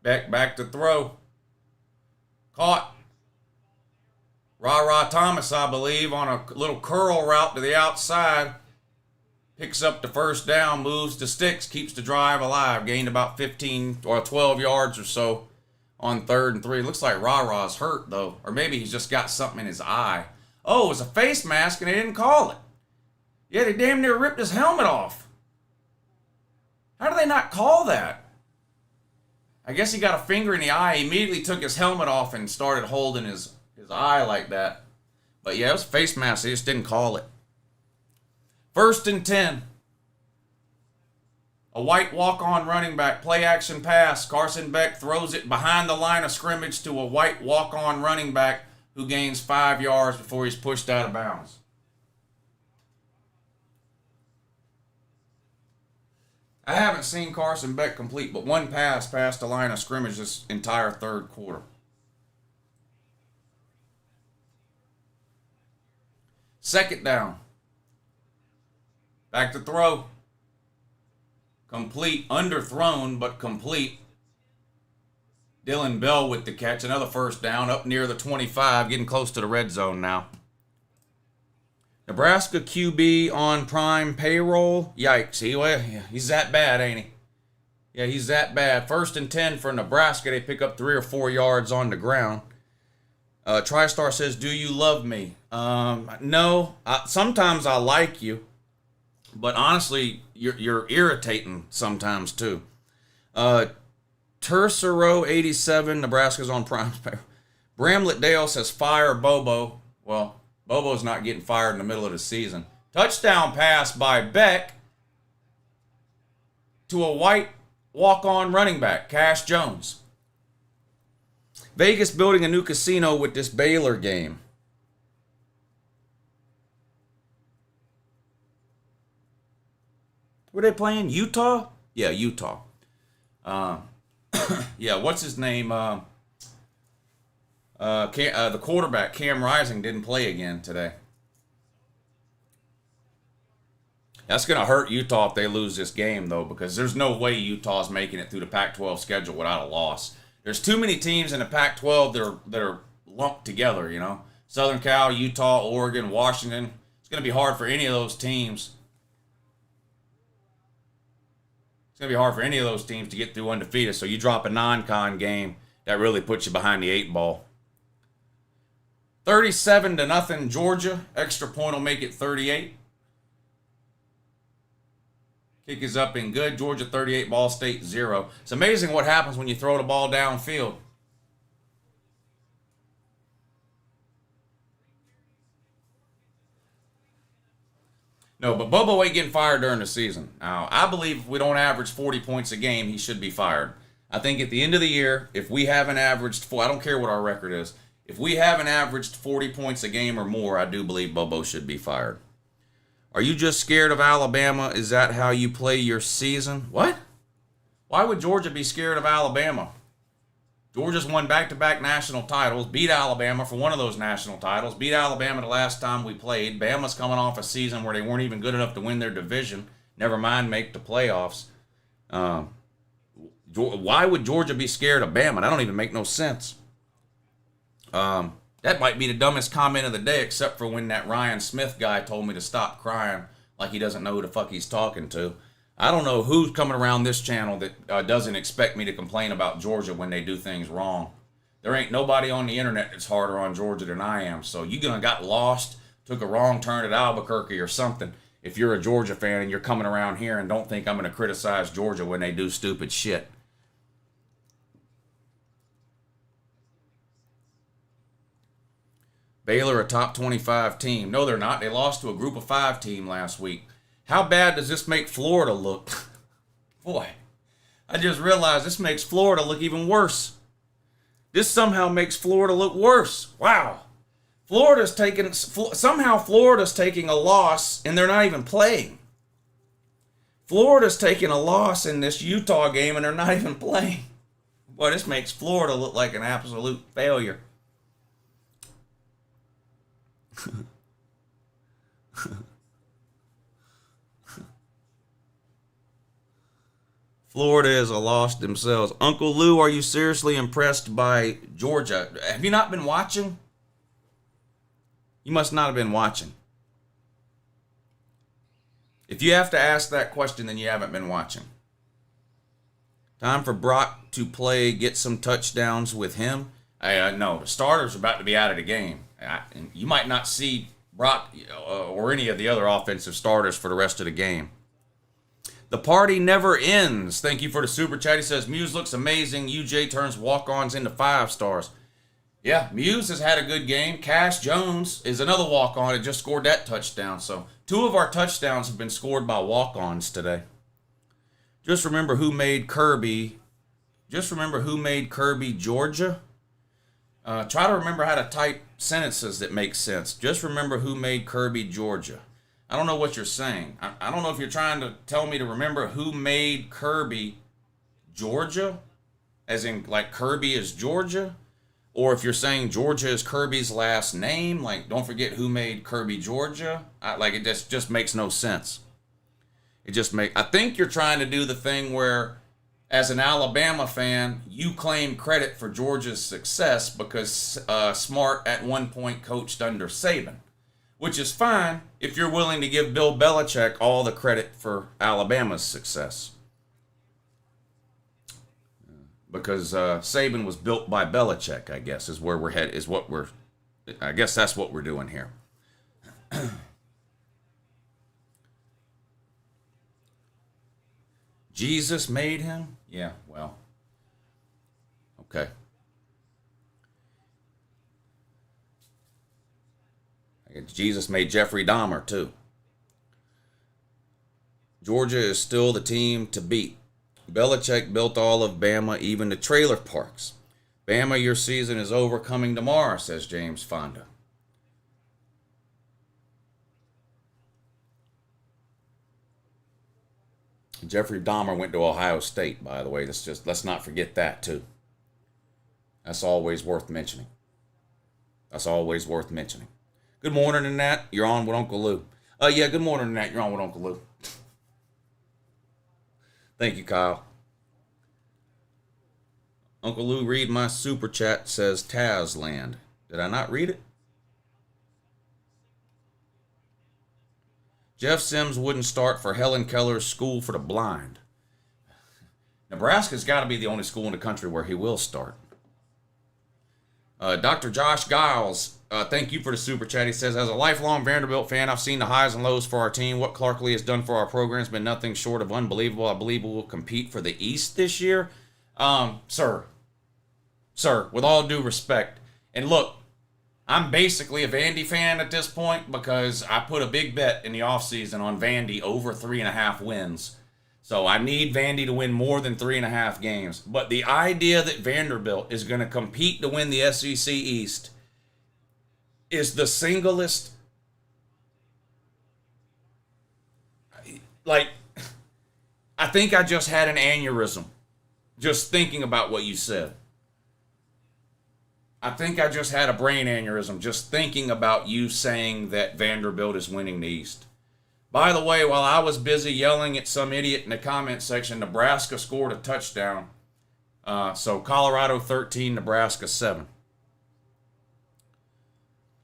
Beck back to throw. Caught. Ra Thomas, I believe, on a little curl route to the outside. Picks up the first down, moves the sticks, keeps the drive alive. Gained about 15 or 12 yards or so on 3rd and 3. Looks like Ra's hurt, though. Or maybe he's just got something in his eye. Oh, it was a face mask and they didn't call it. Yeah, they damn near ripped his helmet off. How do they not call that? I guess he got a finger in the eye. He immediately took his helmet off and started holding his eye like that. But yeah, it was a face mask. They just didn't call it. 1st and 10. A white walk-on running back, play action pass. Carson Beck throws it behind the line of scrimmage to a white walk-on running back who gains 5 yards before he's pushed out of bounds. I haven't seen Carson Beck complete but one pass past the line of scrimmage this entire 3rd quarter. 2nd down. Back to throw. Complete. Underthrown, but complete. Dylan Bell with the catch. Another 1st down up near the 25. Getting close to the red zone now. Nebraska QB on prime payroll. Yikes. He's that bad, ain't he? Yeah, he's that bad. 1st and 10 for Nebraska. They pick up 3 or 4 yards on the ground. TriStar says, do you love me? No. Sometimes I like you. But honestly, you're irritating sometimes too. Tercero 87, Nebraska's on prime. Bramlett Dale says fire Bobo. Well, Bobo's not getting fired in the middle of the season. Touchdown pass by Beck to a white walk-on running back, Cash Jones. Vegas building a new casino with this Baylor game. Were they playing? Utah? Yeah, Utah. Yeah, what's his name? The quarterback, Cam Rising, didn't play again today. That's going to hurt Utah if they lose this game, though, because there's no way Utah's making it through the Pac-12 schedule without a loss. There's too many teams in the Pac-12 that are lumped together, you know. Southern Cal, Utah, Oregon, Washington. It's going to be hard for any of those teams. It's going to be hard for any of those teams to get through undefeated. So you drop a non-con game, that really puts you behind the 8 ball. 37-0 Georgia. Extra point will make it 38. Kick is up and good. Georgia 38, Ball State 0. It's amazing what happens when you throw the ball downfield. No, but Bobo ain't getting fired during the season. Now, I believe if we don't average 40 points a game, he should be fired. I think at the end of the year, if we haven't averaged, I don't care what our record is, if we haven't averaged 40 points a game or more, I do believe Bobo should be fired. Are you just scared of Alabama? Is that how you play your season? What? Why would Georgia be scared of Alabama? Georgia's won back-to-back national titles, beat Alabama for one of those national titles, beat Alabama the last time we played. Bama's coming off a season where they weren't even good enough to win their division, never mind make the playoffs. Why would Georgia be scared of Bama? That don't even make no sense. That might be the dumbest comment of the day, except for when that Ryan Smith guy told me to stop crying like he doesn't know who the fuck he's talking to. I don't know who's coming around this channel that doesn't expect me to complain about Georgia when they do things wrong. There ain't nobody on the internet that's harder on Georgia than I am. So you got lost, took a wrong turn at Albuquerque or something. if you're a Georgia fan and you're coming around here and don't think I'm going to criticize Georgia when they do stupid shit. Baylor, a top 25 team. No, they're not. They lost to a group of 5 team last week. How bad does this make Florida look? Boy, I just realized this makes Florida look even worse. This somehow makes Florida look worse. Wow. Somehow Florida's taking a loss and they're not even playing. Florida's taking a loss in this Utah game and they're not even playing. Boy, this makes Florida look like an absolute failure. Florida is a loss themselves. Uncle Lou, are you seriously impressed by Georgia? Have you not been watching? You must not have been watching. If you have to ask that question, then you haven't been watching. Time for Brock to play, get some touchdowns with him. No, the starters are about to be out of the game. You might not see Brock or any of the other offensive starters for the rest of the game. The party never ends. Thank you for the super chat. He says, Muse looks amazing. UJ turns walk-ons into 5 stars. Yeah, Muse has had a good game. Cash Jones is another walk-on. It just scored that touchdown. So 2 of our touchdowns have been scored by walk-ons today. Just remember who made Kirby. Georgia. Try to remember how to type sentences that make sense. Just remember who made Kirby, Georgia. I don't know what you're saying. I don't know if you're trying to tell me to remember who made Kirby, Georgia, as in like Kirby is Georgia, or if you're saying Georgia is Kirby's last name, like don't forget who made Kirby, Georgia. It just makes no sense. I think you're trying to do the thing where, as an Alabama fan, you claim credit for Georgia's success because Smart at one point coached under Saban, which is fine if you're willing to give Bill Belichick all the credit for Alabama's success. Because Saban was built by Belichick, I guess, is where we're headed, I guess that's what we're doing here. Jesus made him? Yeah, well, okay. Jesus made Jeffrey Dahmer, too. Georgia is still the team to beat. Belichick built all of Bama, even the trailer parks. Bama, your season is over, coming tomorrow, says James Fonda. Jeffrey Dahmer went to Ohio State, by the way. Let's not forget that, too. That's always worth mentioning. Good morning, Nat. You're on with Uncle Lou. Yeah, good morning, Nat. You're on with Uncle Lou. Thank you, Kyle. Uncle Lou, read my super chat, says Tazland. Did I not read it? Jeff Sims wouldn't start for Helen Keller's School for the Blind. Nebraska's got to be the only school in the country where he will start. Dr. Josh Giles, thank you for the super chat. He says, as a lifelong Vanderbilt fan, I've seen the highs and lows for our team. What Clark Lee has done for our program has been nothing short of unbelievable. I believe we will compete for the East this year. Sir, with all due respect, and look, I'm basically a Vandy fan at this point because I put a big bet in the offseason on Vandy over 3.5 wins. So I need Vandy to win more than 3.5 games. But the idea that Vanderbilt is going to compete to win the SEC East is the singlest. I think I just had an aneurysm just thinking about what you said. I think I just had a brain aneurysm just thinking about you saying that Vanderbilt is winning the East. By the way, while I was busy yelling at some idiot in the comment section, Nebraska scored a touchdown. So Colorado 13, Nebraska 7.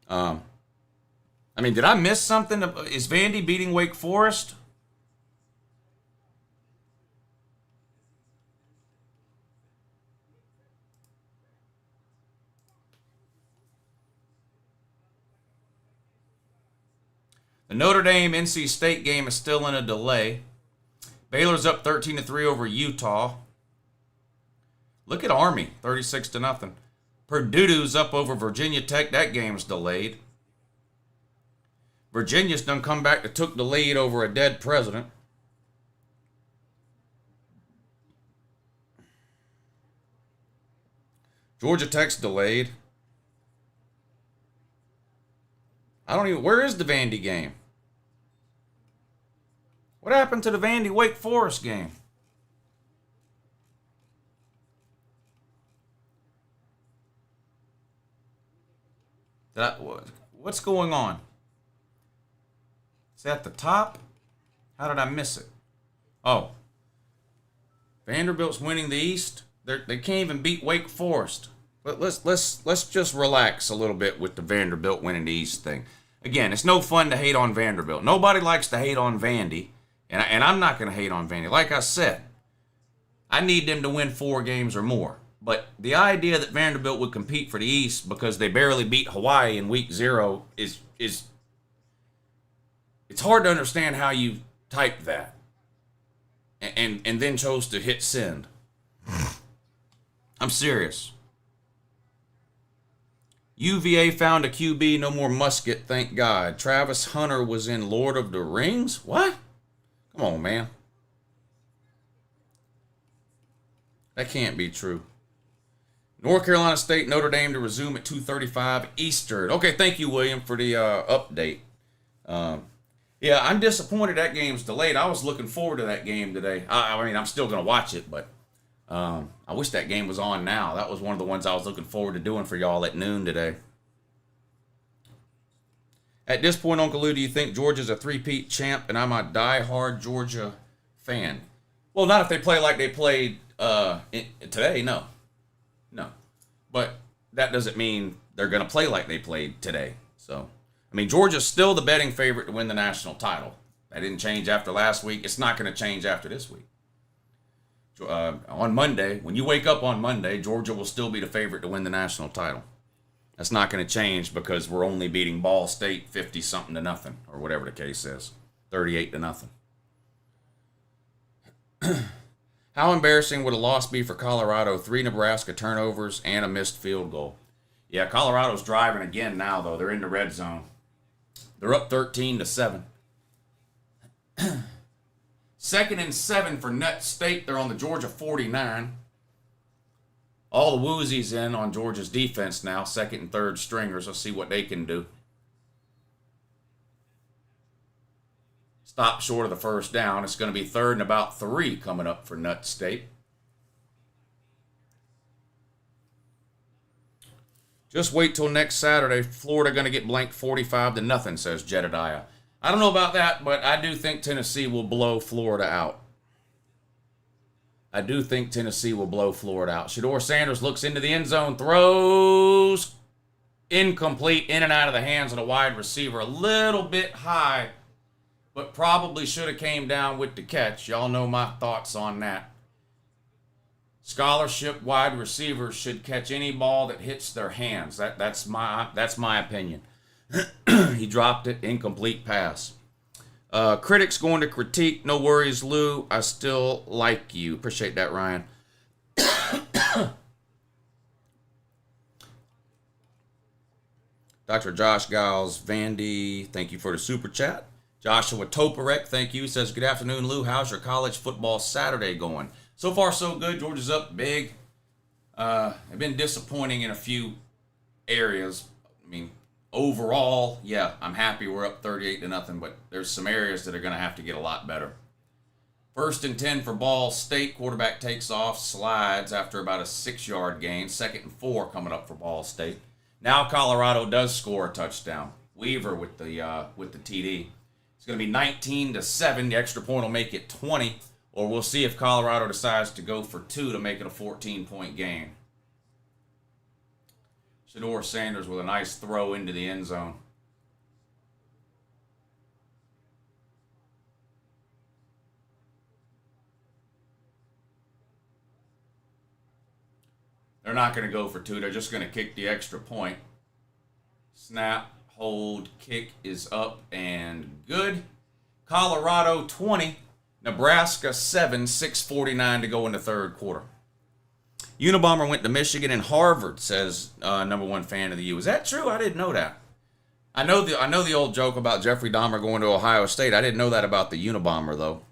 Did I miss something? Is Vandy beating Wake Forest? The Notre Dame NC State game is still in a delay. Baylor's up 13-3 over Utah. Look at Army, 36-0. Purdue's up over Virginia Tech. That game's delayed. Virginia's done come back and took the lead over a dead president. Georgia Tech's delayed. Where is the Vandy game? What happened to the Vandy Wake Forest game? What's going on? Is that at the top? How did I miss it? Oh. Vanderbilt's winning the East. They can't even beat Wake Forest. Let's just relax a little bit with the Vanderbilt winning the East thing. Again, it's no fun to hate on Vanderbilt. Nobody likes to hate on Vandy, and I'm not going to hate on Vandy. Like I said, I need them to win 4 games or more. But the idea that Vanderbilt would compete for the East because they barely beat Hawaii in week 0 is it's hard to understand how you typed that and then chose to hit send. I'm serious. UVA found a QB, no more Musket, thank God. Travis Hunter was in Lord of the Rings? What? Come on, man. That can't be true. North Carolina State, Notre Dame to resume at 2:35 Eastern. Okay, thank you, William, for the update. Yeah, I'm disappointed that game's delayed. I was looking forward to that game today. I mean, I'm still going to watch it, but I wish that game was on now. That was one of the ones I was looking forward to doing for y'all at noon today. At this point, Uncle Lou, do you think Georgia's a three-peat champ and I'm a die-hard Georgia fan? Well, not if they play like they played today, no. No. But that doesn't mean they're going to play like they played today. So, I mean, Georgia's still the betting favorite to win the national title. That didn't change after last week. It's not going to change after this week. On Monday, when you wake up on Monday, Georgia will still be the favorite to win the national title. That's not going to change because we're only beating Ball State 50-something to nothing, or whatever the case is, 38-0. How embarrassing would a loss be for Colorado? 3 Nebraska turnovers and a missed field goal. Yeah, Colorado's driving again now, though. They're in the red zone. They're up 13-7. 2nd and 7 for Nut State. They're on the Georgia 49. All the woozies in on Georgia's defense now, 2nd and 3rd stringers. Let's see what they can do. Stop short of the first down. It's going to be 3rd and about 3 coming up for Nut State. Just wait till next Saturday. Florida going to get blanked 45-0, says Jedediah. I don't know about that, but I do think Tennessee will blow Florida out. I do think Tennessee will blow Florida out. Shedeur Sanders looks into the end zone, throws incomplete, in and out of the hands of the wide receiver. A little bit high, but probably should have came down with the catch. Y'all know my thoughts on that. Scholarship wide receivers should catch any ball that hits their hands. That's my opinion. He dropped it, incomplete pass. Critics going to critique. No worries, Lou. I still like you. Appreciate that, Ryan. Dr. Josh Giles Vandy, thank you for the super chat. Joshua Toporek, thank you. Says, good afternoon, Lou. How's your college football Saturday going? So far, so good. Georgia's up big. I've been disappointing in a few areas. I mean, overall, yeah, I'm happy we're up 38-0, but there's some areas that are going to have to get a lot better. 1st and 10 for Ball State. Quarterback takes off, slides after about a 6-yard gain. 2nd and 4 coming up for Ball State. Now Colorado does score a touchdown. Weaver with the TD. It's going to be 19-7. The extra point will make it 20, or we'll see if Colorado decides to go for 2 to make it a 14-point game. Shedeur Sanders with a nice throw into the end zone. They're not going to go for 2. They're just going to kick the extra point. Snap, hold kick is up and good. Colorado 20, Nebraska 7, 6:49 to go in the third quarter. Unabomber went to Michigan and Harvard, says number one fan of the U. Is that true? I didn't know that. I know the old joke about Jeffrey Dahmer going to Ohio State. I didn't know that about the Unabomber, though.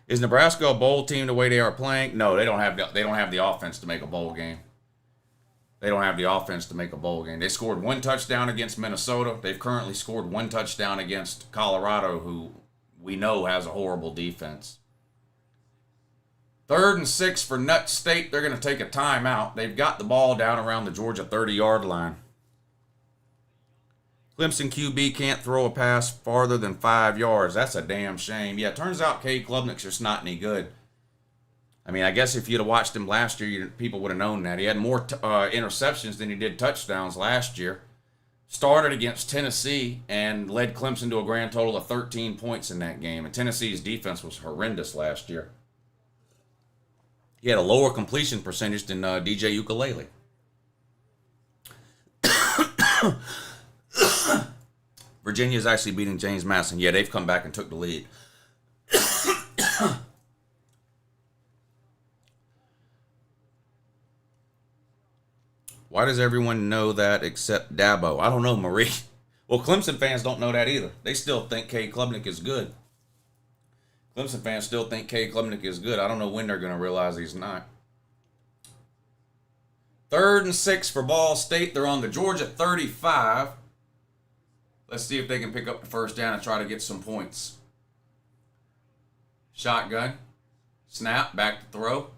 Is Nebraska a bowl team the way they are playing? No, they don't have the offense to make a bowl game. They don't have the offense to make a bowl game. They scored one touchdown against Minnesota. They've currently scored one touchdown against Colorado, who we know has a horrible defense. 3rd and 6 for Nut State. They're going to take a timeout. They've got the ball down around the Georgia 30-yard line. Clemson QB can't throw a pass farther than 5 yards. That's a damn shame. Yeah, it turns out Cade Klubnik's just not any good. I mean, I guess if you'd have watched him last year, people would have known that. He had more interceptions than he did touchdowns last year. Started against Tennessee and led Clemson to a grand total of 13 points in that game. And Tennessee's defense was horrendous last year. He had a lower completion percentage than DJ Ukulele. Virginia's actually beating James Madison. Yeah, they've come back and took the lead. Why does everyone know that except Dabo? I don't know, Marie. Well, Clemson fans don't know that either. They still think Cade Klubnik is good. Clemson fans still think Cade Klubnik is good. I don't know when they're going to realize he's not. 3rd and 6 for Ball State. They're on the Georgia 35. Let's see if they can pick up the first down and try to get some points. Shotgun. Snap. Back to throw.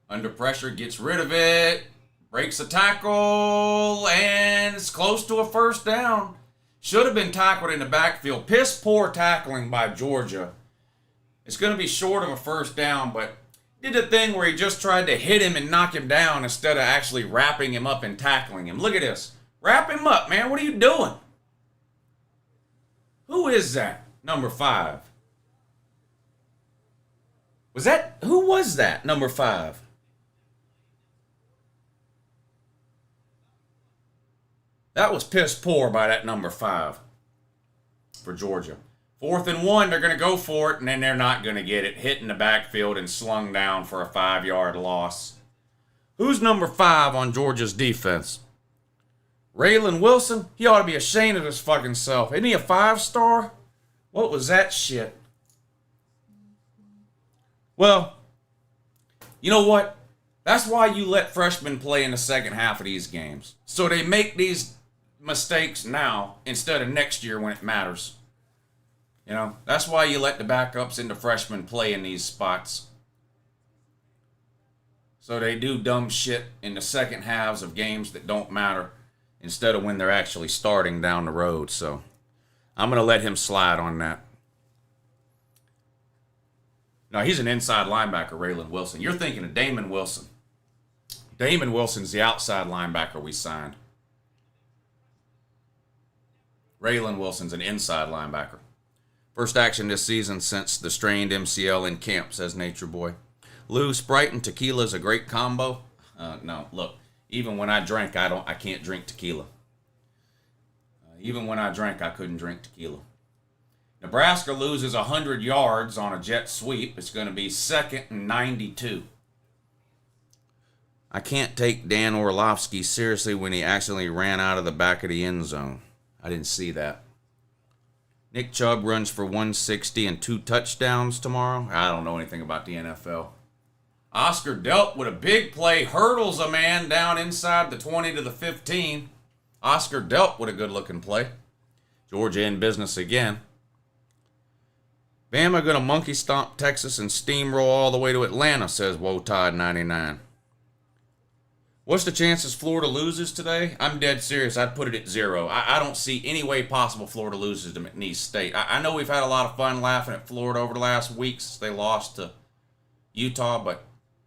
Under pressure. Gets rid of it. Breaks a tackle. And it's close to a first down. Should have been tackled in the backfield. Piss poor tackling by Georgia. It's going to be short of a first down, but did a thing where he just tried to hit him and knock him down instead of actually wrapping him up and tackling him. Look at this. Wrap him up, man. What are you doing? Who is that? Number 5. Who was that? Number 5. That was piss poor by that number 5 for Georgia. 4th and 1, they're going to go for it, and then they're not going to get it. Hit in the backfield and slung down for a 5-yard loss. Who's number 5 on Georgia's defense? Raylan Wilson? He ought to be ashamed of his fucking self. Isn't he a 5-star? What was that shit? Well, you know what? That's why you let freshmen play in the second half of these games. So they make these mistakes now instead of next year when it matters. You know, that's why you let the backups and the freshmen play in these spots. So they do dumb shit in the second halves of games that don't matter instead of when they're actually starting down the road. So I'm going to let him slide on that. No, he's an inside linebacker, Raylan Wilson. You're thinking of Damon Wilson. Damon Wilson's the outside linebacker we signed. Raylan Wilson's an inside linebacker. First action this season since the strained MCL in camp, says Nature Boy. Lou, Sprite and tequila is a great combo. No, look, even when I drank, I can't drink tequila. Even when I drank, I couldn't drink tequila. Nebraska loses 100 yards on a jet sweep. It's going to be 2nd and 92. I can't take Dan Orlovsky seriously when he accidentally ran out of the back of the end zone. I didn't see that. Nick Chubb runs for 160 and 2 touchdowns tomorrow. I don't know anything about the NFL. Oscar Delp with a big play, hurdles a man down inside the 20 to the 15. Oscar Delp with a good-looking play. Georgia in business again. Bama going to monkey stomp Texas and steamroll all the way to Atlanta, says Wotod99. What's the chances Florida loses today? I'm dead serious. I'd put it at 0. I don't see any way possible Florida loses to McNeese State. I know we've had a lot of fun laughing at Florida over the last week since they lost to Utah, but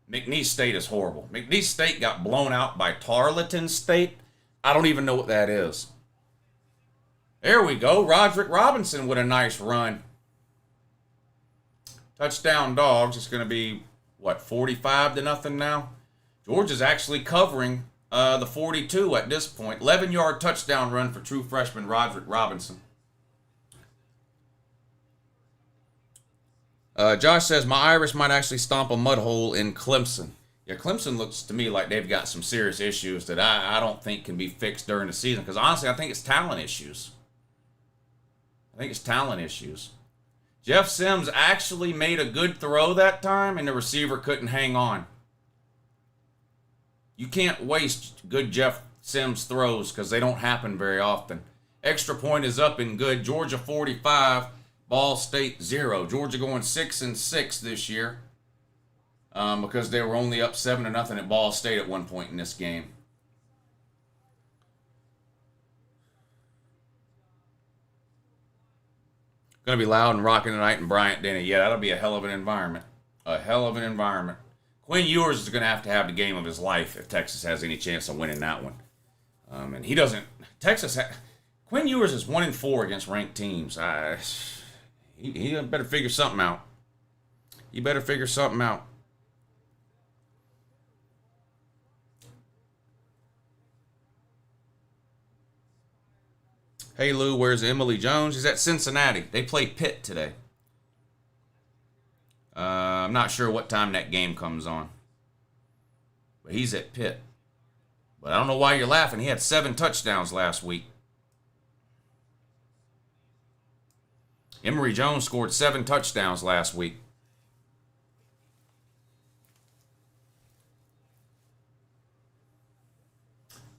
McNeese State is horrible. McNeese State got blown out by Tarleton State. I don't even know what that is. There we go. Roderick Robinson with a nice run. Touchdown Dogs. It's going to be, 45-0 now? Georgia's actually covering the 42 at this point. 11-yard touchdown run for true freshman Roderick Robinson. Josh says, my Irish might actually stomp a mud hole in Clemson. Yeah, Clemson looks to me like they've got some serious issues that I don't think can be fixed during the season. Because honestly, I think it's talent issues. Jeff Sims actually made a good throw that time, and the receiver couldn't hang on. You can't waste good Jeff Sims throws because they don't happen very often. Extra point is up and good. Georgia 45, Ball State 0. Georgia going 6-6 this year because they were only up 7-0 at Ball State at one point in this game. Going to be loud and rocking tonight in Bryant-Denny. Yeah, that'll be a hell of an environment. Quinn Ewers is going to have the game of his life if Texas has any chance of winning that one. And he doesn't. Quinn Ewers is 1-4 against ranked teams. He better figure something out. Hey Lou, where's Emily Jones? She's at Cincinnati. They play Pitt today. I'm not sure what time that game comes on. But he's at Pitt. But I don't know why you're laughing. He had 7 touchdowns last week. Emory Jones scored 7 touchdowns last week.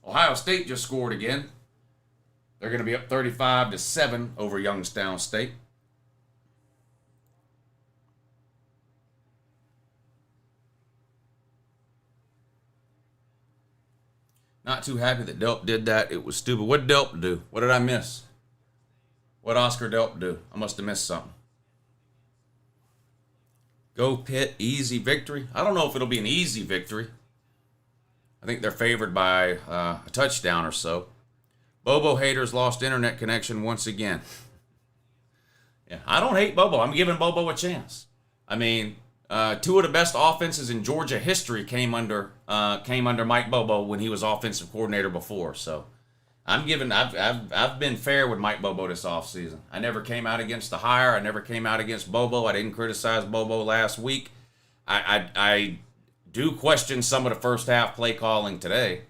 Ohio State just scored again. They're going to be up 35-7 over Youngstown State. Not too happy that Delp did that. It was stupid. What did Delp do? What did I miss? What Oscar Delp do? I must have missed something. Go Pitt, easy victory. I don't know if it'll be an easy victory. I think they're favored by a touchdown or so. Bobo haters lost internet connection once again. Yeah, I don't hate Bobo. I'm giving Bobo a chance. I mean, 2 of the best offenses in Georgia history came under Mike Bobo when he was offensive coordinator before. So I've been fair with Mike Bobo this offseason. I never came out against the hire. I never came out against Bobo. I didn't criticize Bobo last week. I do question some of the first half play calling today,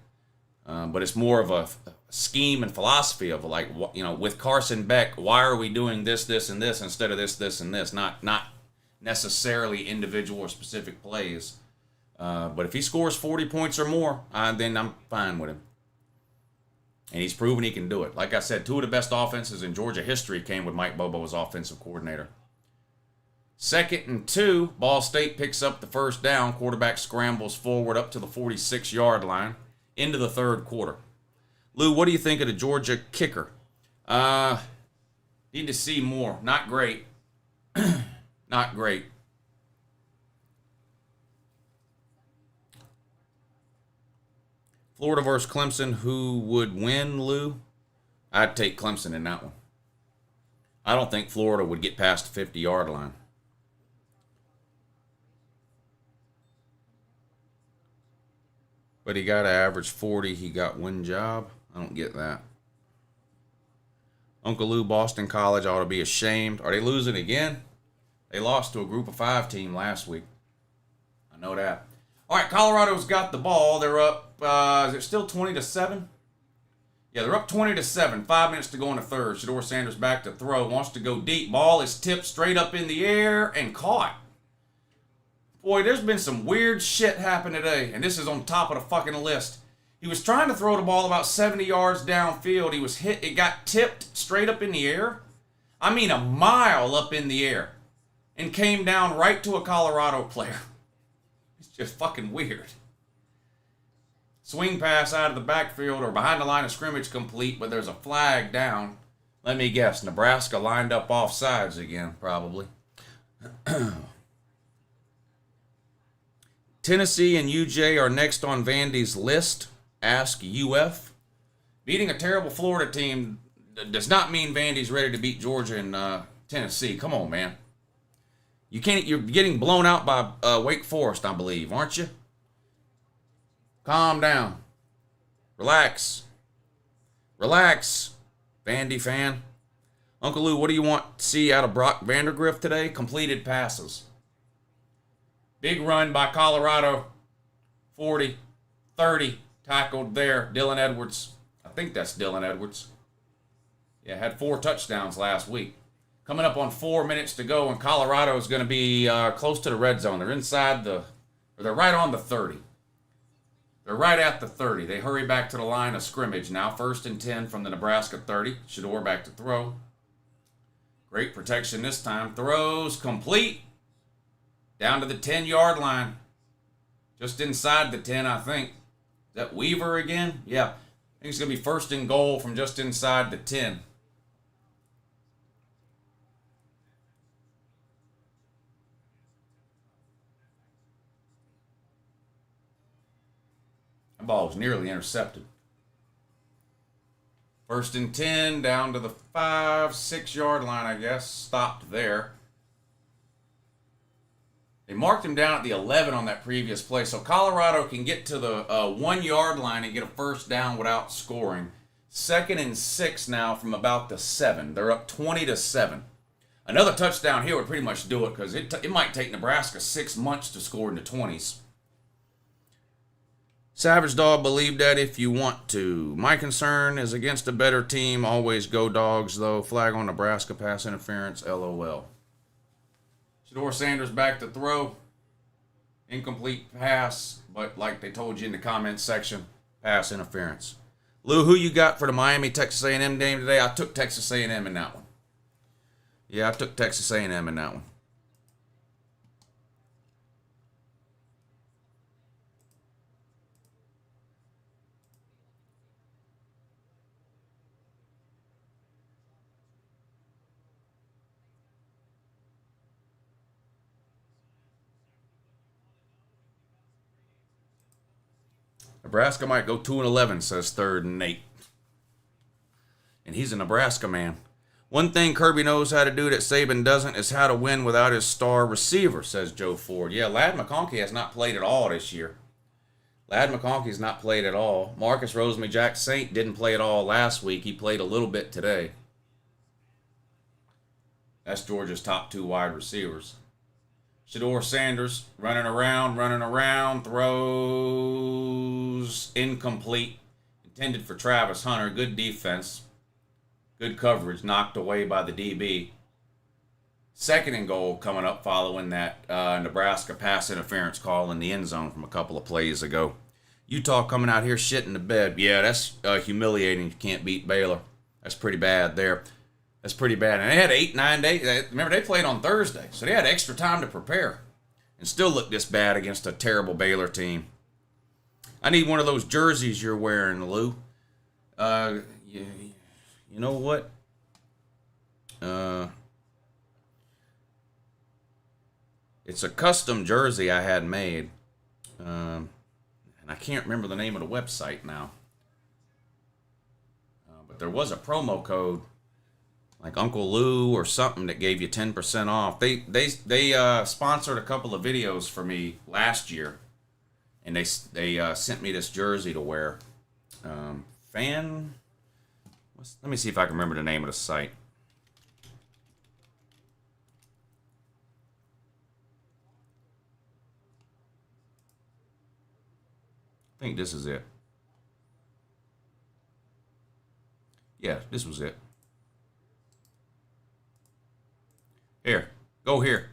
but it's more of a scheme and philosophy of like, you know, with Carson Beck, why are we doing this, and this instead of this, and this? Not necessarily individual or specific plays. But if he scores 40 points or more, then I'm fine with him. And he's proven he can do it. Like I said, 2 of the best offenses in Georgia history came with Mike Bobo as offensive coordinator. 2nd and 2, Ball State picks up the first down. Quarterback scrambles forward up to the 46-yard line into the third quarter. Lou, what do you think of the Georgia kicker? Need to see more. Not great. Not great. Florida versus Clemson, who would win, Lou? I'd take Clemson in that one. I don't think Florida would get past the 50-yard line. But he got to average 40. He got one job. I don't get that. Uncle Lou, Boston College ought to be ashamed. Are they losing again? They lost to a group of 5 team last week. I know that. All right, Colorado's got the ball. They're up, is it still 20-7? Yeah, they're up 20-7. 5 minutes to go in the third. Shedeur Sanders back to throw. Wants to go deep. Ball is tipped straight up in the air and caught. Boy, there's been some weird shit happen today, and this is on top of the fucking list. He was trying to throw the ball about 70 yards downfield. He was hit. It got tipped straight up in the air. I mean, a mile up in the air. And came down right to a Colorado player. It's just fucking weird. Swing pass out of the backfield or behind the line of scrimmage complete, but there's a flag down. Let me guess. Nebraska lined up off sides again, probably. Tennessee and UJ are next on Vandy's list. Ask UF. Beating a terrible Florida team does not mean Vandy's ready to beat Georgia and Tennessee. Come on, man. You're getting blown out by Wake Forest, I believe, aren't you? Calm down. Relax. Relax, Vandy fan. Uncle Lou, what do you want to see out of Brock Vandergrift today? Completed passes. Big run by Colorado. 40, 30, tackled there. Dylan Edwards. I think that's Dylan Edwards. Yeah, had 4 touchdowns last week. Coming up on 4 minutes to go, and Colorado is going to be close to the red zone. They're right on the 30. They're right at the 30. They hurry back to the line of scrimmage now. 1st and 10 from the Nebraska 30. Shador back to throw. Great protection this time. Throws complete. Down to the 10-yard line. Just inside the 10, I think. Is that Weaver again? Yeah. I think it's going to be 1st and goal from just inside the 10. That ball was nearly intercepted. 1st and 10, down to the 5-6 yard line, I guess. Stopped there. They marked him down at the 11 on that previous play, so Colorado can get to the 1 yard line and get a 1st down without scoring. 2nd and 6 now from about the 7. They're up 20-7. Another touchdown here would pretty much do it, because it might take Nebraska 6 months to score in the 20s. Savage Dog, believe that if you want to. My concern is against a better team. Always go Dogs, though. Flag on Nebraska, pass interference, LOL. Shador Sanders back to throw. Incomplete pass, but like they told you in the comments section, pass interference. Lou, who you got for the Miami-Texas A&M game today? I took Texas A&M in that one. Yeah, I took Texas A&M in that one. Nebraska might go 2-11, says 3rd and 8. And he's a Nebraska man. One thing Kirby knows how to do that Saban doesn't is how to win without his star receiver, says Joe Ford. Yeah, Ladd McConkey has not played at all this year. Ladd McConkey's not played at all. Marcus Rosemary-Jack Saint didn't play at all last week. He played a little bit today. That's Georgia's top 2 wide receivers. Shador Sanders running around, throws incomplete. Intended for Travis Hunter. Good defense. Good coverage, knocked away by the DB. 2nd and goal coming up following that Nebraska pass interference call in the end zone from a couple of plays ago. Utah coming out here shitting the bed. Yeah, that's humiliating. You can't beat Baylor. That's pretty bad there. That's pretty bad. And they had 8-9 days. Remember, they played on Thursday, so they had extra time to prepare. And still look this bad against a terrible Baylor team. I need one of those jerseys you're wearing, Lou. You know what? It's a custom jersey I had made. And I can't remember the name of the website now. But there was a promo code, like Uncle Lou or something, that gave you 10% off. They sponsored a couple of videos for me last year, and they sent me this jersey to wear. Let me see if I can remember the name of the site. I think this is it. Yeah, this was it. Here, go here.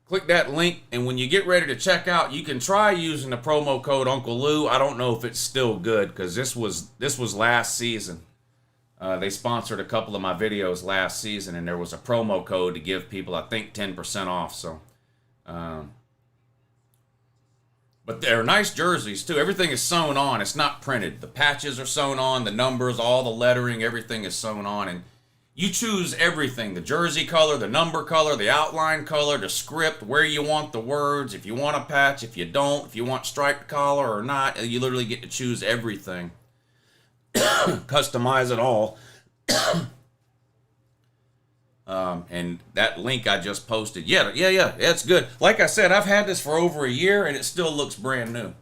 Click that link, and when you get ready to check out, you can try using the promo code Uncle Lou. I don't know if it's still good, because this was last season. They sponsored a couple of my videos last season, and there was a promo code to give people, I think, 10% off. So, but they're nice jerseys, too. Everything is sewn on. It's not printed. The patches are sewn on, the numbers, all the lettering, everything is sewn on. And you choose everything. The jersey color, the number color, the outline color, the script, where you want the words, if you want a patch, if you don't, if you want striped collar or not. You literally get to choose everything. Customize it all. And that link I just posted, yeah, it's good. Like I said, I've had this for over a year and it still looks brand new.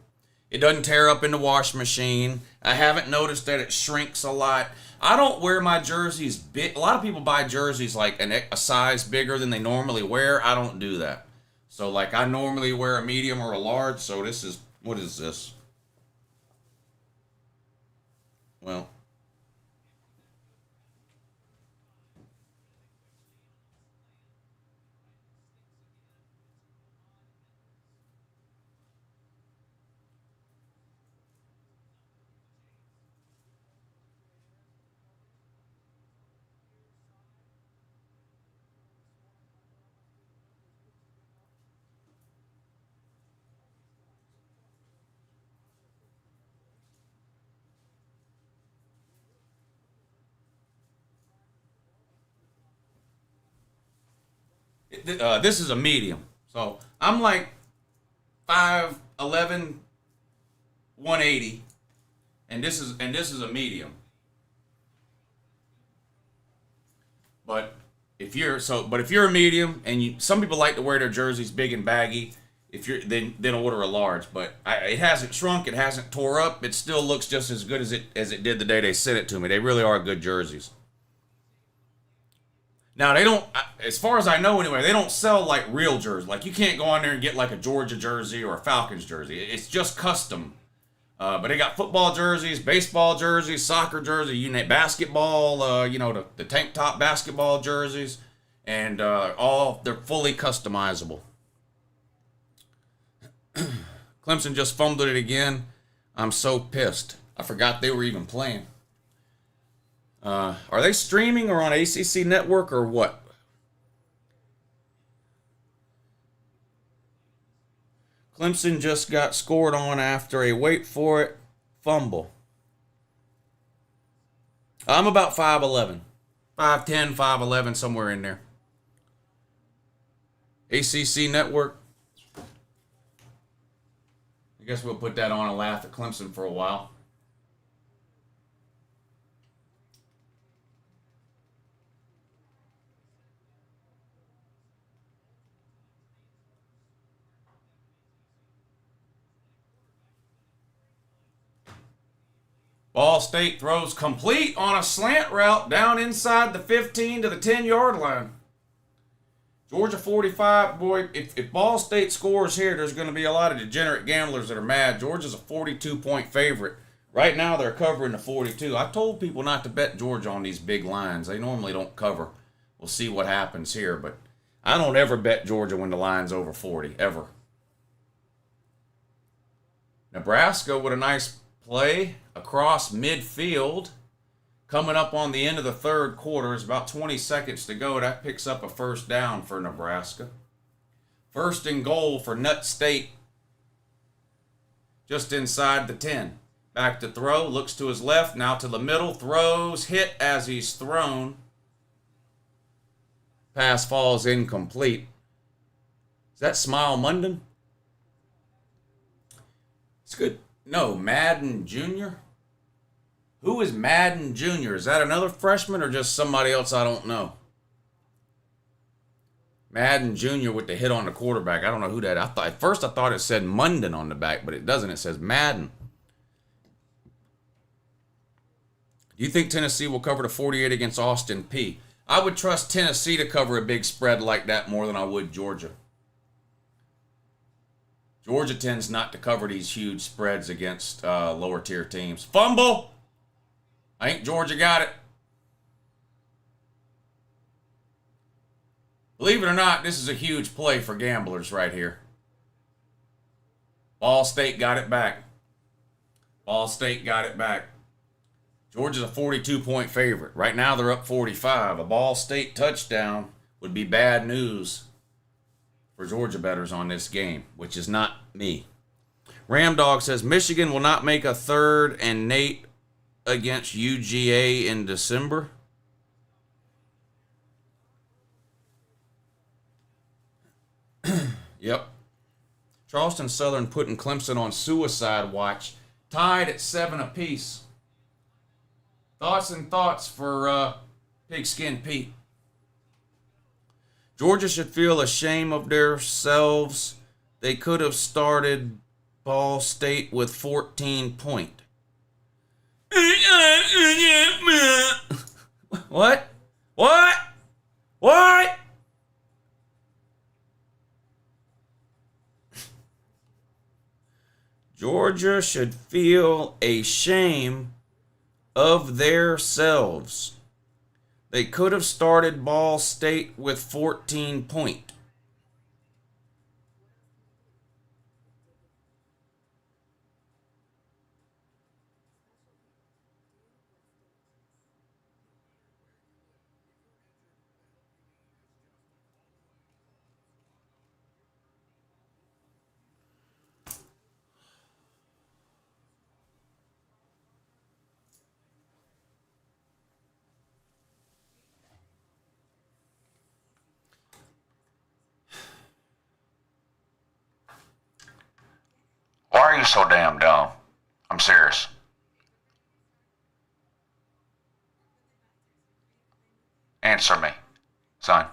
It doesn't tear up in the wash machine. I haven't noticed that it shrinks a lot. I don't wear my jerseys big. A lot of people buy jerseys like a size bigger than they normally wear. I don't do that. So like I normally wear a medium or a large. So this is, what is this? Well, this is a medium. So I'm like 5'11", 180, and this is a medium. But if you're a medium, and some people like to wear their jerseys big and baggy, if you're then order a large. But it hasn't shrunk, it hasn't tore up, it still looks just as good as it did the day they sent it to me. They really are good jerseys. Now they don't, as far as I know anyway, they don't sell like real jerseys. Like you can't go on there and get like a Georgia jersey or a Falcons jersey. It's just custom. But they got football jerseys, baseball jerseys, soccer jerseys, basketball, the tank top basketball jerseys, and they're fully customizable. Clemson just fumbled it again. I'm so pissed. I forgot they were even playing. Are they streaming or on ACC Network or what? Clemson just got scored on after a, wait for it, fumble. I'm about 5'11", 5'10", 5'11", somewhere in there. ACC Network. I guess we'll put that on and laugh at Clemson for a while. Ball State throws complete on a slant route down inside the 15 to the 10-yard line. Georgia 45, boy, if Ball State scores here, there's going to be a lot of degenerate gamblers that are mad. Georgia's a 42-point favorite. Right now, they're covering the 42. I told people not to bet Georgia on these big lines. They normally don't cover. We'll see what happens here, but I don't ever bet Georgia when the line's over 40, ever. Nebraska with a nice play across midfield. Coming up on the end of the third quarter. It's about 20 seconds to go. That picks up a first down for Nebraska. First and goal for Nut State. Just inside the 10. Back to throw. Looks to his left. Now to the middle. Throws. Hit as he's thrown. Pass falls incomplete. Is that Smile Munden? It's good. No, Madden Jr.? Who is Madden Jr.? Is that another freshman or just somebody else I don't know? Madden Jr. with the hit on the quarterback. I don't know who that is. At first I thought it said Munden on the back, but it doesn't. It says Madden. Do you think Tennessee will cover the 48 against Austin Peay? I would trust Tennessee to cover a big spread like that more than I would Georgia. Georgia tends not to cover these huge spreads against lower tier teams. Fumble! I think Georgia got it. Believe it or not, this is a huge play for gamblers right here. Ball State got it back. Ball State got it back. Georgia's a 42-point favorite. Right now they're up 45. A Ball State touchdown would be bad news for Georgia bettors on this game, which is not me. Ramdog says Michigan will not make a 3rd and Nate against UGA in December. Yep. Charleston Southern putting Clemson on suicide watch. Tied at 7 apiece. Thoughts for Pigskin Pete? Georgia should feel ashamed of themselves. They could have started Ball State with 14 points. What? What? What? Georgia should feel ashamed of themselves. They could have started Ball State with 14 points. Why are you so damn dumb? I'm serious. Answer me, son.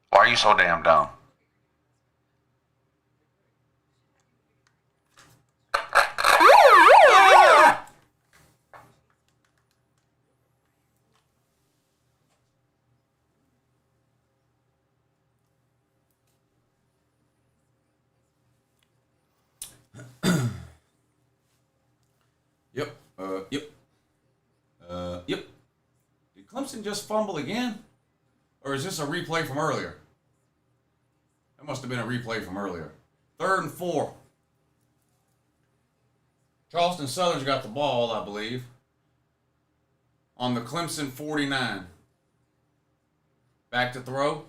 Why are you so damn dumb? Yep. Yep. Did Clemson just fumble again? Or is this a replay from earlier? That must have been a replay from earlier. 3rd and 4. Charleston Southern's got the ball, I believe, on the Clemson 49. Back to throw.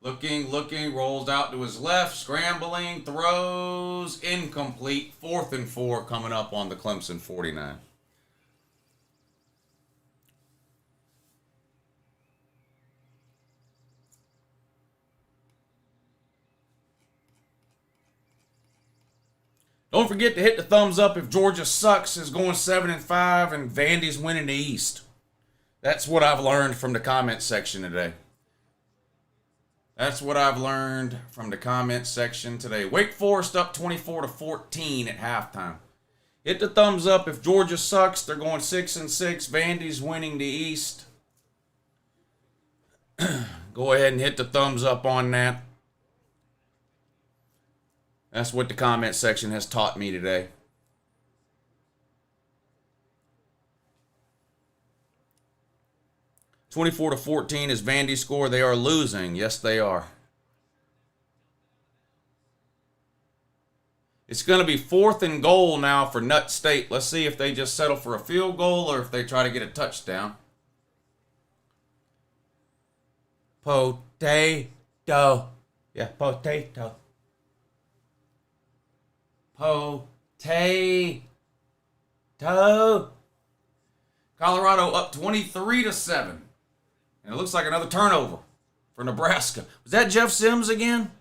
Looking, rolls out to his left, scrambling, throws, incomplete. 4th and 4 coming up on the Clemson 49. Don't forget to hit the thumbs up if Georgia sucks, is going 7-5, and Vandy's winning the East. That's what I've learned from the comment section today. That's what I've learned from the comment section today. Wake Forest up 24-14 at halftime. Hit the thumbs up if Georgia sucks. They're going 6-6. Vandy's winning the East. Go ahead and hit the thumbs up on that. That's what the comment section has taught me today. 24-14 is Vandy's score. They are losing. Yes, they are. It's going to be 4th and goal now for Nut State. Let's see if they just settle for a field goal or if they try to get a touchdown. Potato. Yeah, potato. Potato. Colorado up 23-7. And it looks like another turnover for Nebraska. Was that Jeff Sims again?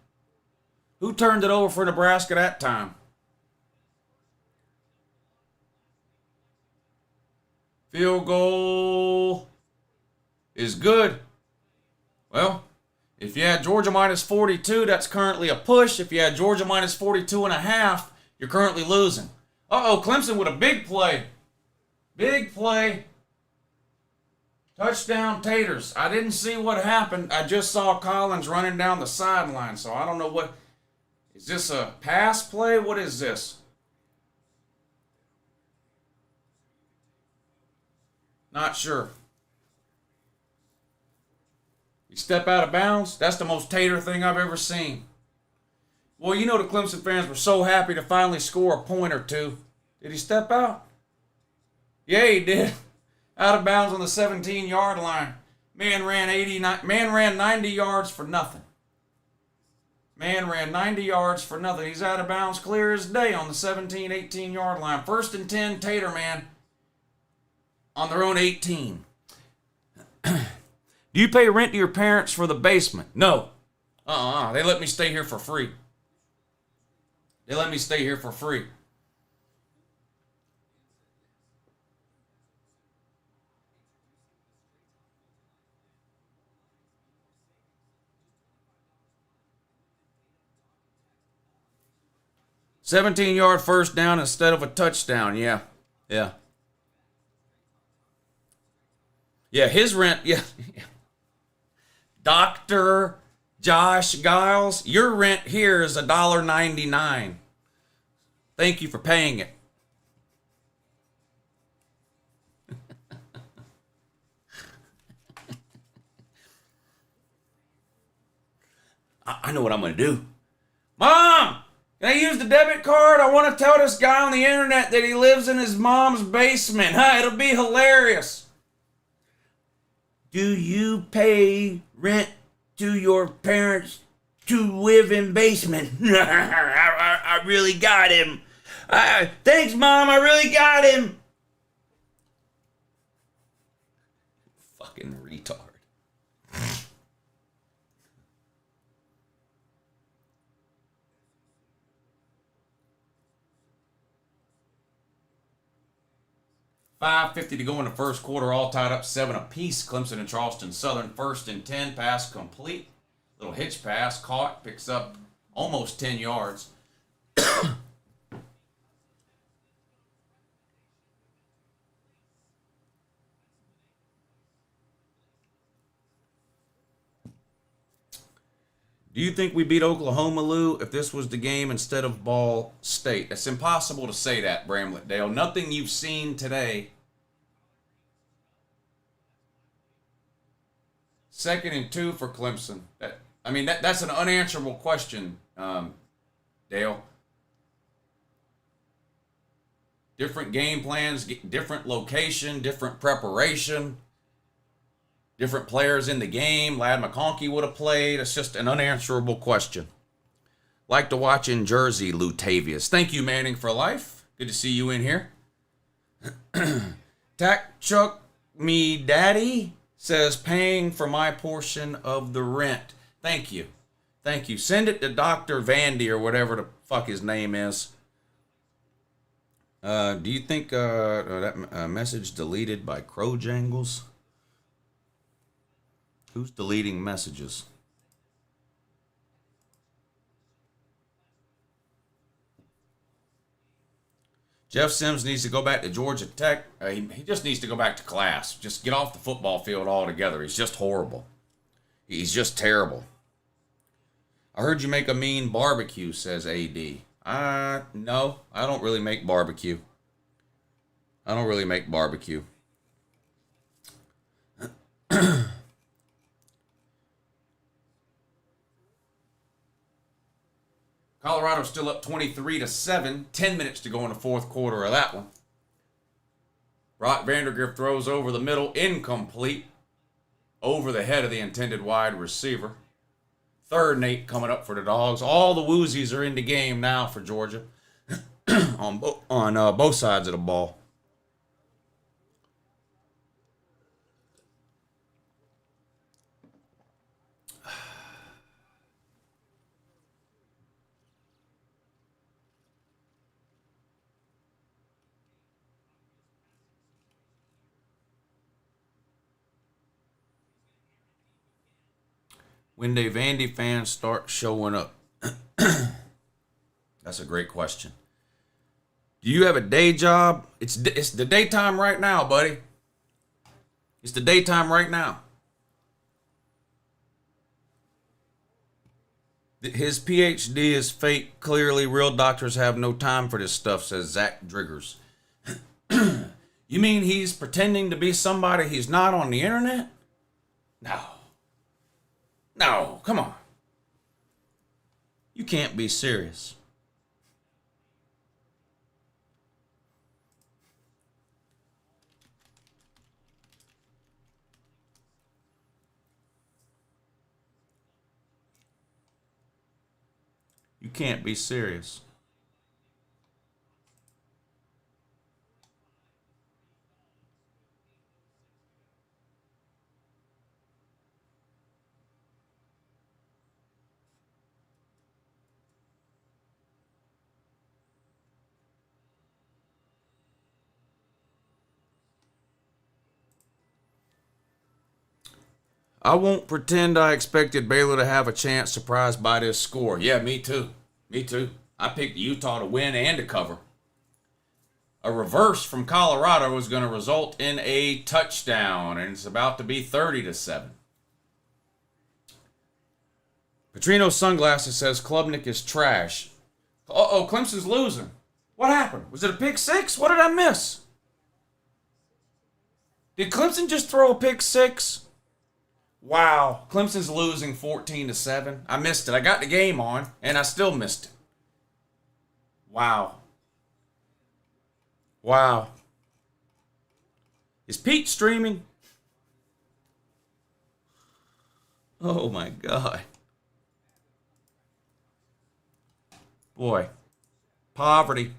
Who turned it over for Nebraska that time? Field goal is good. Well, if you had Georgia minus 42, that's currently a push. If you had Georgia minus 42.5, you're currently losing. Uh-oh, Clemson with a big play. Big play. Touchdown Taters. I didn't see what happened. I just saw Collins running down the sideline, so I don't know what. Is this a pass play? What is this? Not sure. You step out of bounds? That's the most Tater thing I've ever seen. Well, you know the Clemson fans were so happy to finally score a point or two. Did he step out? Yeah, he did. Out of bounds on the 17-yard line. Man ran 90 yards for nothing. Man ran 90 yards for nothing. He's out of bounds clear as day on the 17, 18-yard line. 1st and 10, Tater man on their own 18. Do you pay rent to your parents for the basement? No. They let me stay here for free. They let me stay here for free. 17-yard first down instead of a touchdown. Yeah. Yeah. Yeah, his rent, yeah. Dr. Josh Giles, your rent here is $1.99. Thank you for paying it. I know what I'm going to do. Mom, can I use the debit card? I want to tell this guy on the internet that he lives in his mom's basement. It'll be hilarious. Do you pay rent to your parents to live in basement? I really got him. Thanks, Mom. I really got him. Fucking retard. $5:50 to go in the first quarter, all tied up 7 apiece. Clemson and Charleston Southern, 1st and 10, pass complete. Little hitch pass, caught, picks up almost 10 yards. Do you think we beat Oklahoma, Lou, if this was the game instead of Ball State? It's impossible to say that, Bramlett Dale. Nothing you've seen today. 2nd and 2 for Clemson. That's an unanswerable question, Dale. Different game plans, different location, different preparation. Different players in the game. Ladd McConkey would have played. It's just an unanswerable question. Like to watch in Jersey, Lutavius. Thank you, Manning for life. Good to see you in here. Tack Chuck Me Daddy says paying for my portion of the rent. Thank you. Thank you. Send it to Dr. Vandy or whatever the fuck his name is. Do you think that message deleted by Crowjangles? Who's deleting messages? Jeff Sims needs to go back to Georgia Tech. He just needs to go back to class. Just get off the football field altogether. He's just horrible. He's just terrible. I heard you make a mean barbecue, says AD. No, I don't really make barbecue. Colorado's still up 23-7. 10 minutes to go in the fourth quarter of that one. Brock Vandergrift throws over the middle, incomplete, over the head of the intended wide receiver. 3rd and 8 coming up for the Dogs. All the Woozies are in the game now for Georgia on both sides of the ball. When do Vandy fans start showing up? That's a great question. Do you have a day job? It's the daytime right now, buddy. It's the daytime right now. His PhD is fake. Clearly, real doctors have no time for this stuff, says Zach Driggers. You mean he's pretending to be somebody he's not on the internet? No, come on. You can't be serious. You can't be serious. I won't pretend I expected Baylor to have a chance surprised by this score. Yeah, me too. I picked Utah to win and to cover. A reverse from Colorado is going to result in a touchdown, and it's about to be 30-7. Petrino Sunglasses says Klubnik is trash. Uh-oh, Clemson's losing. What happened? Was it a pick six? What did I miss? Did Clemson just throw a pick six? Wow. Clemson's losing 14-7. I missed it. I got the game on, and I still missed it. Wow. Wow. Is Pete streaming? Oh, my God. Boy. Poverty.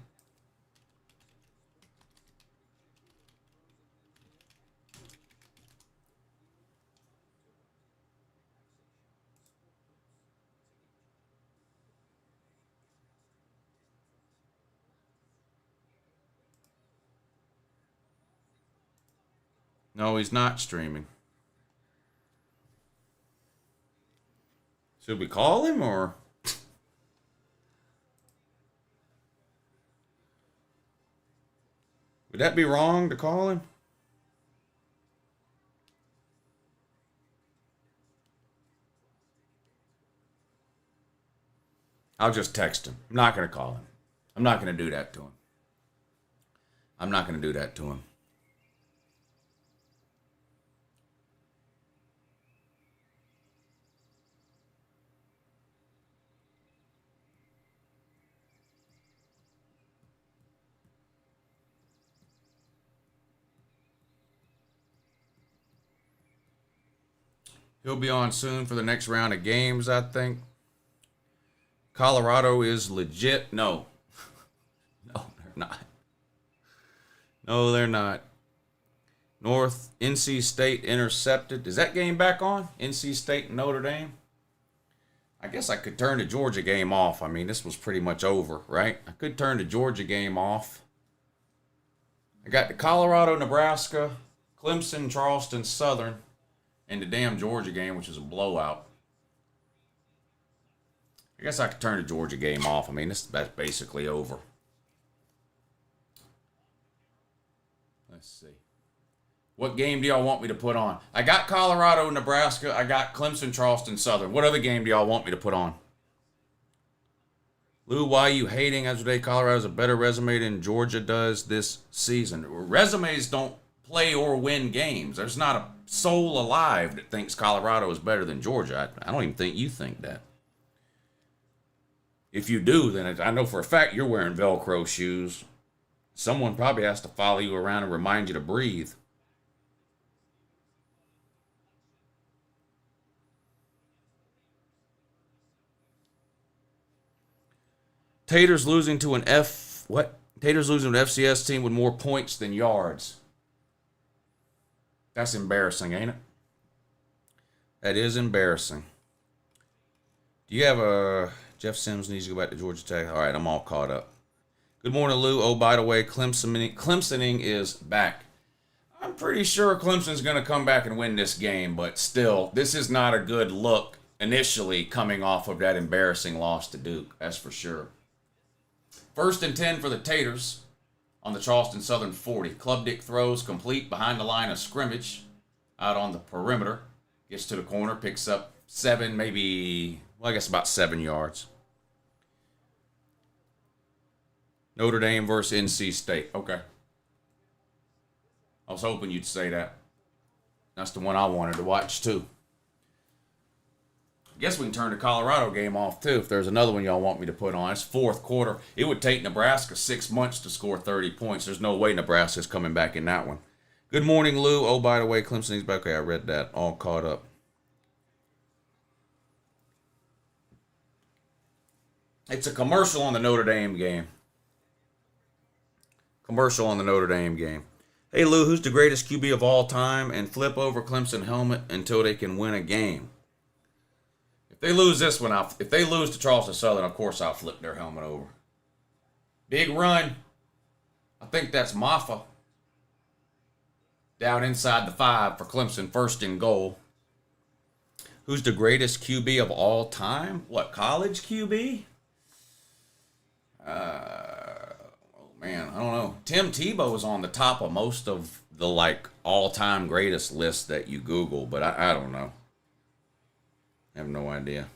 No, he's not streaming. Should we call him or? Would that be wrong to call him? I'll just text him. I'm not going to call him. I'm not going to do that to him. I'm not going to do that to him. He'll be on soon for the next round of games, I think. Colorado is legit. No. No, they're not. No, they're not. North, NC State intercepted. Is that game back on? NC State and Notre Dame? I guess I could turn the Georgia game off. I mean, this was pretty much over, right? I could turn the Georgia game off. I got the Colorado, Nebraska, Clemson, Charleston, Southern, and the damn Georgia game, which is a blowout. I guess I could turn the Georgia game off. I mean, that's basically over. Let's see. What game do y'all want me to put on? I got Colorado, Nebraska. I got Clemson, Charleston, Southern. What other game do y'all want me to put on? Lou, why are you hating as today? Colorado has a better resume than Georgia does this season. Resumes don't play or win games. There's not a soul alive that thinks Colorado is better than Georgia. I don't even think you think that. If you do, then I know for a fact you're wearing Velcro shoes. Someone probably has to follow you around and remind you to breathe. Taters losing to an Taters losing to an FCS team with more points than yards. That's embarrassing, ain't it? That is embarrassing. Do you have a... Jeff Sims needs to go back to Georgia Tech. All right, I'm all caught up. Good morning, Lou. Oh, by the way, Clemsoning is back. I'm pretty sure Clemson's going to come back and win this game, but still, this is not a good look initially coming off of that embarrassing loss to Duke. That's for sure. 1st and 10 for the Taters on the Charleston Southern 40. Klubnik throws complete behind the line of scrimmage out on the perimeter. Gets to the corner, picks up 7, maybe, well, I guess about 7 yards. Notre Dame versus NC State. Okay. I was hoping you'd say that. That's the one I wanted to watch, too. I guess we can turn the Colorado game off, too, if there's another one y'all want me to put on. It's 4th quarter. It would take Nebraska 6 months to score 30 points. There's no way Nebraska's coming back in that one. Good morning, Lou. Oh, by the way, Clemson is back. Okay, I read that. All caught up. It's a commercial on the Notre Dame game. Commercial on the Notre Dame game. Hey, Lou, who's the greatest QB of all time? And flip over Clemson helmet until they can win a game. If they lose this one, if they lose to Charleston Southern, of course I'll flip their helmet over. Big run. I think that's Maffa. Down inside the 5 for Clemson, 1st and goal. Who's the greatest QB of all time? What, college QB? Tim Tebow is on the top of most of the like all-time greatest lists that you Google, but I don't know. I have no idea.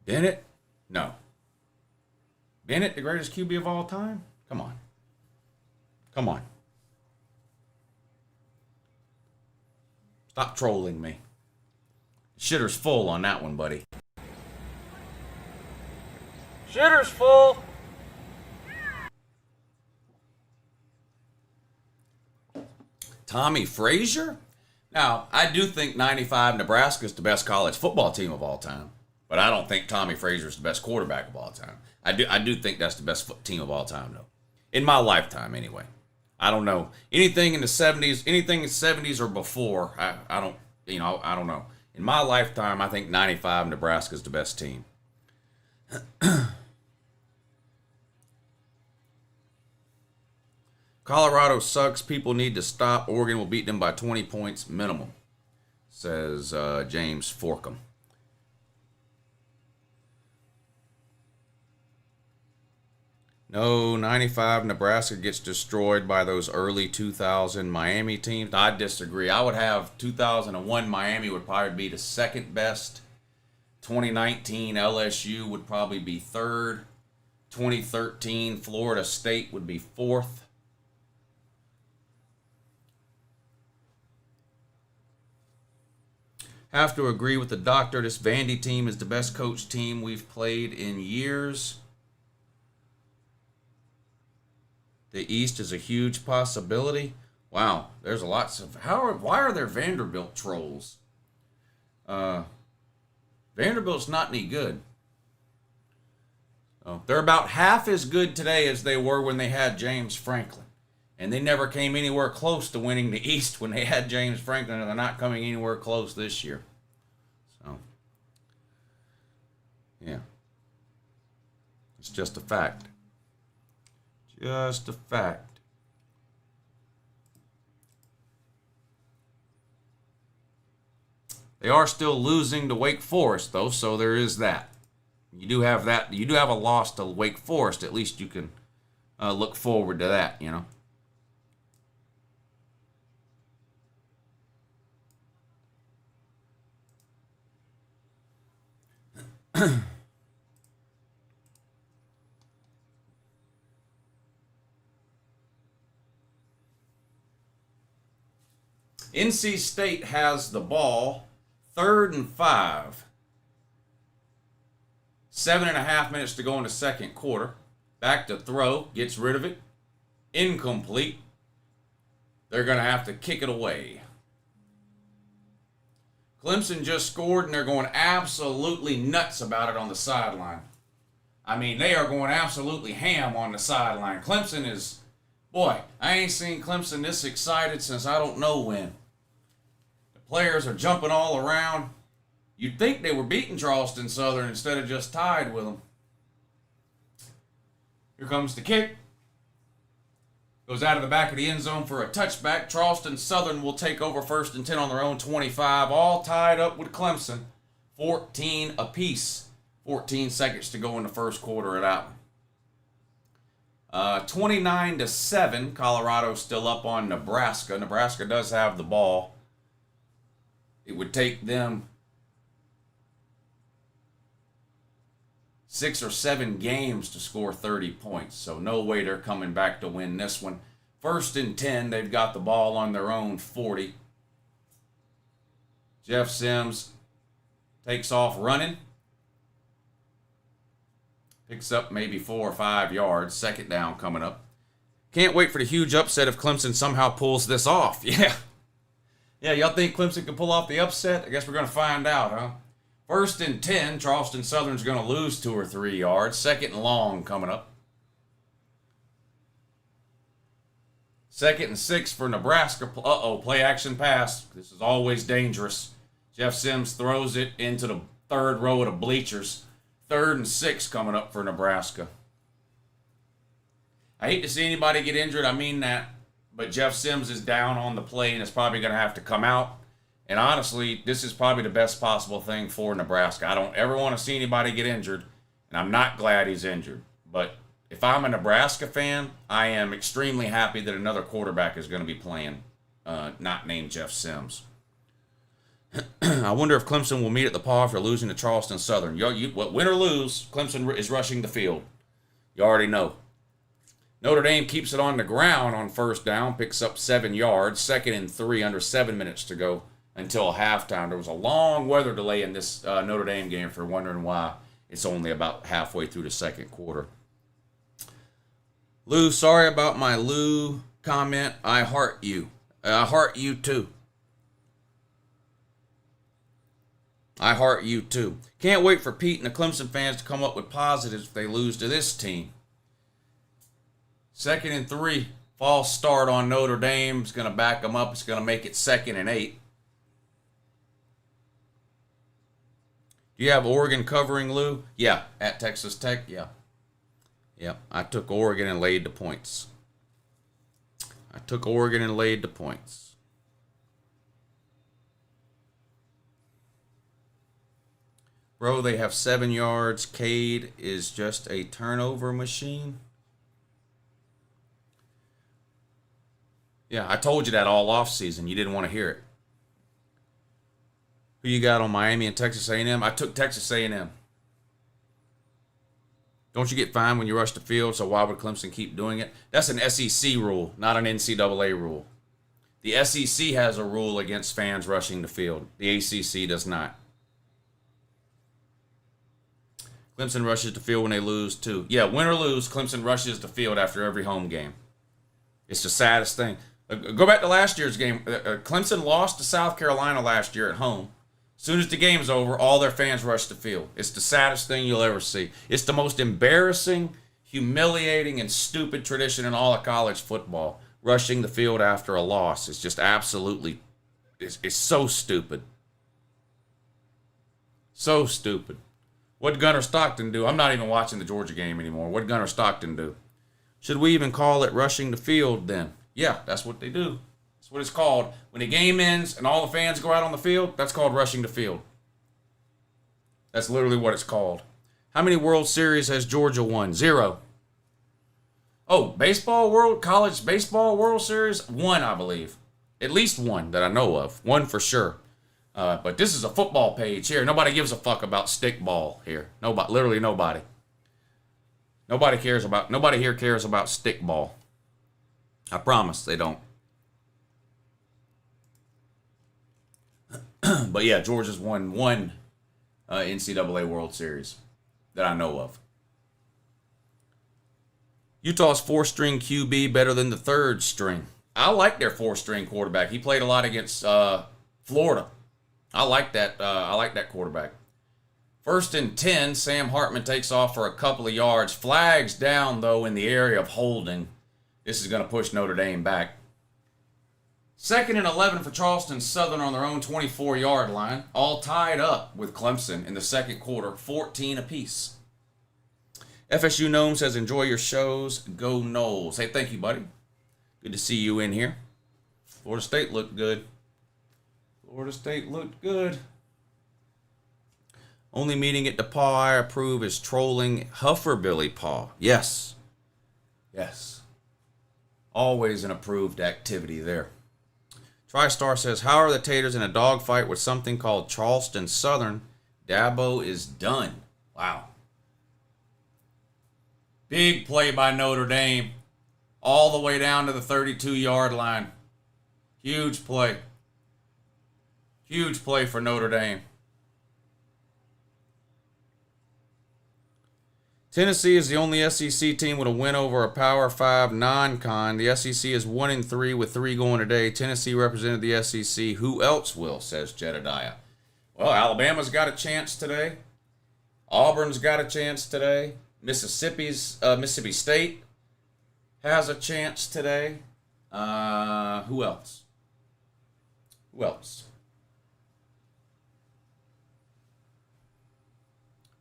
Bennett? No. Bennett, the greatest QB of all time? Come on. Come on. Stop trolling me. Shitter's full on that one, buddy. Shitter's full. Tommy Frazier? Now, I do think 95 Nebraska is the best college football team of all time. But I don't think Tommy Frazier is the best quarterback of all time. I do think that's the best team of all time, though. In my lifetime, anyway. I don't know. Anything in the 70s or before, I don't know. In my lifetime, I think 95 Nebraska is the best team. Colorado sucks. People need to stop. Oregon will beat them by 20 points minimum, says James Forkham. No, 95 Nebraska gets destroyed by those early 2000 Miami teams. I disagree. I would have 2001 Miami would probably be the second best. 2019 LSU would probably be third. 2013 Florida State would be fourth. Have to agree with the doctor. This Vandy team is the best coach team we've played in years. The East is a huge possibility. Wow, there's a lot of... Why are there Vanderbilt trolls? Vanderbilt's not any good. They're about half as good today as they were when they had James Franklin. And they never came anywhere close to winning the East when they had James Franklin, and they're not coming anywhere close this year. So, yeah. It's just a fact. Just a fact. They are still losing to Wake Forest, though, so there is that. You do have that. You do have a loss to Wake Forest. At least you can look forward to that, you know. NC State has the ball, 3rd and 5. 7.5 minutes to go in the second quarter. Back to throw, gets rid of it. Incomplete. They're going to have to kick it away. Clemson just scored, and they're going absolutely nuts about it on the sideline. I mean, they are going absolutely ham on the sideline. Clemson is... Boy, I ain't seen Clemson this excited since I don't know when. The players are jumping all around. You'd think they were beating Charleston Southern instead of just tied with them. Here comes the kick. Goes out of the back of the end zone for a touchback. Charleston Southern will take over 1st and 10 on their own 25. All tied up with Clemson. 14 apiece. 14 seconds to go in the first quarter of that one. 29-7, Colorado still up on Nebraska. Nebraska does have the ball. It would take them 6 or 7 games to score 30 points. So no way they're coming back to win this one. 1st and 10, they've got the ball on their own 40. Jeff Sims takes off running. Picks up maybe 4 or 5 yards. 2nd down coming up. Can't wait for the huge upset if Clemson somehow pulls this off. Yeah. Yeah, y'all think Clemson can pull off the upset? I guess we're going to find out, huh? 1st and 10. Charleston Southern's going to lose 2 or 3 yards. 2nd and long coming up. 2nd and 6 for Nebraska. Play action pass. This is always dangerous. Jeff Sims throws it into the 3rd row of the bleachers. 3rd and 6 coming up for Nebraska. I hate to see anybody get injured. I mean that. But Jeff Sims is down on the play and is probably going to have to come out. And honestly, this is probably the best possible thing for Nebraska. I don't ever want to see anybody get injured, and I'm not glad he's injured. But if I'm a Nebraska fan, I am extremely happy that another quarterback is going to be playing, not named Jeff Sims. I wonder if Clemson will meet at the paw after losing to Charleston Southern. Win or lose, Clemson is rushing the field. You already know. Notre Dame keeps it on the ground on 1st down, picks up 7 yards, 2nd and 3, under 7 minutes to go until halftime. There was a long weather delay in this Notre Dame game, if you're wondering why it's only about halfway through the 2nd quarter. Lou, sorry about my Lou comment. I heart you. I heart you too. I heart you too. Can't wait for Pete and the Clemson fans to come up with positives if they lose to this team. 2nd and 3. False start on Notre Dame. It's going to back them up. It's going to make it 2nd and 8. Do you have Oregon covering, Lou? Yeah. At Texas Tech? Yeah. Yep. I took Oregon and laid the points. Bro, they have 7 yards. Cade is just a turnover machine. Yeah, I told you that all offseason. You didn't want to hear it. Who you got on Miami and Texas A&M? I took Texas A&M. Don't you get fined when you rush the field, so why would Clemson keep doing it? That's an SEC rule, not an NCAA rule. The SEC has a rule against fans rushing the field. The ACC does not. Clemson rushes the field when they lose, too. Yeah, win or lose, Clemson rushes the field after every home game. It's the saddest thing. Go back to last year's game. Clemson lost to South Carolina last year at home. As soon as the game's over, all their fans rush the field. It's the saddest thing you'll ever see. It's the most embarrassing, humiliating, and stupid tradition in all of college football. Rushing the field after a loss. It's just absolutely, it's so stupid. So stupid. What did Gunnar Stockton do? I'm not even watching the Georgia game anymore. What did Gunnar Stockton do? Should we even call it rushing the field then? Yeah, that's what they do. That's what it's called. When the game ends and all the fans go out on the field, that's called rushing the field. That's literally what it's called. How many World Series has Georgia won? 0. Oh, college baseball World Series? 1, I believe. At least 1 that I know of. 1 for sure. But this is a football page here. Nobody gives a fuck about stickball here. Nobody, literally nobody. Nobody here cares about stickball. I promise they don't. But yeah, Georgia's won 1 NCAA World Series that I know of. Utah's 4th-string QB better than the 3rd string. I like their 4th-string quarterback. He played a lot against Florida. I like that quarterback. 1st and 10, Sam Hartman takes off for a couple of yards. Flags down, though, in the area of holding. This is going to push Notre Dame back. 2nd and 11 for Charleston Southern on their own 24-yard line. All tied up with Clemson in the 2nd quarter, 14 apiece. FSU Gnome says, enjoy your shows. Go Noles. Hey, thank you, buddy. Good to see you in here. Florida State looked good. Only meeting at the paw I approve is trolling Hufferbilly Paw. Yes. Always an approved activity there. TriStar says, how are the Taters in a dogfight with something called Charleston Southern? Dabo is done. Wow. Big play by Notre Dame. All the way down to the 32-yard line. Huge play. Huge play for Notre Dame. Tennessee is the only SEC team with a win over a Power 5 non-con. The SEC is 1-3 with 3 going today. Tennessee represented the SEC. Who else will, says Jedediah. Well, Alabama's got a chance today. Auburn's got a chance today. Mississippi State has a chance today. Who else?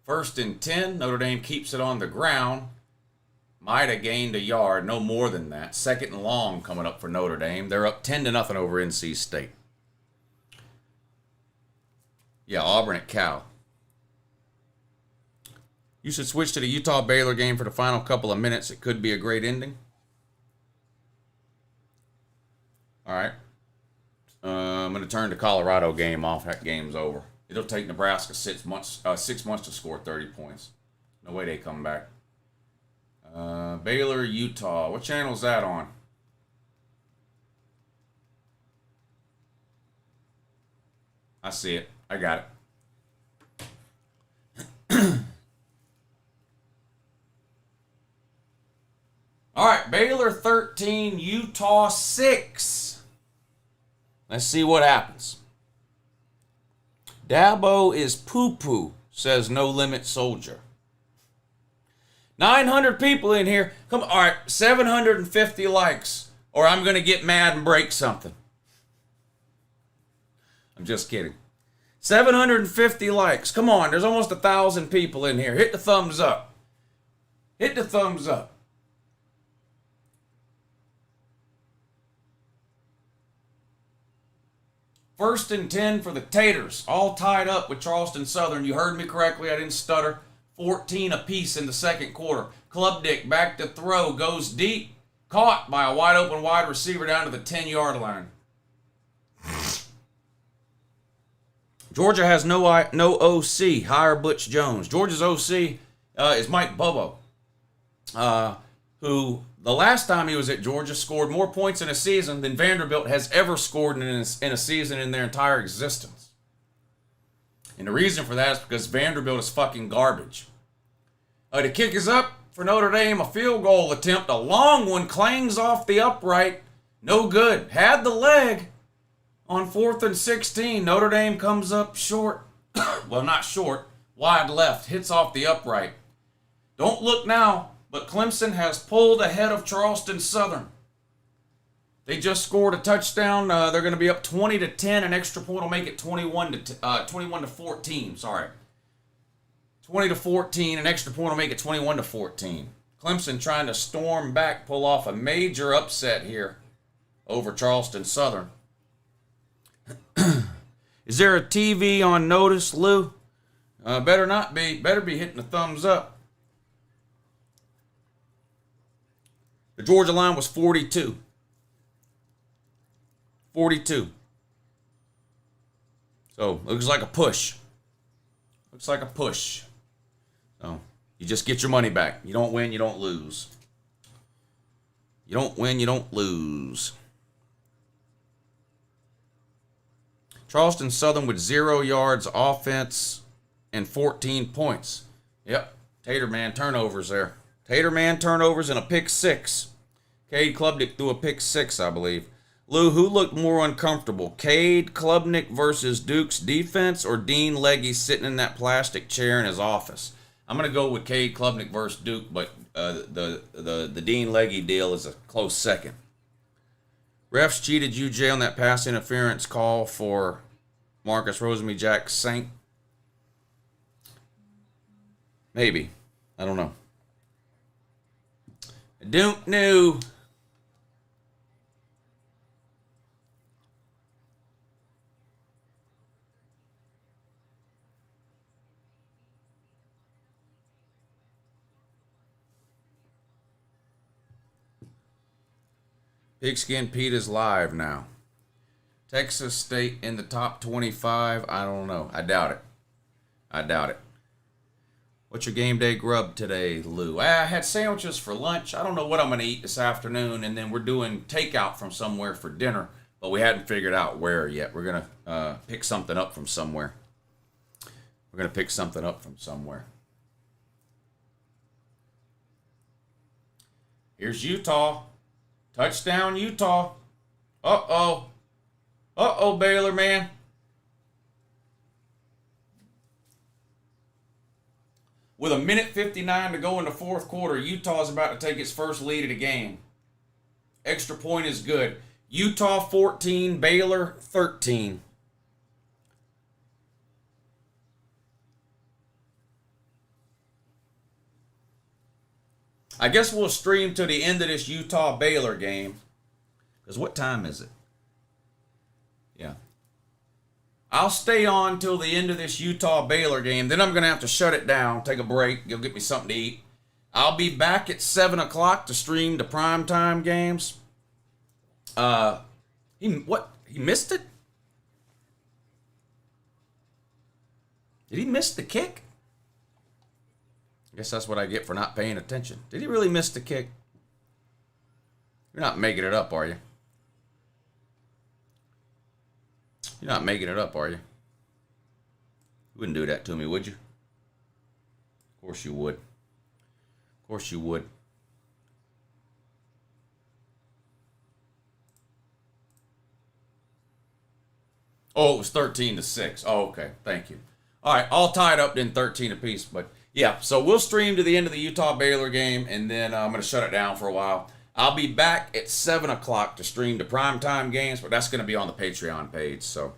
First and 10. Notre Dame keeps it on the ground. Might have gained a yard, no more than that. Second and long coming up for Notre Dame. They're up 10-0 over NC State. Yeah, Auburn at Cal. You should switch to the Utah-Baylor game for the final couple of minutes. It could be a great ending. All right. I'm going to turn the Colorado game off. That game's over. It'll take Nebraska 6 months to score 30 points. No way they come back. Baylor, Utah. What channel is that on? I see it. I got it. All right, Baylor 13, Utah 6. Let's see what happens. Dabo is poo-poo, says No Limit Soldier. 900 people in here. Come on, all right, 750 likes, or I'm going to get mad and break something. I'm just kidding. 750 likes. Come on, there's almost 1,000 people in here. Hit the thumbs up. Hit the thumbs up. First and 10 for the Taters. All tied up with Charleston Southern. You heard me correctly. I didn't stutter. 14 apiece in the second quarter. Klubnik back to throw. Goes deep. Caught by a wide open wide receiver down to the 10-yard line. Georgia has no OC. Hire Butch Jones. Georgia's OC is Mike Bobo, who the last time he was at Georgia scored more points in a season than Vanderbilt has ever scored in a season in their entire existence. And the reason for that is because Vanderbilt is fucking garbage. The kick is up for Notre Dame. A field goal attempt. A long one clangs off the upright. No good. Had the leg on 4th and 16. Notre Dame comes up short. Well, not short. Wide left. Hits off the upright. Don't look now, but Clemson has pulled ahead of Charleston Southern. They just scored a touchdown. They're going to be up 20-10. An extra point will make it 21-14. Sorry, 20-14. An extra point will make it 21-14. Clemson trying to storm back, pull off a major upset here over Charleston Southern. Is there a TV on notice, Lou? Better not be. Better be hitting the thumbs up. The Georgia line was 42. 42. So, looks like a push. Looks like a push. So, you just get your money back. You don't win, you don't lose. You don't win, you don't lose. Charleston Southern with 0 yards offense and 14 points. Yep, Taterman turnovers there. Taterman turnovers and a pick 6. Cade Klubnik threw a pick 6, I believe. Lou, who looked more uncomfortable? Cade Klubnik versus Duke's defense or Dean Legge sitting in that plastic chair in his office? I'm going to go with Cade Klubnik versus Duke, but the Dean Legge deal is a close second. Refs cheated UJ on that pass interference call for Marcus Rosemary-Jack Saint. Maybe. I don't know. I don't know. Pigskin Pete is live now. Texas State in the top 25. I don't know. I doubt it. I doubt it. What's your game day grub today, Lou? I had sandwiches for lunch. I don't know what I'm going to eat this afternoon. And then we're doing takeout from somewhere for dinner. But we hadn't figured out where yet. We're going to pick something up from somewhere. We're going to pick something up from somewhere. Here's Utah. Touchdown, Utah. Uh-oh. Uh-oh, Baylor, man. With 1:59 to go in the fourth quarter, Utah's about to take its first lead of the game. Extra point is good. Utah 14, Baylor 13. I guess we'll stream to the end of this Utah-Baylor game. Because what time is it? Yeah. I'll stay on till the end of this Utah-Baylor game. Then I'm going to have to shut it down, take a break, go get me something to eat. I'll be back at 7 o'clock to stream the primetime games. He missed it? Did he miss the kick? I guess that's what I get for not paying attention. Did he really miss the kick? You're not making it up, are you? You're not making it up, are you? You wouldn't do that to me, would you? Of course you would. Of course you would. Oh, it was 13-6. Oh, okay. Thank you. All right, all tied up then 13 apiece. But yeah, so we'll stream to the end of the Utah-Baylor game, and then I'm going to shut it down for a while. I'll be back at 7 o'clock to stream the primetime games, but that's going to be on the Patreon page. So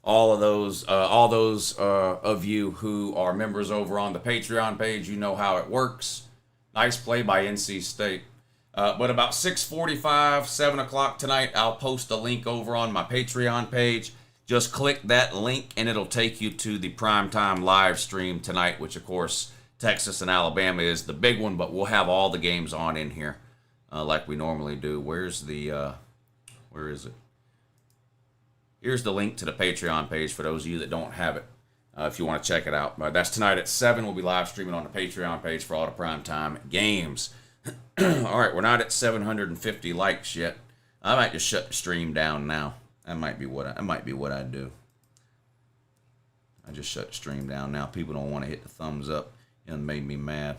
all those of you who are members over on the Patreon page, you know how it works. Nice play by NC State. But about 6:45, 7 o'clock tonight, I'll post a link over on my Patreon page. Just click that link, and it'll take you to the primetime live stream tonight, which, of course, Texas and Alabama is the big one, but we'll have all the games on in here like we normally do. Where is it? Here's the link to the Patreon page for those of you that don't have it, if you want to check it out. But that's tonight at 7. We'll be live streaming on the Patreon page for all the primetime games. All right, we're not at 750 likes yet. I might just shut the stream down now. That might be what I do. I just shut the stream down now. People don't want to hit the thumbs up. It made me mad.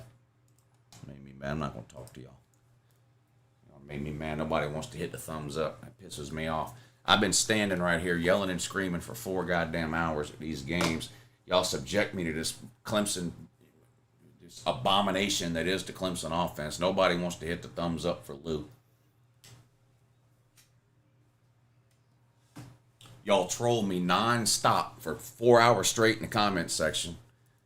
I'm not going to talk to y'all. It made me mad. Nobody wants to hit the thumbs up. That pisses me off. I've been standing right here yelling and screaming for 4 goddamn hours at these games. Y'all subject me to this Clemson, this abomination that is the Clemson offense. Nobody wants to hit the thumbs up for Lou. Y'all troll me non-stop for 4 hours straight in the comment section.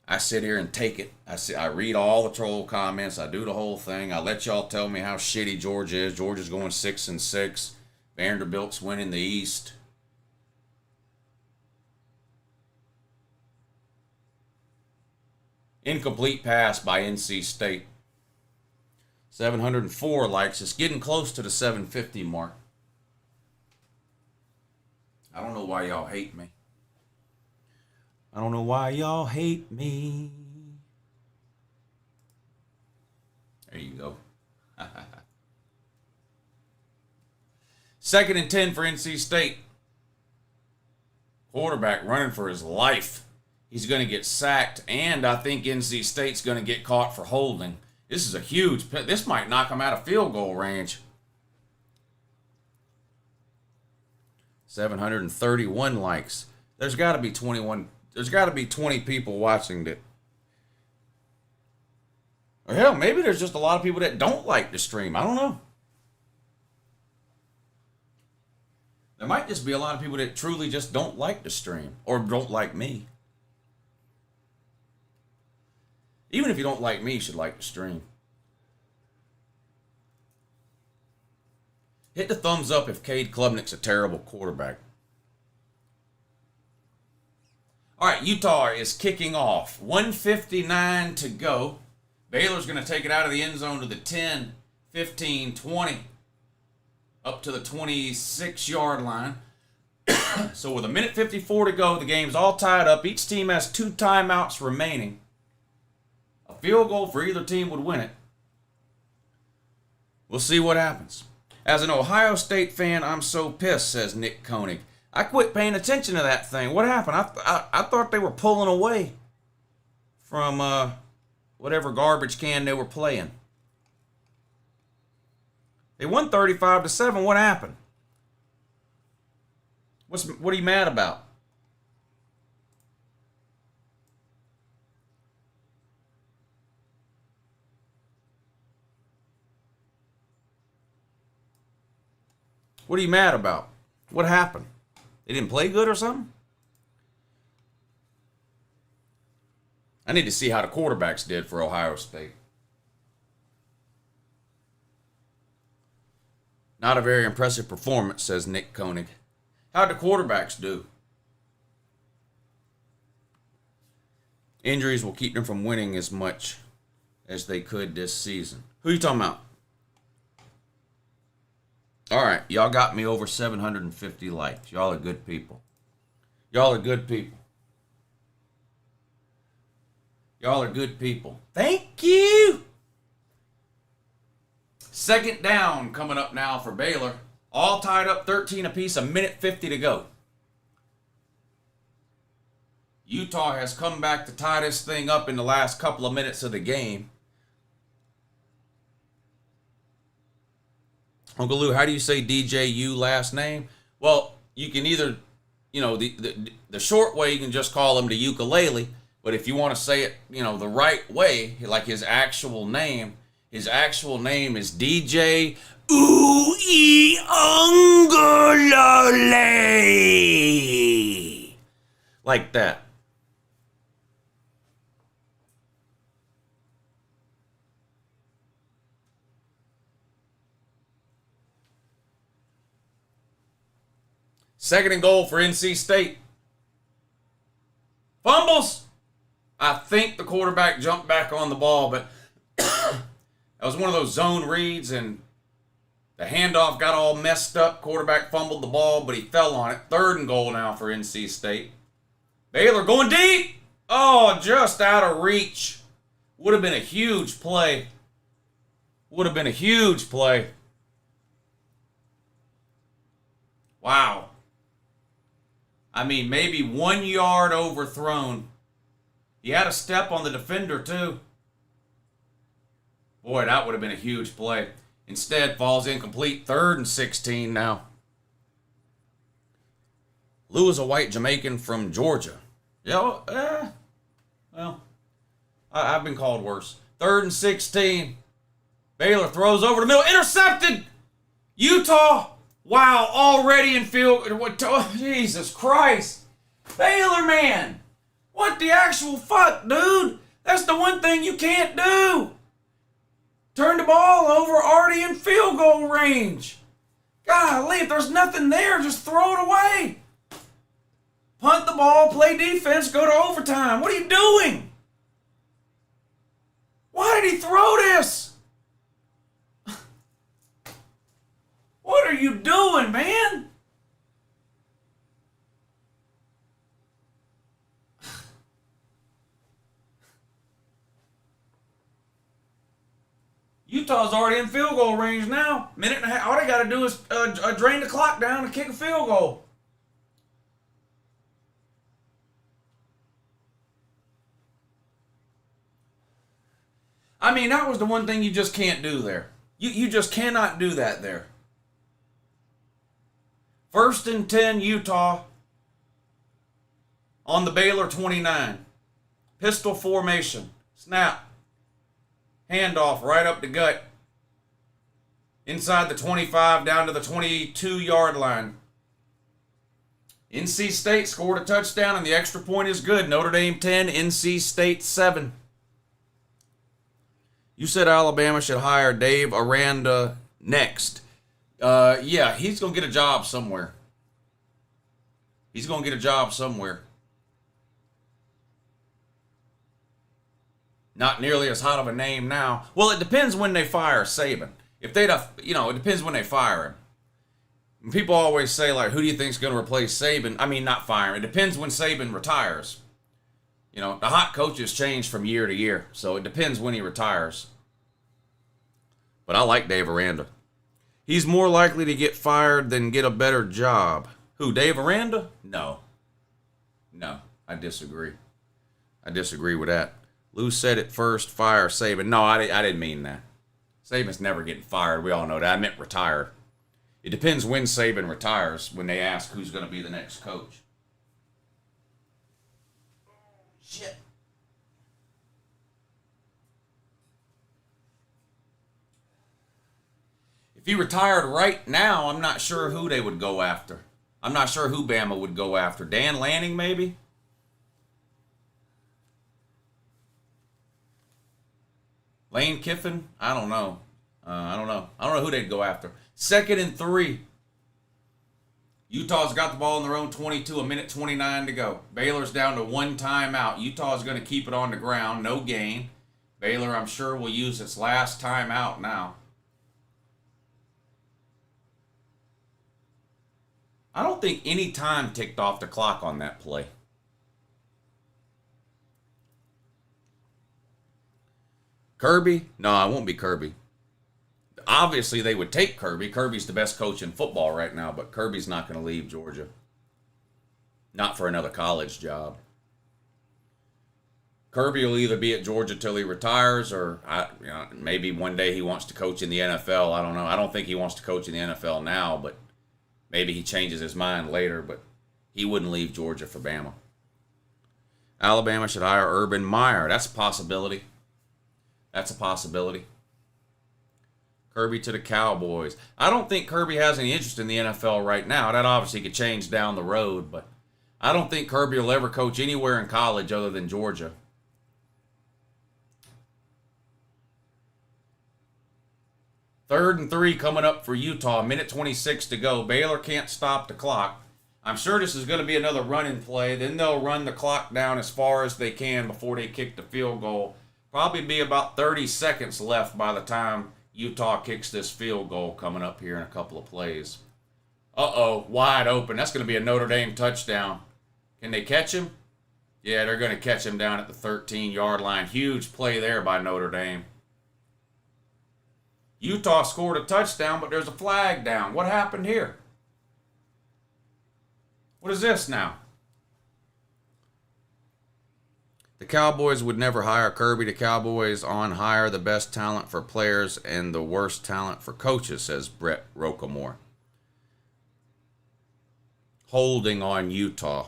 I sit here and take it. I read all the troll comments. I do the whole thing. I let y'all tell me how shitty Georgia is. Georgia's going 6-6. Vanderbilt's winning the East. Incomplete pass by NC State. 704 likes. It's getting close to the 750 mark. I don't know why y'all hate me. I don't know why y'all hate me. There you go. 2nd and 10 for NC State. Quarterback running for his life. He's going to get sacked, and I think NC State's going to get caught for holding. This is a huge... This might knock him out of field goal range. 731 likes. There's got to be 21. There's got to be 20 people watching that. Or hell, maybe there's just a lot of people that don't like the stream. I don't know. There might just be a lot of people that truly just don't like the stream or don't like me. Even if you don't like me, you should like the stream. Hit the thumbs up if Cade Klubnik's a terrible quarterback. All right, Utah is kicking off. 1:59 to go. Baylor's going to take it out of the end zone to the 10, 15, 20, up to the 26-yard line. So with 1:54 to go, the game's all tied up. Each team has 2 timeouts remaining. A field goal for either team would win it. We'll see what happens. As an Ohio State fan, I'm so pissed, says Nick Koenig. I quit paying attention to that thing. What happened? I thought they were pulling away from whatever garbage can they were playing. They won 35-7. What happened? What are you mad about? What are you mad about? What happened? They didn't play good or something? I need to see how the quarterbacks did for Ohio State. Not a very impressive performance, says Nick Koenig. How'd the quarterbacks do? Injuries will keep them from winning as much as they could this season. Who are you talking about? All right, y'all got me over 750 likes. Y'all are good people. Y'all are good people. Y'all are good people. Thank you. Second down coming up now for Baylor. All tied up 13 apiece, a minute 50 to go. Utah has come back to tie this thing up in the last couple of minutes of the game. Uncle Lou, how do you say DJU last name? Well, you can either, the short way, you can just call him the ukulele. But if you want to say it, the right way, like his actual name is DJ UncleLouHere. Like that. Second and goal for NC State. Fumbles. I think the quarterback jumped back on the ball, but that was one of those zone reads, and the handoff got all messed up. Quarterback fumbled the ball, but he fell on it. Third and goal now for NC State. Baylor going deep. Oh, just out of reach. Would have been a huge play. Would have been a huge play. Wow. I mean, maybe 1 yard overthrown. He had a step on the defender, too. Boy, that would have been a huge play. Instead, falls incomplete. 3rd and 16 now. Lou is a white Jamaican from Georgia. Yeah, well, I've been called worse. 3rd and 16. Baylor throws over the middle. Intercepted! Utah! Wow, already in field. Oh, Jesus Christ. Baylor, man. What the actual fuck, dude? That's the one thing you can't do. Turn the ball over already in field goal range. Golly, if there's nothing there, just throw it away. Punt the ball, play defense, go to overtime. What are you doing? Why did he throw this? What are you doing, man? Utah's already in field goal range now. Minute and a half. All they got to do is drain the clock down and kick a field goal. I mean, that was the one thing you just can't do there. You just cannot do that there. 1st and 10, Utah on the Baylor 29. Pistol formation. Snap. Handoff right up the gut. Inside the 25 down to the 22-yard line. NC State scored a touchdown and the extra point is good. Notre Dame 10, NC State 7. You said Alabama should hire Dave Aranda next. Yeah, he's going to get a job somewhere. He's going to get a job somewhere. Not nearly as hot of a name now. Well, it depends when they fire Saban. If they'd have, it depends when they fire him. And people always say, like, who do you think's going to replace Saban? I mean, not fire him. It depends when Saban retires. The hot coaches change from year to year, so it depends when he retires. But I like Dave Aranda. He's more likely to get fired than get a better job. Who, Dave Aranda? No, I disagree. I disagree with that. Lou said it first, fire Saban. No, I didn't mean that. Saban's never getting fired. We all know that. I meant retired. It depends when Saban retires, when they ask who's going to be the next coach. Shit. If he retired right now, I'm not sure who they would go after. I'm not sure who Bama would go after. Dan Lanning, maybe? Lane Kiffin? I don't know. I don't know. I don't know who they'd go after. 2nd and 3. Utah's got the ball in their own 22, a minute 29 to go. Baylor's down to 1 timeout. Utah's going to keep it on the ground, no gain. Baylor, I'm sure, will use its last timeout now. I don't think any time ticked off the clock on that play. Kirby? No, it won't be Kirby. Obviously, they would take Kirby. Kirby's the best coach in football right now, but Kirby's not going to leave Georgia. Not for another college job. Kirby will either be at Georgia till he retires, or maybe one day he wants to coach in the NFL. I don't know. I don't think he wants to coach in the NFL now, but maybe he changes his mind later. But he wouldn't leave Georgia for Bama. Alabama should hire Urban Meyer. That's a possibility. That's a possibility. Kirby to the Cowboys. I don't think Kirby has any interest in the NFL right now. That obviously could change down the road, but I don't think Kirby will ever coach anywhere in college other than Georgia. Third and 3 coming up for Utah. Minute 26 to go. Baylor can't stop the clock. I'm sure this is going to be another running play. Then they'll run the clock down as far as they can before they kick the field goal. Probably be about 30 seconds left by the time Utah kicks this field goal coming up here in a couple of plays. Uh-oh, wide open. That's going to be a Notre Dame touchdown. Can they catch him? Yeah, they're going to catch him down at the 13-yard line. Huge play there by Notre Dame. Utah scored a touchdown, but there's a flag down. What happened here? What is this now? The Cowboys would never hire Kirby. The Cowboys hire the best talent for players and the worst talent for coaches, says Brett Rocamore. Holding on Utah.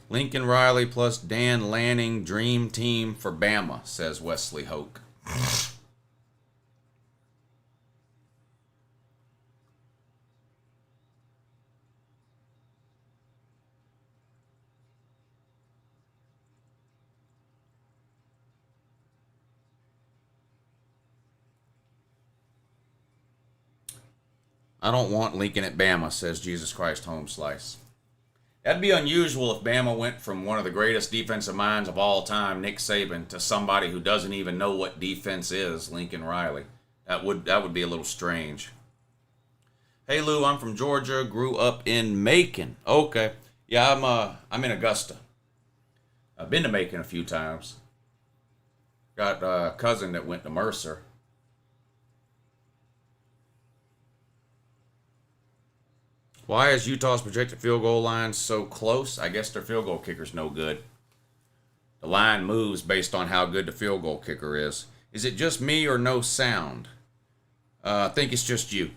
Lincoln Riley plus Dan Lanning, dream team for Bama, says Wesley Hoke. I don't want Lincoln at Bama, says Jesus Christ Home Slice. That'd be unusual if Bama went from one of the greatest defensive minds of all time, Nick Saban, to somebody who doesn't even know what defense is, Lincoln Riley. That would be a little strange. Hey Lou, I'm from Georgia, grew up in Macon. Okay. Yeah, I'm in Augusta. I've been to Macon a few times. Got a cousin that went to Mercer. Why is Utah's projected field goal line so close? I guess their field goal kicker's no good. The line moves based on how good the field goal kicker is. Is it just me or no sound? I think it's just you.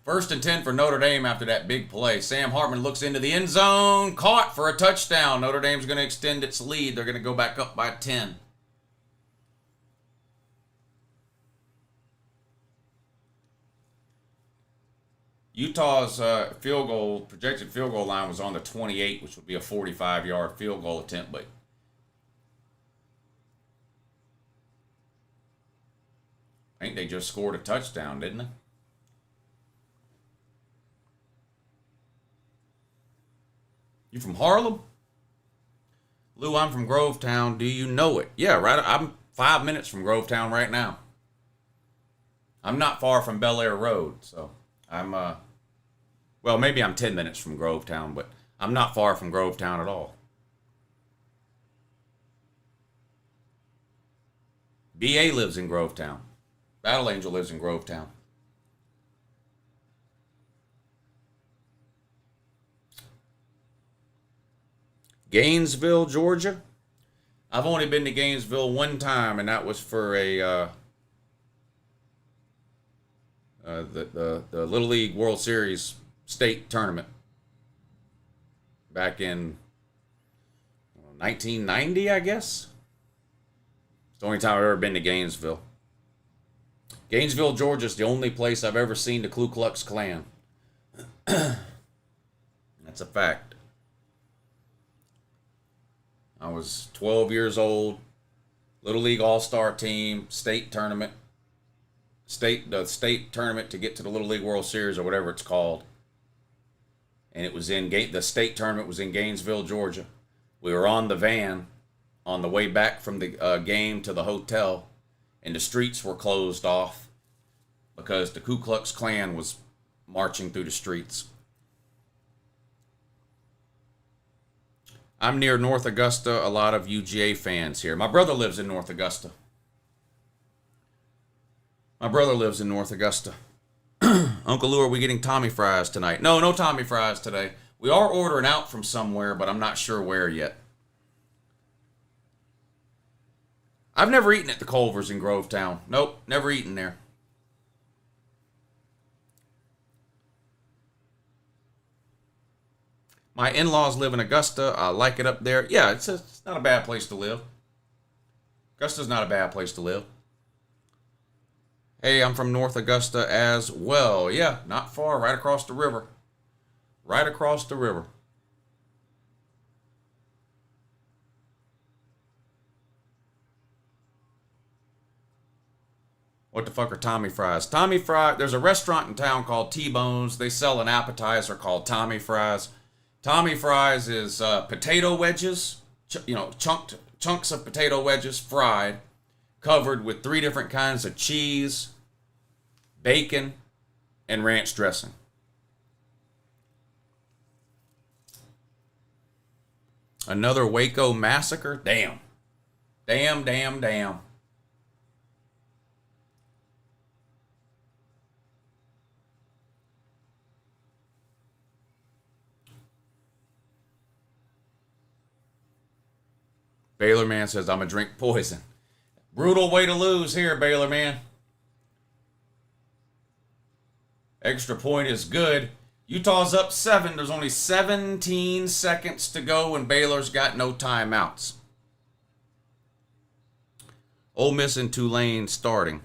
First and 10 for Notre Dame after that big play. Sam Hartman looks into the end zone. Caught for a touchdown. Notre Dame's going to extend its lead. They're going to go back up by 10. Utah's projected field goal line was on the 28, which would be a 45-yard field goal attempt, but I think they just scored a touchdown, didn't they? You from Harlem? Lou, I'm from Grovetown. Do you know it? Yeah, right. I'm 5 minutes from Grovetown right now. I'm not far from Bel Air Road, so I'm, well, maybe I'm 10 minutes from Grovetown, but I'm not far from Grovetown at all. BA lives in Grovetown. Battle Angel lives in Grovetown. Gainesville, Georgia. I've only been to Gainesville one time, and that was for the Little League World Series state tournament back in 1990, I guess. It's the only time I've ever been to Gainesville. Gainesville, Georgia is the only place I've ever seen the Ku Klux Klan. That's a fact. I was 12 years old. Little League All-Star team, state tournament. The state tournament to get to the Little League World Series or whatever it's called. And it was the state tournament was in Gainesville, Georgia. We were on the van on the way back from the game to the hotel, and the streets were closed off because the Ku Klux Klan was marching through the streets. I'm near North Augusta. A lot of UGA fans here. My brother lives in North Augusta. Uncle Lou, are we getting Tommy fries tonight? No Tommy fries today. We are ordering out from somewhere, but I'm not sure where yet. I've never eaten at the Culvers in Grovetown. Nope, never eaten there. My in-laws live in Augusta. I like it up there. Yeah, it's not a bad place to live. Augusta's not a bad place to live. Hey, I'm from North Augusta as well. Yeah, not far, right across the river. Right across the river. What the fuck are Tommy fries? Tommy fries, there's a restaurant in town called T-Bones. They sell an appetizer called Tommy fries. Tommy fries is potato wedges, chunks of potato wedges fried, covered with 3 different kinds of cheese, bacon, and ranch dressing. Another Waco massacre? Damn. Damn. Baylor man says, I'm going to drink poison. Brutal way to lose here, Baylor man. Extra point is good. Utah's up 7. There's only 17 seconds to go, and Baylor's got no timeouts. Ole Miss and Tulane starting.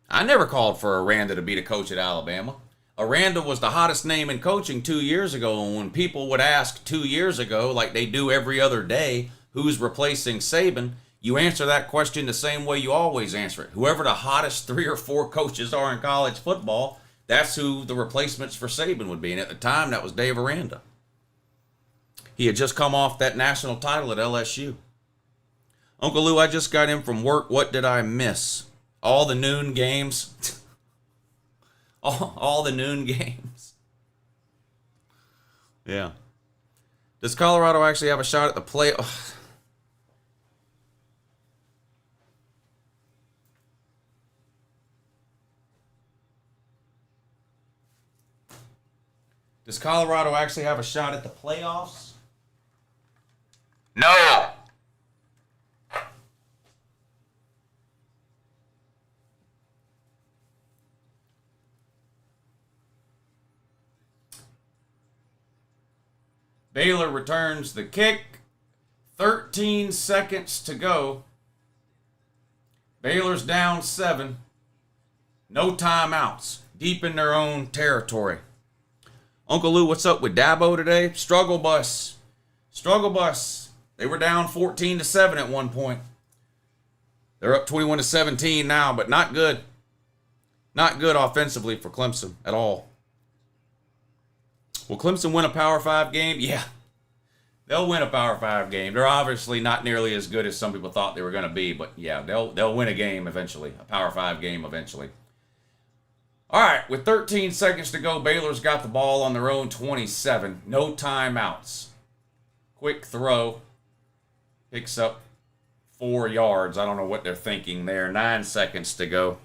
I never called for Aranda to be the coach at Alabama. Aranda was the hottest name in coaching 2 years ago, and when people would ask 2 years ago, like they do every other day, who's replacing Saban, you answer that question the same way you always answer it. Whoever the hottest 3 or 4 coaches are in college football, that's who the replacements for Saban would be. And at the time, that was Dave Aranda. He had just come off that national title at LSU. Uncle Lou, I just got in from work. What did I miss? All the noon games. All the noon games. Yeah. Does Colorado actually have a shot at the playoff? Does Colorado actually have a shot at the playoffs? No! Baylor returns the kick. 13 seconds to go. Baylor's down 7. No timeouts. Deep in their own territory. Uncle Lou, what's up with Dabo today? Struggle bus. They were down 14-7 at one point. They're up 21-17 now, but not good. Not good offensively for Clemson at all. Will Clemson win a Power 5 game? Yeah. They'll win a Power 5 game. They're obviously not nearly as good as some people thought they were going to be, but yeah, they'll win a game eventually, a Power 5 game eventually. All right, with 13 seconds to go, Baylor's got the ball on their own 27. No timeouts. Quick throw. Picks up 4 yards. I don't know what they're thinking there. 9 seconds to go.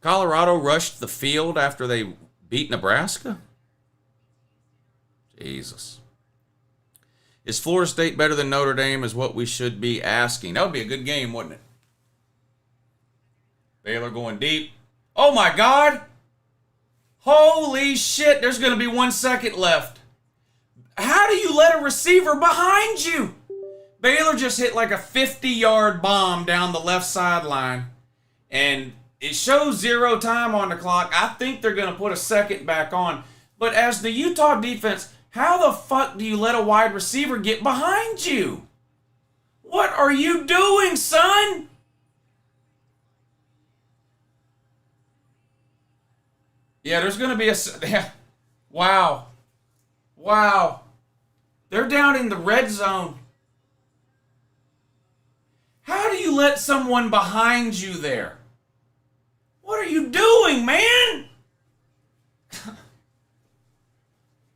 Colorado rushed the field after they beat Nebraska? Jesus. Is Florida State better than Notre Dame is what we should be asking. That would be a good game, wouldn't it? Baylor going deep. Oh my God! Holy shit, there's going to be 1 second left. How do you let a receiver behind you? Baylor just hit like a 50-yard bomb down the left sideline. and it shows 0 time on the clock. I think they're going to put a second back on. But as the Utah defense, how the fuck do you let a wide receiver get behind you? What are you doing, son? Yeah, there's going to be a... Wow. Wow. They're down in the red zone. How do you let someone behind you there? What are you doing, man?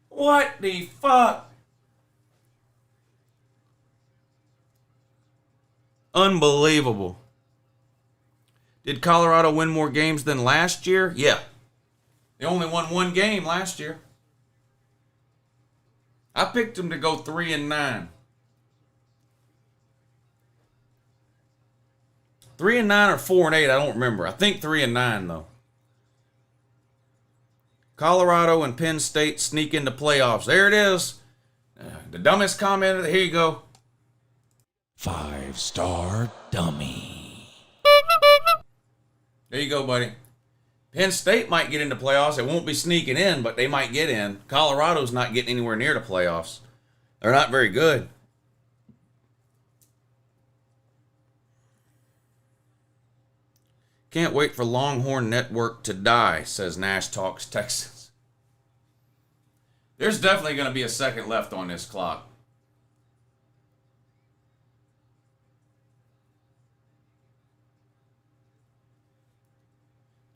What the fuck? Unbelievable. Did Colorado win more games than last year? Yeah. They only won 1 game last year. I picked them to go 3-9. 3-9 or 4-8, I don't remember. I think 3-9 though. Colorado and Penn State sneak into playoffs. There it is. The dumbest comment. Here you go. 5-star dummy. There you go, buddy. Penn State might get into playoffs. It won't be sneaking in, but they might get in. Colorado's not getting anywhere near the playoffs. They're not very good. Can't wait for Longhorn Network to die, says Nash Talks Texas. There's definitely going to be a second left on this clock.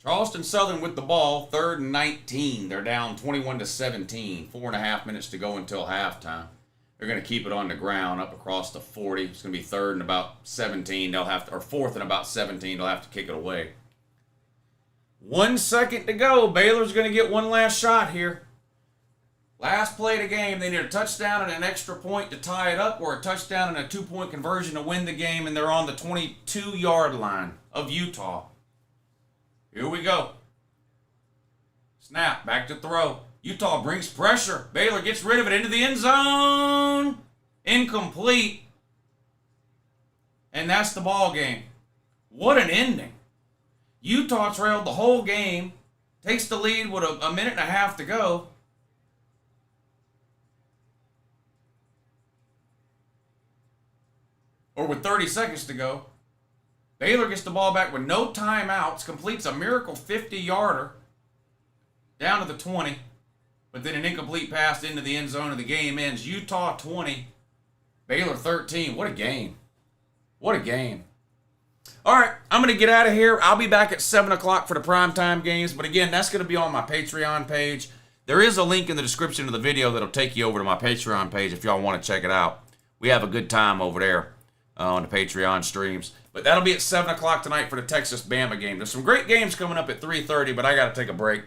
Charleston Southern with the ball, 3rd and 19. They're down 21-17. 4.5 minutes to go until halftime. They're going to keep it on the ground up across the 40. It's going to be 3rd and about 17. They'll have to, or 4th and about 17. They'll have to kick it away. 1 second to go. Baylor's going to get one last shot here. Last play of the game. They need a touchdown and an extra point to tie it up, or a touchdown and a 2-point conversion to win the game, and they're on the 22-yard line of Utah. Here we go. Snap, back to throw. Utah brings pressure. Baylor gets rid of it into the end zone. Incomplete. And that's the ball game. What an ending. Utah trailed the whole game. Takes the lead with a minute and a half to go. Or with 30 seconds to go. Baylor gets the ball back with no timeouts. Completes a miracle 50-yarder. Down to the 20. But then an incomplete pass into the end zone, and the game ends. Utah 20, Baylor 13. What a game. What a game. All right, I'm going to get out of here. I'll be back at 7 o'clock for the primetime games. But again, that's going to be on my Patreon page. There is a link in the description of the video that'll take you over to my Patreon page if y'all want to check it out. We have a good time over there on the Patreon streams. But that'll be at 7 o'clock tonight for the Texas-Bama game. There's some great games coming up at 3:30, but I got to take a break.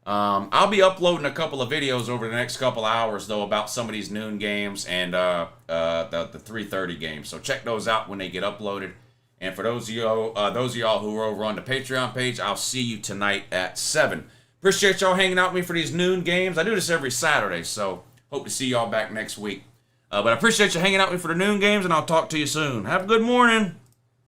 I'll be uploading a couple of videos over the next couple hours, though, about some of these noon games and the 3:30 games. So check those out when they get uploaded. And for those of y'all who are over on the Patreon page, I'll see you tonight at 7. Appreciate y'all hanging out with me for these noon games. I do this every Saturday, so hope to see y'all back next week. But I appreciate you hanging out with me for the noon games, and I'll talk to you soon. Have a good morning.